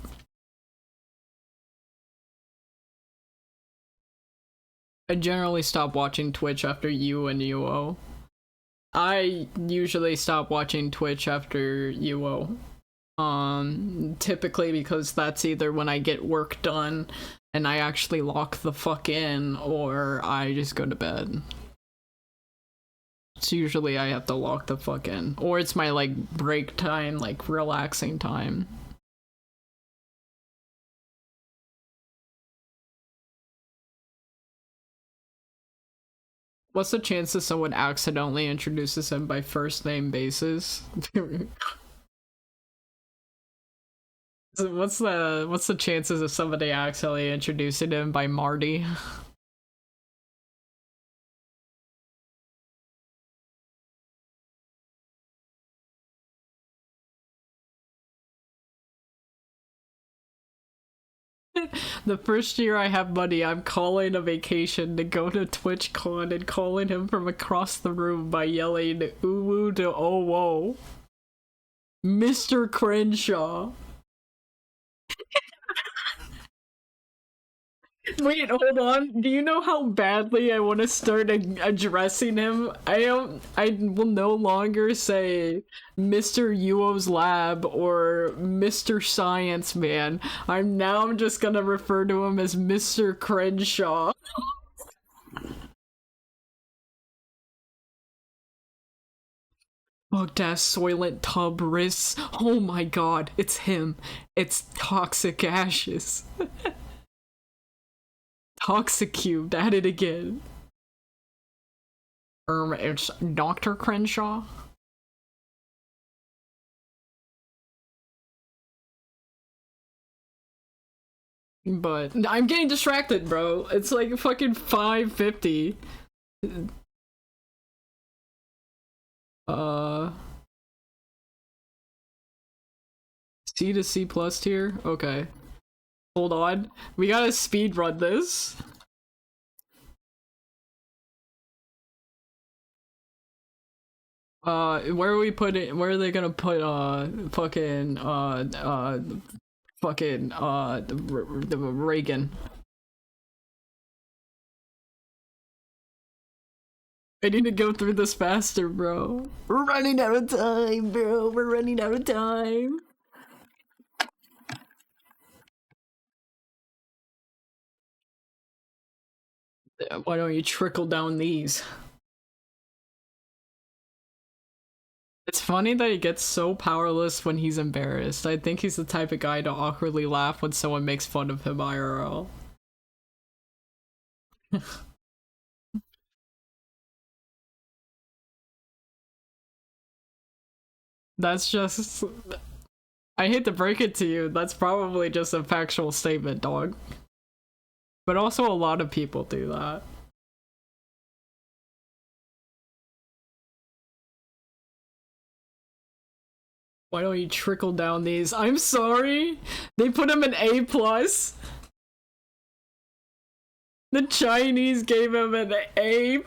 I generally stop watching Twitch after U and UO. I usually stop watching Twitch after UO. Typically because that's either when I get work done and I actually lock the fuck in, or I just go to bed. It's usually I have to lock the fuck in. Or it's my, like, break time, like, relaxing time. What's the chances someone accidentally introduces him by first name basis? What's the chances of somebody accidentally introducing him by Marty? The first year I have money, I'm calling a vacation to go to TwitchCon and calling him from across the room by yelling "Uwu to Owo." Mr. Crenshaw. Wait, hold on. Do you know how badly I want to start addressing him? I will no longer say Mr. Yuo's lab or Mr. Science Man. I'm just gonna refer to him as Mr. Crenshaw. Bugdash Soylent Tub Riss. Oh my god, it's him. It's Toxic Ashes. Toxic Cubed at it again. It's Dr. Crenshaw. But I'm getting distracted, bro. It's like fucking 5:50. Uh, C to C plus tier. Okay, hold on. We gotta speed run this. Where are we putting? Where are they gonna put? The Reagan. I need to go through this faster, bro. We're running out of time, bro. We're running out of time. Why don't you trickle down these? It's funny that he gets so powerless when he's embarrassed. I think he's the type of guy to awkwardly laugh when someone makes fun of him IRL. That's just... I hate to break it to you, that's probably just a factual statement, dog. But also a lot of people do that. Why don't you trickle down these? I'm sorry! They put him an A+. The Chinese gave him an A+.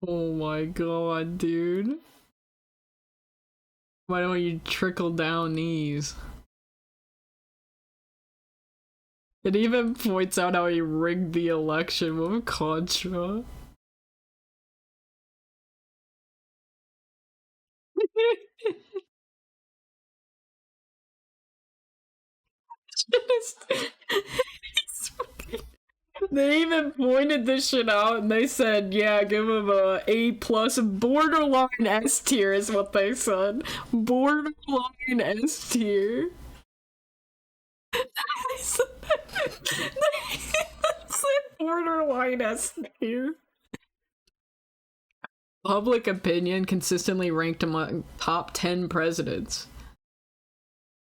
Oh my god, dude. Why don't you trickle down these? It even points out how he rigged the election with Contra. They even pointed this shit out and they said, yeah, give him a A plus, borderline S tier is what they said. Borderline S tier. They said borderline S tier. Public opinion consistently ranked among top 10 presidents.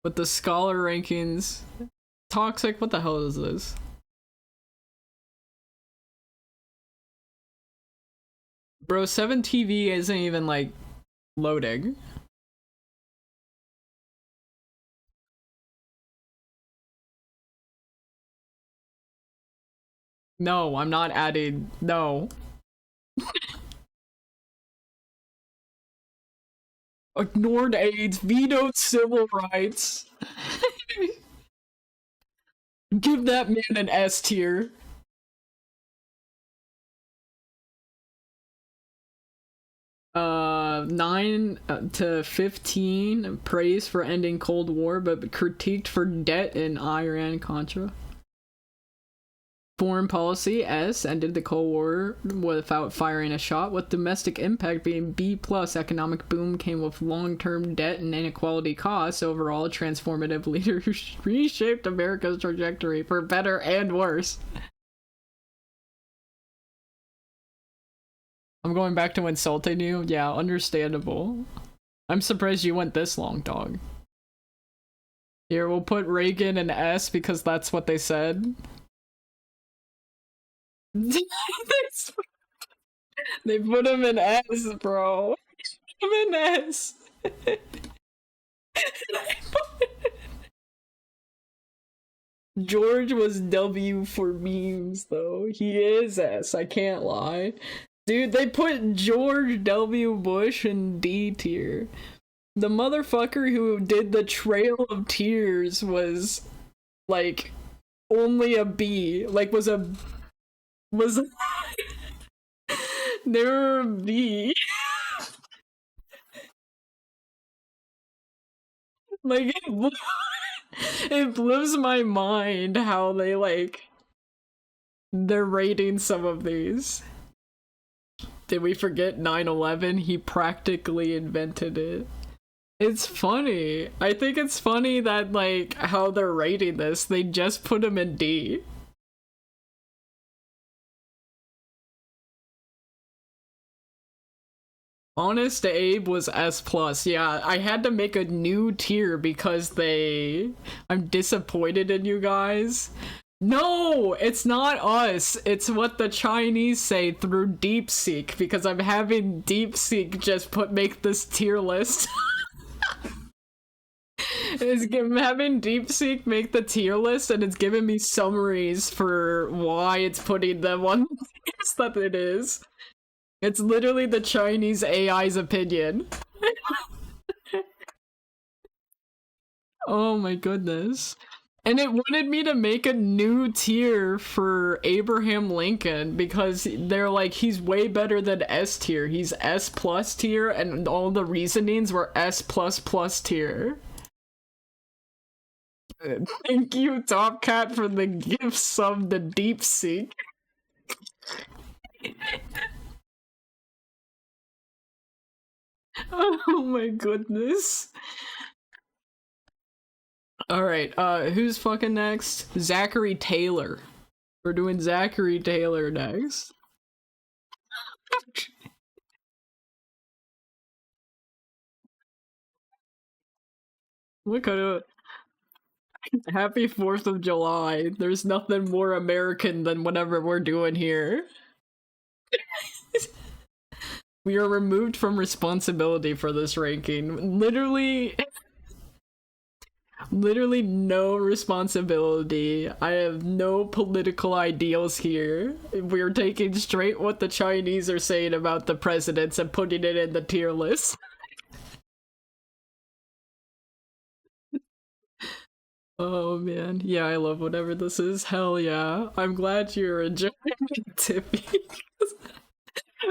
With the scholar rankings. Toxic, what the hell is this? Bro, 7TV isn't even like loading. No, I'm not adding. No. Ignored AIDS, vetoed civil rights. Give that man an S tier. 9 to 15, praise for ending Cold War, but critiqued for debt in Iran Contra. Foreign policy, S, ended the Cold War without firing a shot, with domestic impact being B+. Economic boom came with long-term debt and inequality costs. Overall, transformative leader who reshaped America's trajectory for better and worse. I'm going back to insulting you? Yeah, understandable. I'm surprised you went this long, dog. Here, we'll put Reagan an S because that's what they said. They put him in S, bro. Put him in S. George was W for memes, though. He is S, I can't lie. Dude, they put George W. Bush in D tier. The motherfucker who did the Trail of Tears was, like, only a B. Like, was they're a B. Like, it blows my mind how they, like, they're rating some of these. Did we forget 9/11? He practically invented it. It's funny. I think it's funny that, like, how they're rating this. They just put him in D. Honest Abe was S+. Yeah, I had to make a new tier because I'm disappointed in you guys. No, it's not us. It's what the Chinese say through Deepseek, because I'm having Deepseek just make this tier list. I'm having Deepseek make the tier list, and it's giving me summaries for why it's putting them on the tiers that it is. It's literally the Chinese AI's opinion. Oh my goodness. And it wanted me to make a new tier for Abraham Lincoln because they're like, he's way better than S tier. He's S+ tier, and all the reasonings were S++ tier. Thank you, Top Cat, for the gifts of the Deepseek. Oh my goodness. Alright, who's fucking next? Zachary Taylor. We're doing Zachary Taylor next. What kind of... Happy 4th of July. There's nothing more American than whatever we're doing here. We are removed from responsibility for this ranking. Literally no responsibility. I have no political ideals here. We're taking straight what the Chinese are saying about the presidents and putting it in the tier list. Oh man, yeah, I love whatever this is. Hell yeah. I'm glad you're enjoying it, Tiffy.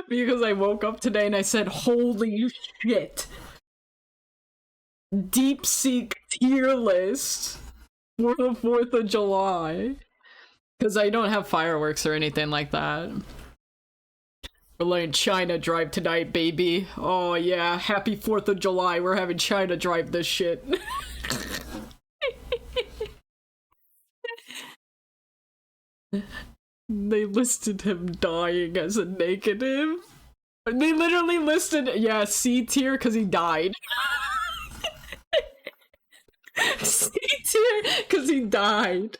Because I woke up today and I said, holy shit. Deepseek tier list for the 4th of July. Because I don't have fireworks or anything like that. We're letting China drive tonight, baby. Oh yeah, happy 4th of July. We're having China drive this shit. They listed him dying as a negative. They literally listed, yeah, C tier because he died. C tier because he died.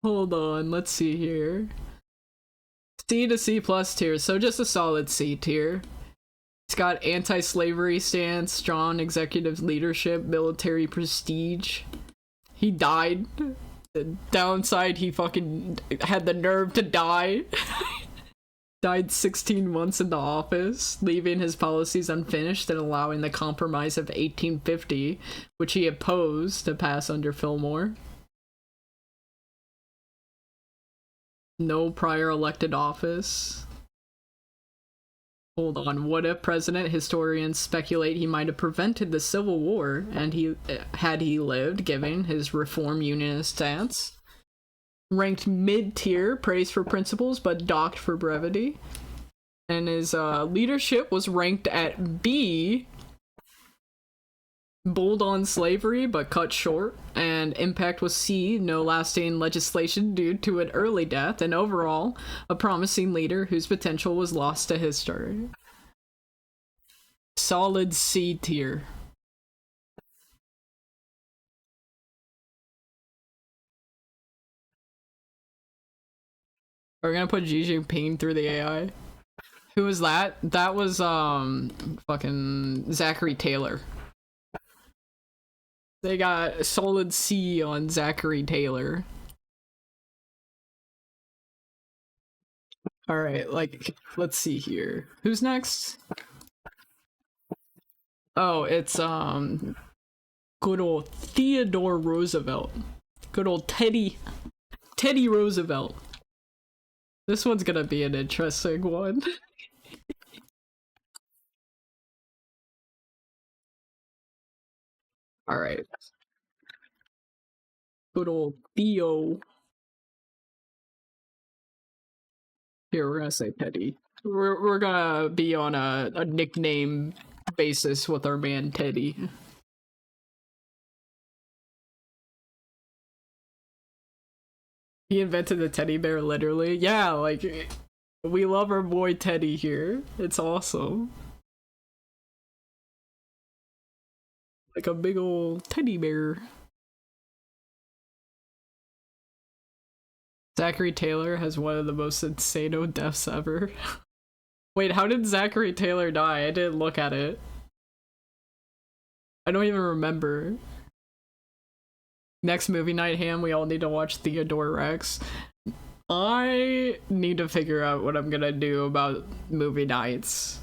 Hold on, let's see here. C to C+ tier, so just a solid C tier. It's got anti-slavery stance, strong executive leadership, military prestige. He died. The downside, he fucking had the nerve to die. Died 16 months in the office, leaving his policies unfinished and allowing the Compromise of 1850, which he opposed, to pass under Fillmore. No prior elected office. Hold on, what if president? Historians speculate he might have prevented the Civil War, and had he lived, given his reform unionist stance. Ranked mid-tier, praised for principles, but docked for brevity. And his leadership was ranked at B, bold on slavery, but cut short. And impact was C, no lasting legislation due to an early death. And overall, a promising leader whose potential was lost to history. Solid C tier. We're gonna put Xi Jinping through the AI. Who was that? That was fucking Zachary Taylor. They got a solid C on Zachary Taylor. Alright, like, let's see here. Who's next? Oh, it's good old Theodore Roosevelt. Good old Teddy Roosevelt. This one's gonna be an interesting one. Alright. Good old Theo. Here, we're gonna say Teddy. We're gonna be on a nickname basis with our man Teddy. He invented the teddy bear, literally. Yeah, like, we love our boy Teddy here. It's awesome. Like a big old teddy bear. Zachary Taylor has one of the most insano deaths ever. Wait, how did Zachary Taylor die? I didn't look at it. I don't even remember. Next movie night, Ham, we all need to watch Theodore Rex. I need to figure out what I'm gonna do about movie nights.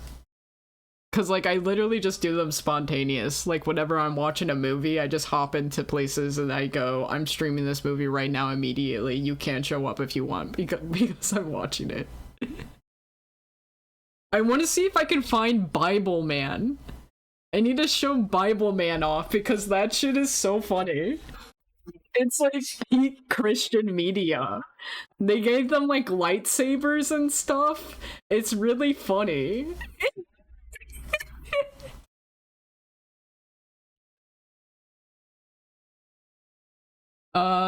Cause like I literally just do them spontaneous. Like whenever I'm watching a movie, I just hop into places and I go, I'm streaming this movie right now immediately. You can't show up if you want because I'm watching it. I want to see if I can find Bible Man. I need to show Bible Man off because that shit is so funny. It's like peak Christian media. They gave them like lightsabers and stuff. It's really funny.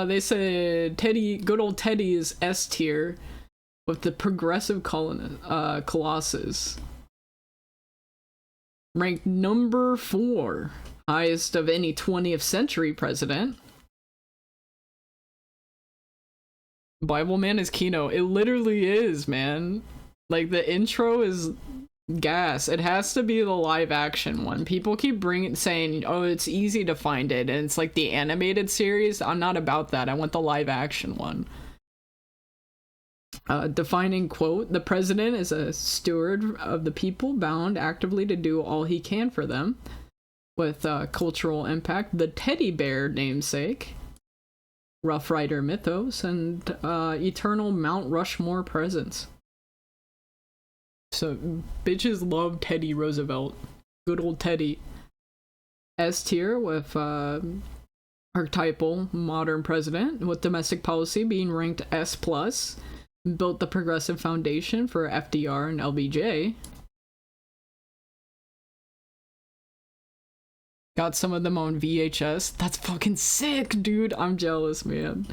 They said Teddy, good old Teddy is S tier with the progressive Colossus. Ranked number 4, highest of any 20th century president. Bible Man is Kino. It literally is, man. Like the intro is gas. It has to be the live action one. People keep saying, oh, it's easy to find it, and it's like the animated series. I'm not about that. I want the live action one. Defining quote, the president is a steward of the people, bound actively to do all he can for them, with cultural impact, the teddy bear namesake, Rough Rider mythos, and eternal Mount Rushmore presence. So bitches love Teddy Roosevelt. Good old Teddy. S tier with archetypal modern president, with domestic policy being ranked S+. Built the progressive foundation for FDR and LBJ. Got some of them on VHS. That's fucking sick, dude. I'm jealous, man.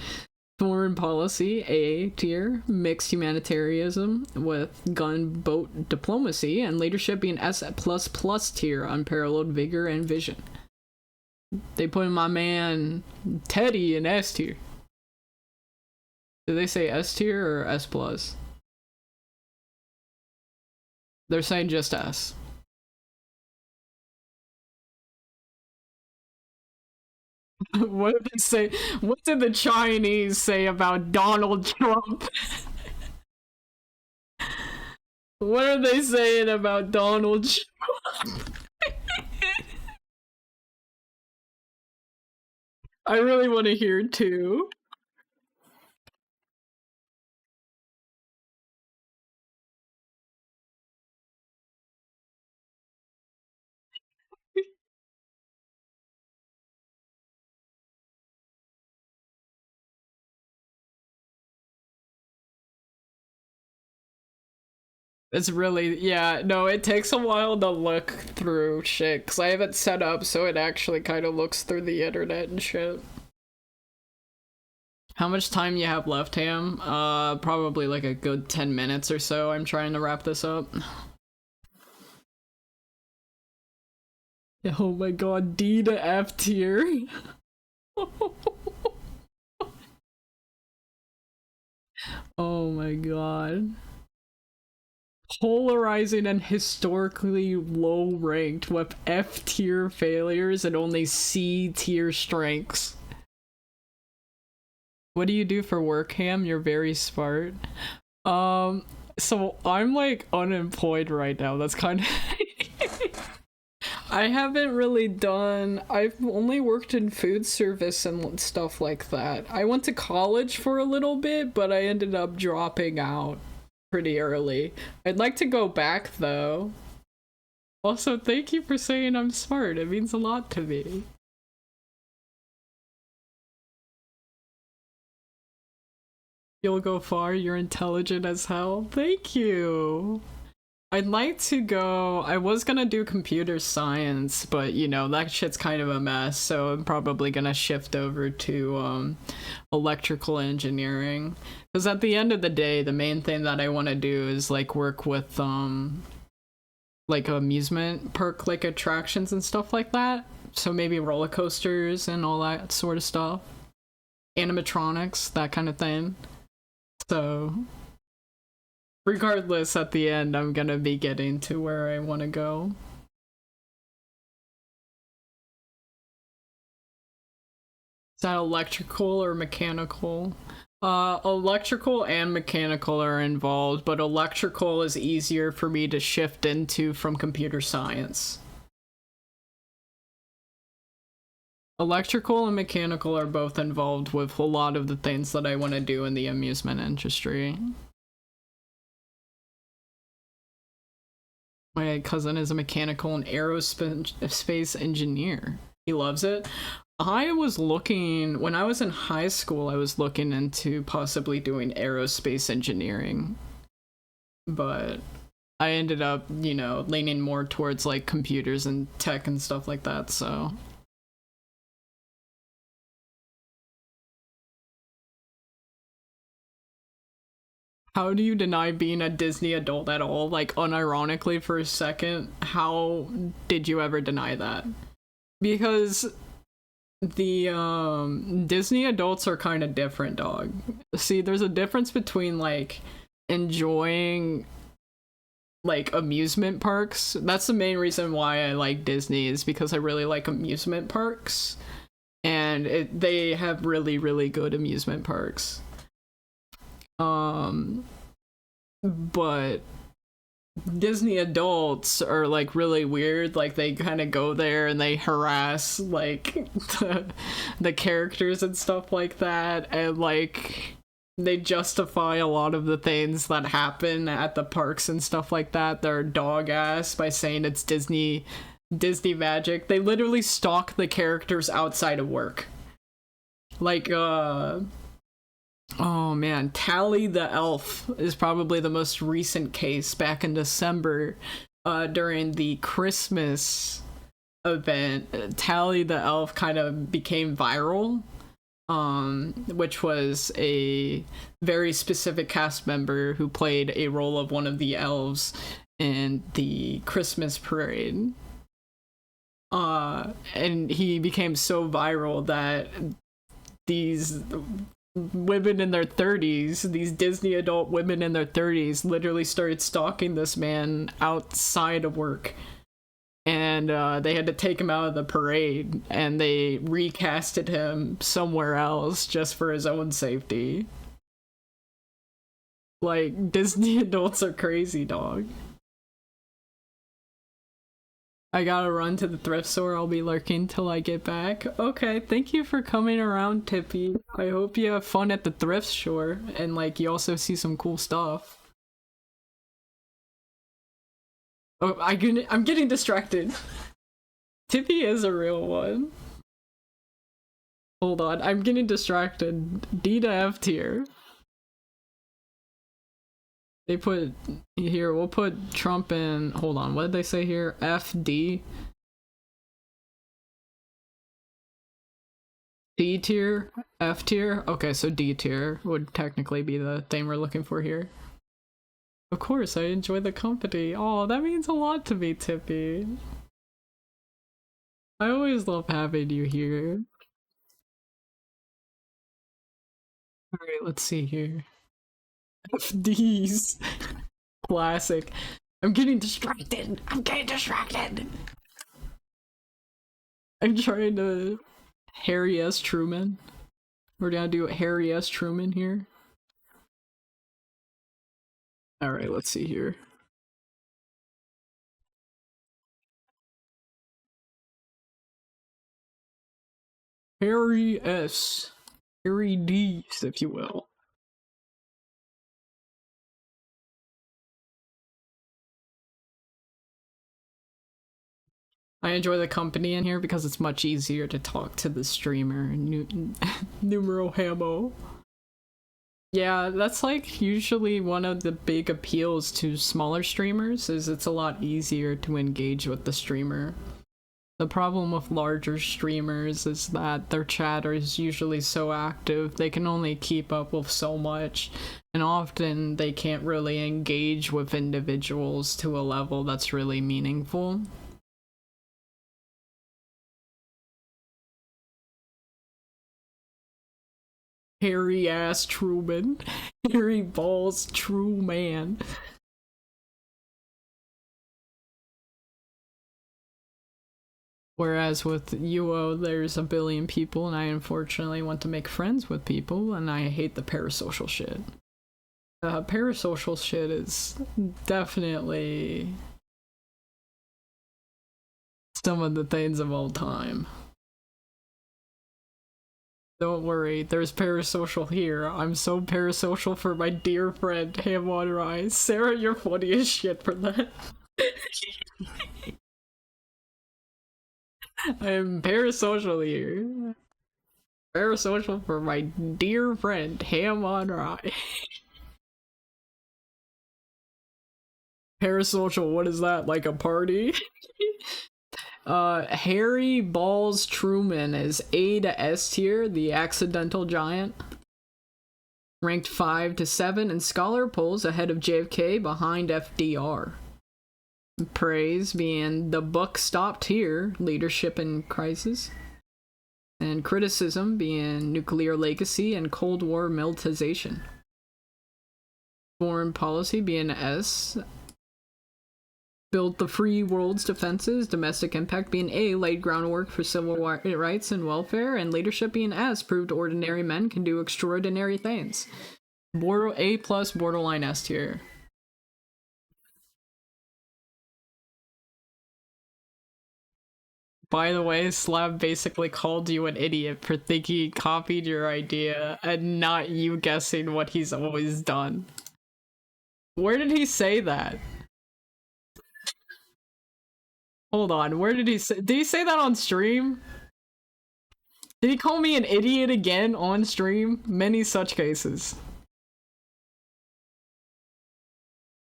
Foreign policy, A tier. Mixed humanitarianism with gunboat diplomacy, and leadership being S++ tier, unparalleled vigor and vision. They put my man Teddy in S tier. Did they say S tier or S+? They're saying just S. What did they say? What did the Chinese say about Donald Trump? What are they saying about Donald Trump? I really want to hear too. It's really, yeah, no, it takes a while to look through shit, because I have it set up so it actually kind of looks through the internet and shit. How much time you have left, Ham? Probably like a good 10 minutes or so. I'm trying to wrap this up. Oh my god, D to F tier. Oh my god. Polarizing and historically low ranked with F tier failures and only C tier strengths. What do you do for work, Ham? You're very smart. So I'm like unemployed right now. That's kind of I haven't really done. I've only worked in food service and stuff like that. I went to college for a little bit, but I ended up dropping out pretty early. I'd like to go back though. Also, thank you for saying I'm smart. It means a lot to me. You'll go far. You're intelligent as hell. Thank you. I'd like to go. I was gonna do computer science, but you know, that shit's kind of a mess, so I'm probably gonna shift over to electrical engineering. Because at the end of the day, the main thing that I want to do is like work with like amusement park like attractions and stuff like that. So maybe roller coasters and all that sort of stuff. Animatronics, that kind of thing. So regardless, at the end, I'm gonna be getting to where I want to go. Is that electrical or mechanical? Electrical and mechanical are involved, but electrical is easier for me to shift into from computer science. Electrical and mechanical are both involved with a lot of the things that I want to do in the amusement industry. My cousin is a mechanical and aerospace engineer. He loves it. I was looking, when I was in high school, I was looking into possibly doing aerospace engineering. But I ended up, you know, leaning more towards like computers and tech and stuff like that, so. How do you deny being a Disney adult at all? Like, unironically for a second, how did you ever deny that? Because the Disney adults are kind of different, dog. See, there's a difference between like enjoying like amusement parks. That's the main reason why I like Disney, is because I really like amusement parks, and they have really really good amusement parks. But Disney adults are like really weird. Like they kind of go there and they harass like the characters and stuff like that, and like they justify a lot of the things that happen at the parks and stuff like that. They're dog ass by saying it's Disney magic. They literally stalk the characters outside of work. Like oh man, Tally the Elf is probably the most recent case back in December during the Christmas event. Tally the Elf kind of became viral, which was a very specific cast member who played a role of one of the elves in the Christmas parade. And he became so viral that these women in their 30s, these Disney adult women in their 30s, literally started stalking this man outside of work. And and they had to take him out of the parade, and they recasted him somewhere else just for his own safety. Like, Disney adults are crazy, dog. I gotta run to the thrift store. I'll be lurking till I get back. Okay, thank you for coming around, Tippy. I hope you have fun at the thrift store, and like you also see some cool stuff. Oh, I'm getting distracted. Tippy is a real one. Hold on, I'm getting distracted. D to F tier. They put here, we'll put Trump in, hold on, what did they say here? F, D? D tier? F tier? Okay, so D tier would technically be the thing we're looking for here. Of course, I enjoy the company. Oh, that means a lot to me, Tippy. I always love having you here. Alright, let's see here. FDs. Classic. I'm getting distracted. I'm getting distracted. I'm trying to Harry S. Truman. We're gonna do Harry S. Truman here. Alright, let's see here. Harry S. Harry D, if you will. I enjoy the company in here because it's much easier to talk to the streamer. Numero Hamo. Yeah, that's like usually one of the big appeals to smaller streamers is it's a lot easier to engage with the streamer. The problem with larger streamers is that their chatter is usually so active, they can only keep up with so much, and often they can't really engage with individuals to a level that's really meaningful. Harry ass Truman. Harry balls true man. Whereas with UO, there's a billion people, and I unfortunately want to make friends with people, and I hate the parasocial shit. Parasocial shit is definitely some of the things of all time. Don't worry, there's parasocial here. I'm so parasocial for my dear friend Ham on Rise. Sarah, you're funny as shit for that. I'm parasocial here. Parasocial for my dear friend Ham on Rye. Parasocial, what is that? Like a party? Harry Balls Truman is A to S tier, the accidental giant. Ranked 5 to 7 in scholar polls, ahead of JFK, behind FDR. Praise being the buck stopped here, leadership in crisis. And criticism being nuclear legacy and Cold War militarization. Foreign policy being S. Built the free world's defenses, domestic impact being A, laid groundwork for civil rights and welfare, and leadership being S, proved ordinary men can do extraordinary things. A plus borderline S tier. By the way, Slab basically called you an idiot for thinking he copied your idea and not you guessing what he's always done. Where did he say that? Hold on, where did he say? Did he say that on stream? Did he call me an idiot again on stream? Many such cases.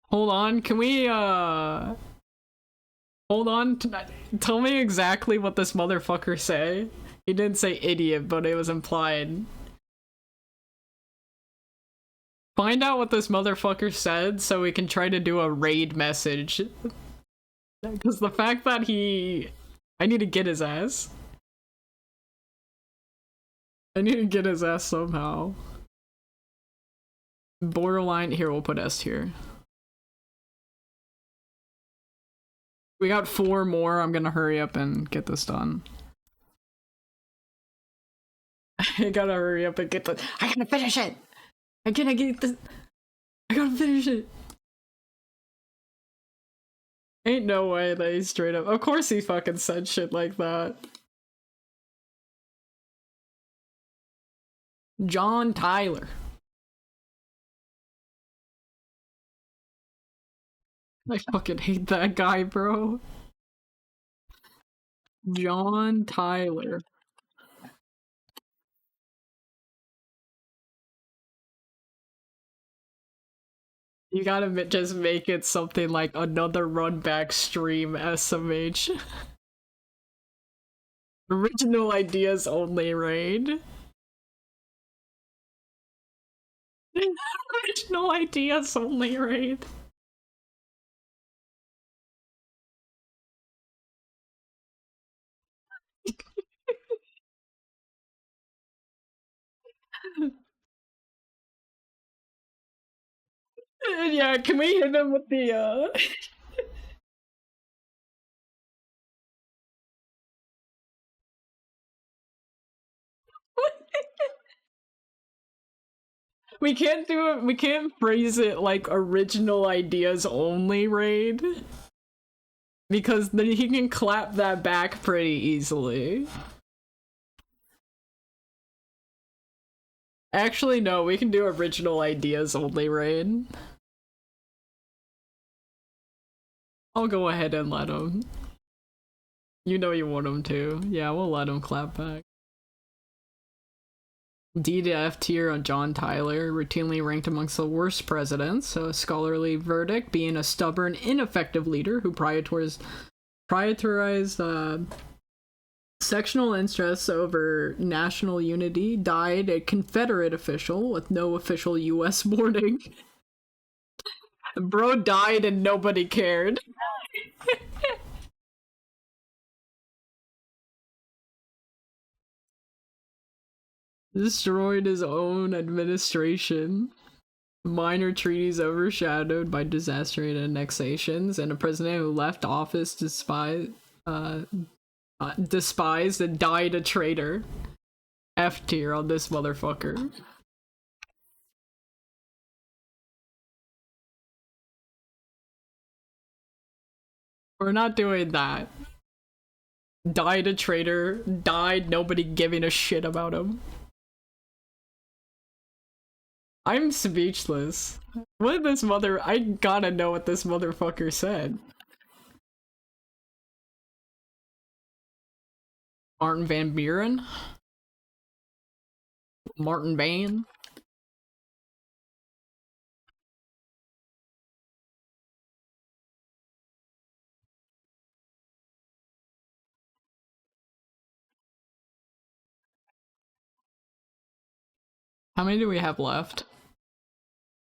Hold on, can we, hold on, tell me exactly what this motherfucker say. He didn't say idiot, but it was implied. Find out what this motherfucker said so we can try to do a raid message. Because the fact that I need to get his ass. I need to get his ass somehow. Borderline, here, we'll put S here. We got 4 more. I'm gonna hurry up and get this done. I gotta hurry up and get this. I gotta finish it. I gotta get this. I gotta finish it. Ain't no way that he straight up. Of course he fucking said shit like that. John Tyler. I fucking hate that guy, bro. John Tyler. You gotta just make it something like another run back stream SMH. Original ideas only raid. Original ideas only raid. Yeah, can we hit him with the We can't do it. We can't phrase it like original ideas only raid because then he can clap that back pretty easily. Actually, no, we can do original ideas only raid. I'll go ahead and let him. You know you want him to. Yeah, we'll let him clap back. D to F tier on John Tyler, routinely ranked amongst the worst presidents, so a scholarly verdict, being a stubborn, ineffective leader who prioritized sectional interests over national unity, died a Confederate official with no official US mourning. Bro died and nobody cared. Destroyed his own administration. Minor treaties overshadowed by disastrous annexations, and a president who left office despised and died a traitor. F tier on this motherfucker. We're not doing that. Died a traitor, died nobody giving a shit about him. I'm speechless. What did this mother- I gotta know what this motherfucker said. Martin Van Buren? Martin Van? How many do we have left?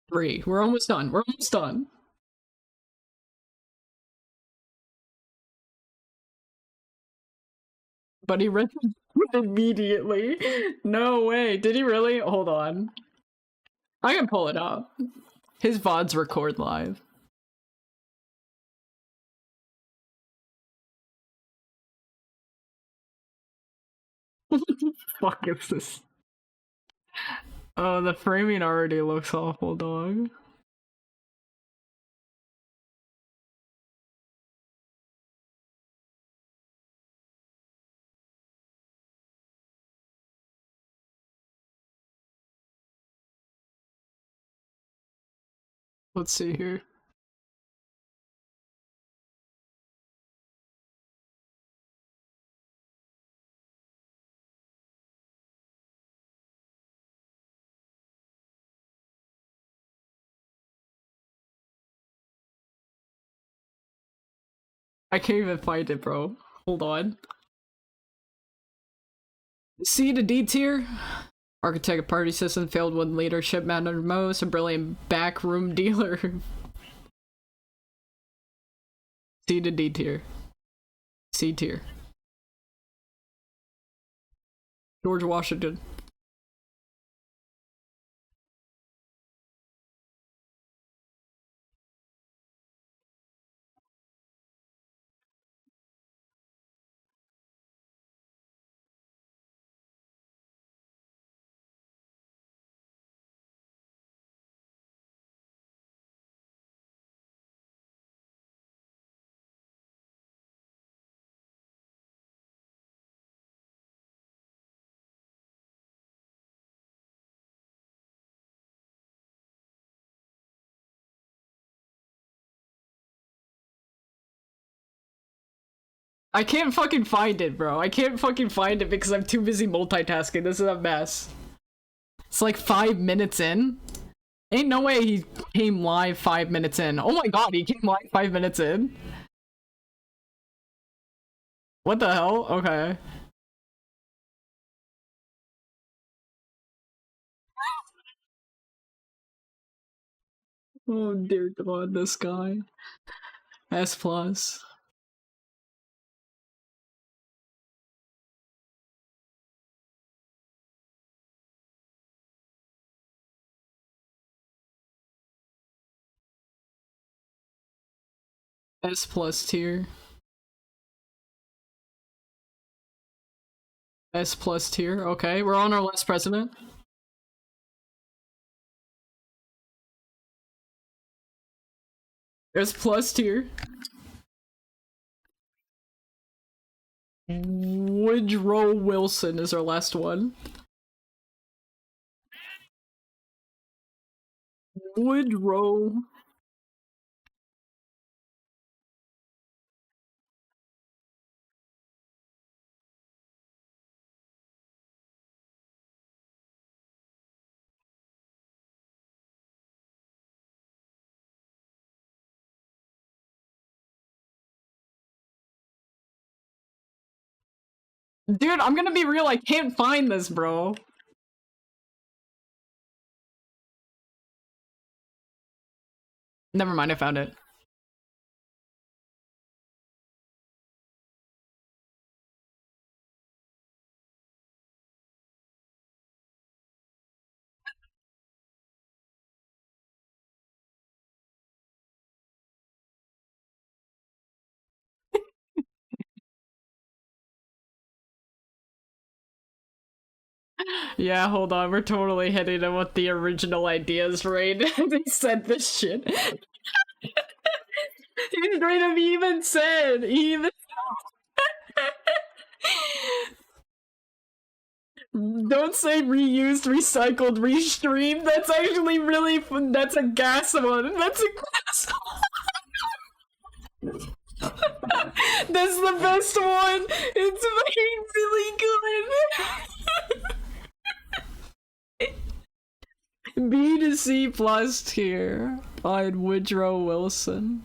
3. We're almost done. We're almost done. But he read it immediately. No way. Did he really? Hold on. I can pull it up. His VODs record live. What the fuck is this? Oh, the framing already looks awful, dog. Let's see here. I can't even find it, bro. Hold on. C to D tier? Architect of party system failed when leadership mattered most. A brilliant backroom dealer. C to D tier. C tier. George Washington. I can't fucking find it, bro. I can't fucking find it because I'm too busy multitasking. This is a mess. It's like 5 minutes in. Ain't no way he came live 5 minutes in. Oh my god, he came live 5 minutes in? What the hell? Okay. Oh dear god, this guy. S plus. S plus tier. S plus tier. Okay, we're on our last president. S plus tier. Woodrow Wilson is our last one. Woodrow. Dude, I'm gonna be real, I can't find this, bro. Never mind, I found it. Yeah, hold on, we're totally hitting him with the original ideas, right? They said this shit. He's great of even said, even don't say reused, recycled, restreamed. That's actually really fun. That's a gas one. That's a gas one. That's the best one. It's fucking really good. B to C plus tier on Woodrow Wilson.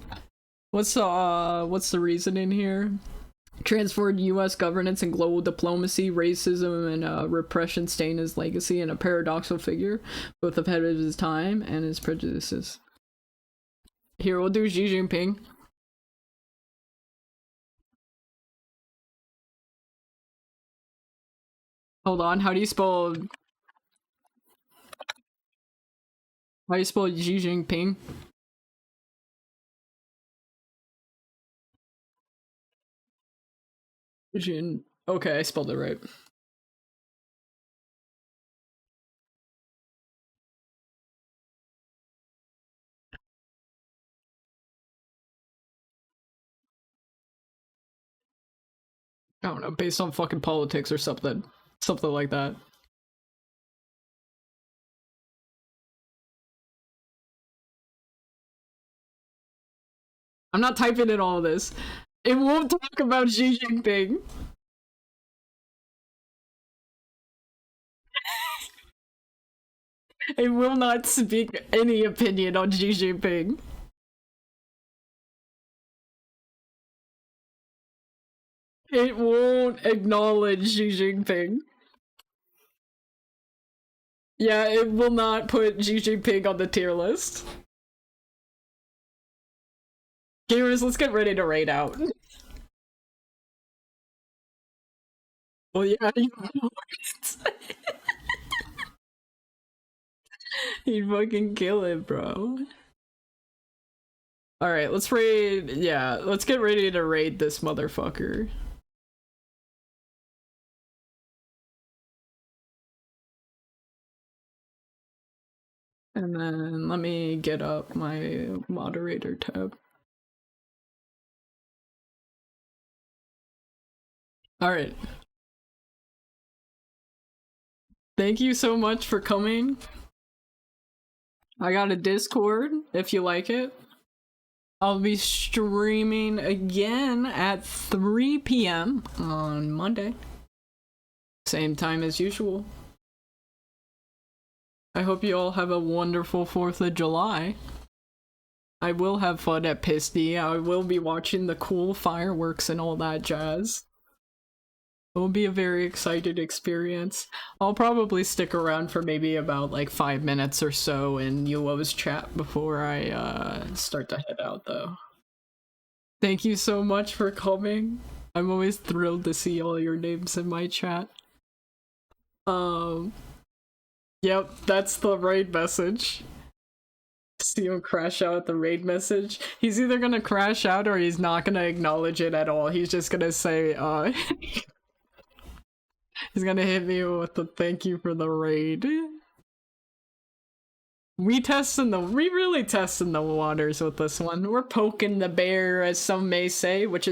What's the reasoning here? Transformed U.S. governance and global diplomacy, racism and repression stain his legacy, and a paradoxical figure, both ahead of his time and his prejudices. Here, we'll do Xi Jinping. Hold on, how do you spell Xi Jinping? Jin. Okay, I spelled it right. I don't know, based on fucking politics or something. Something like that. I'm not typing in all this. It won't talk about Xi Jinping. It will not speak any opinion on Xi Jinping. It won't acknowledge Xi Jinping. Yeah, it will not put Xi Jinping on the tier list. Gamers, let's get ready to raid out. Well, yeah, he'd fucking kill it, bro. Alright, let's raid. Yeah, let's get ready to raid this motherfucker. And then let me get up my moderator tab. Alright. Thank you so much for coming. I got a Discord if you like it. I'll be streaming again at 3 p.m. on Monday. Same time as usual. I hope you all have a wonderful 4th of July. I will have fun at Pisty. I will be watching the cool fireworks and all that jazz. It will be a very excited experience. I'll probably stick around for maybe about like 5 minutes or so in Yuo's chat before I start to head out though. Thank you so much for coming. I'm always thrilled to see all your names in my chat. Yep, that's the raid message. See him crash out the raid message. He's either gonna crash out or he's not gonna acknowledge it at all. He's just gonna say, he's gonna hit me with the thank you for the raid. We really testing the waters with this one. We're poking the bear, as some may say, which is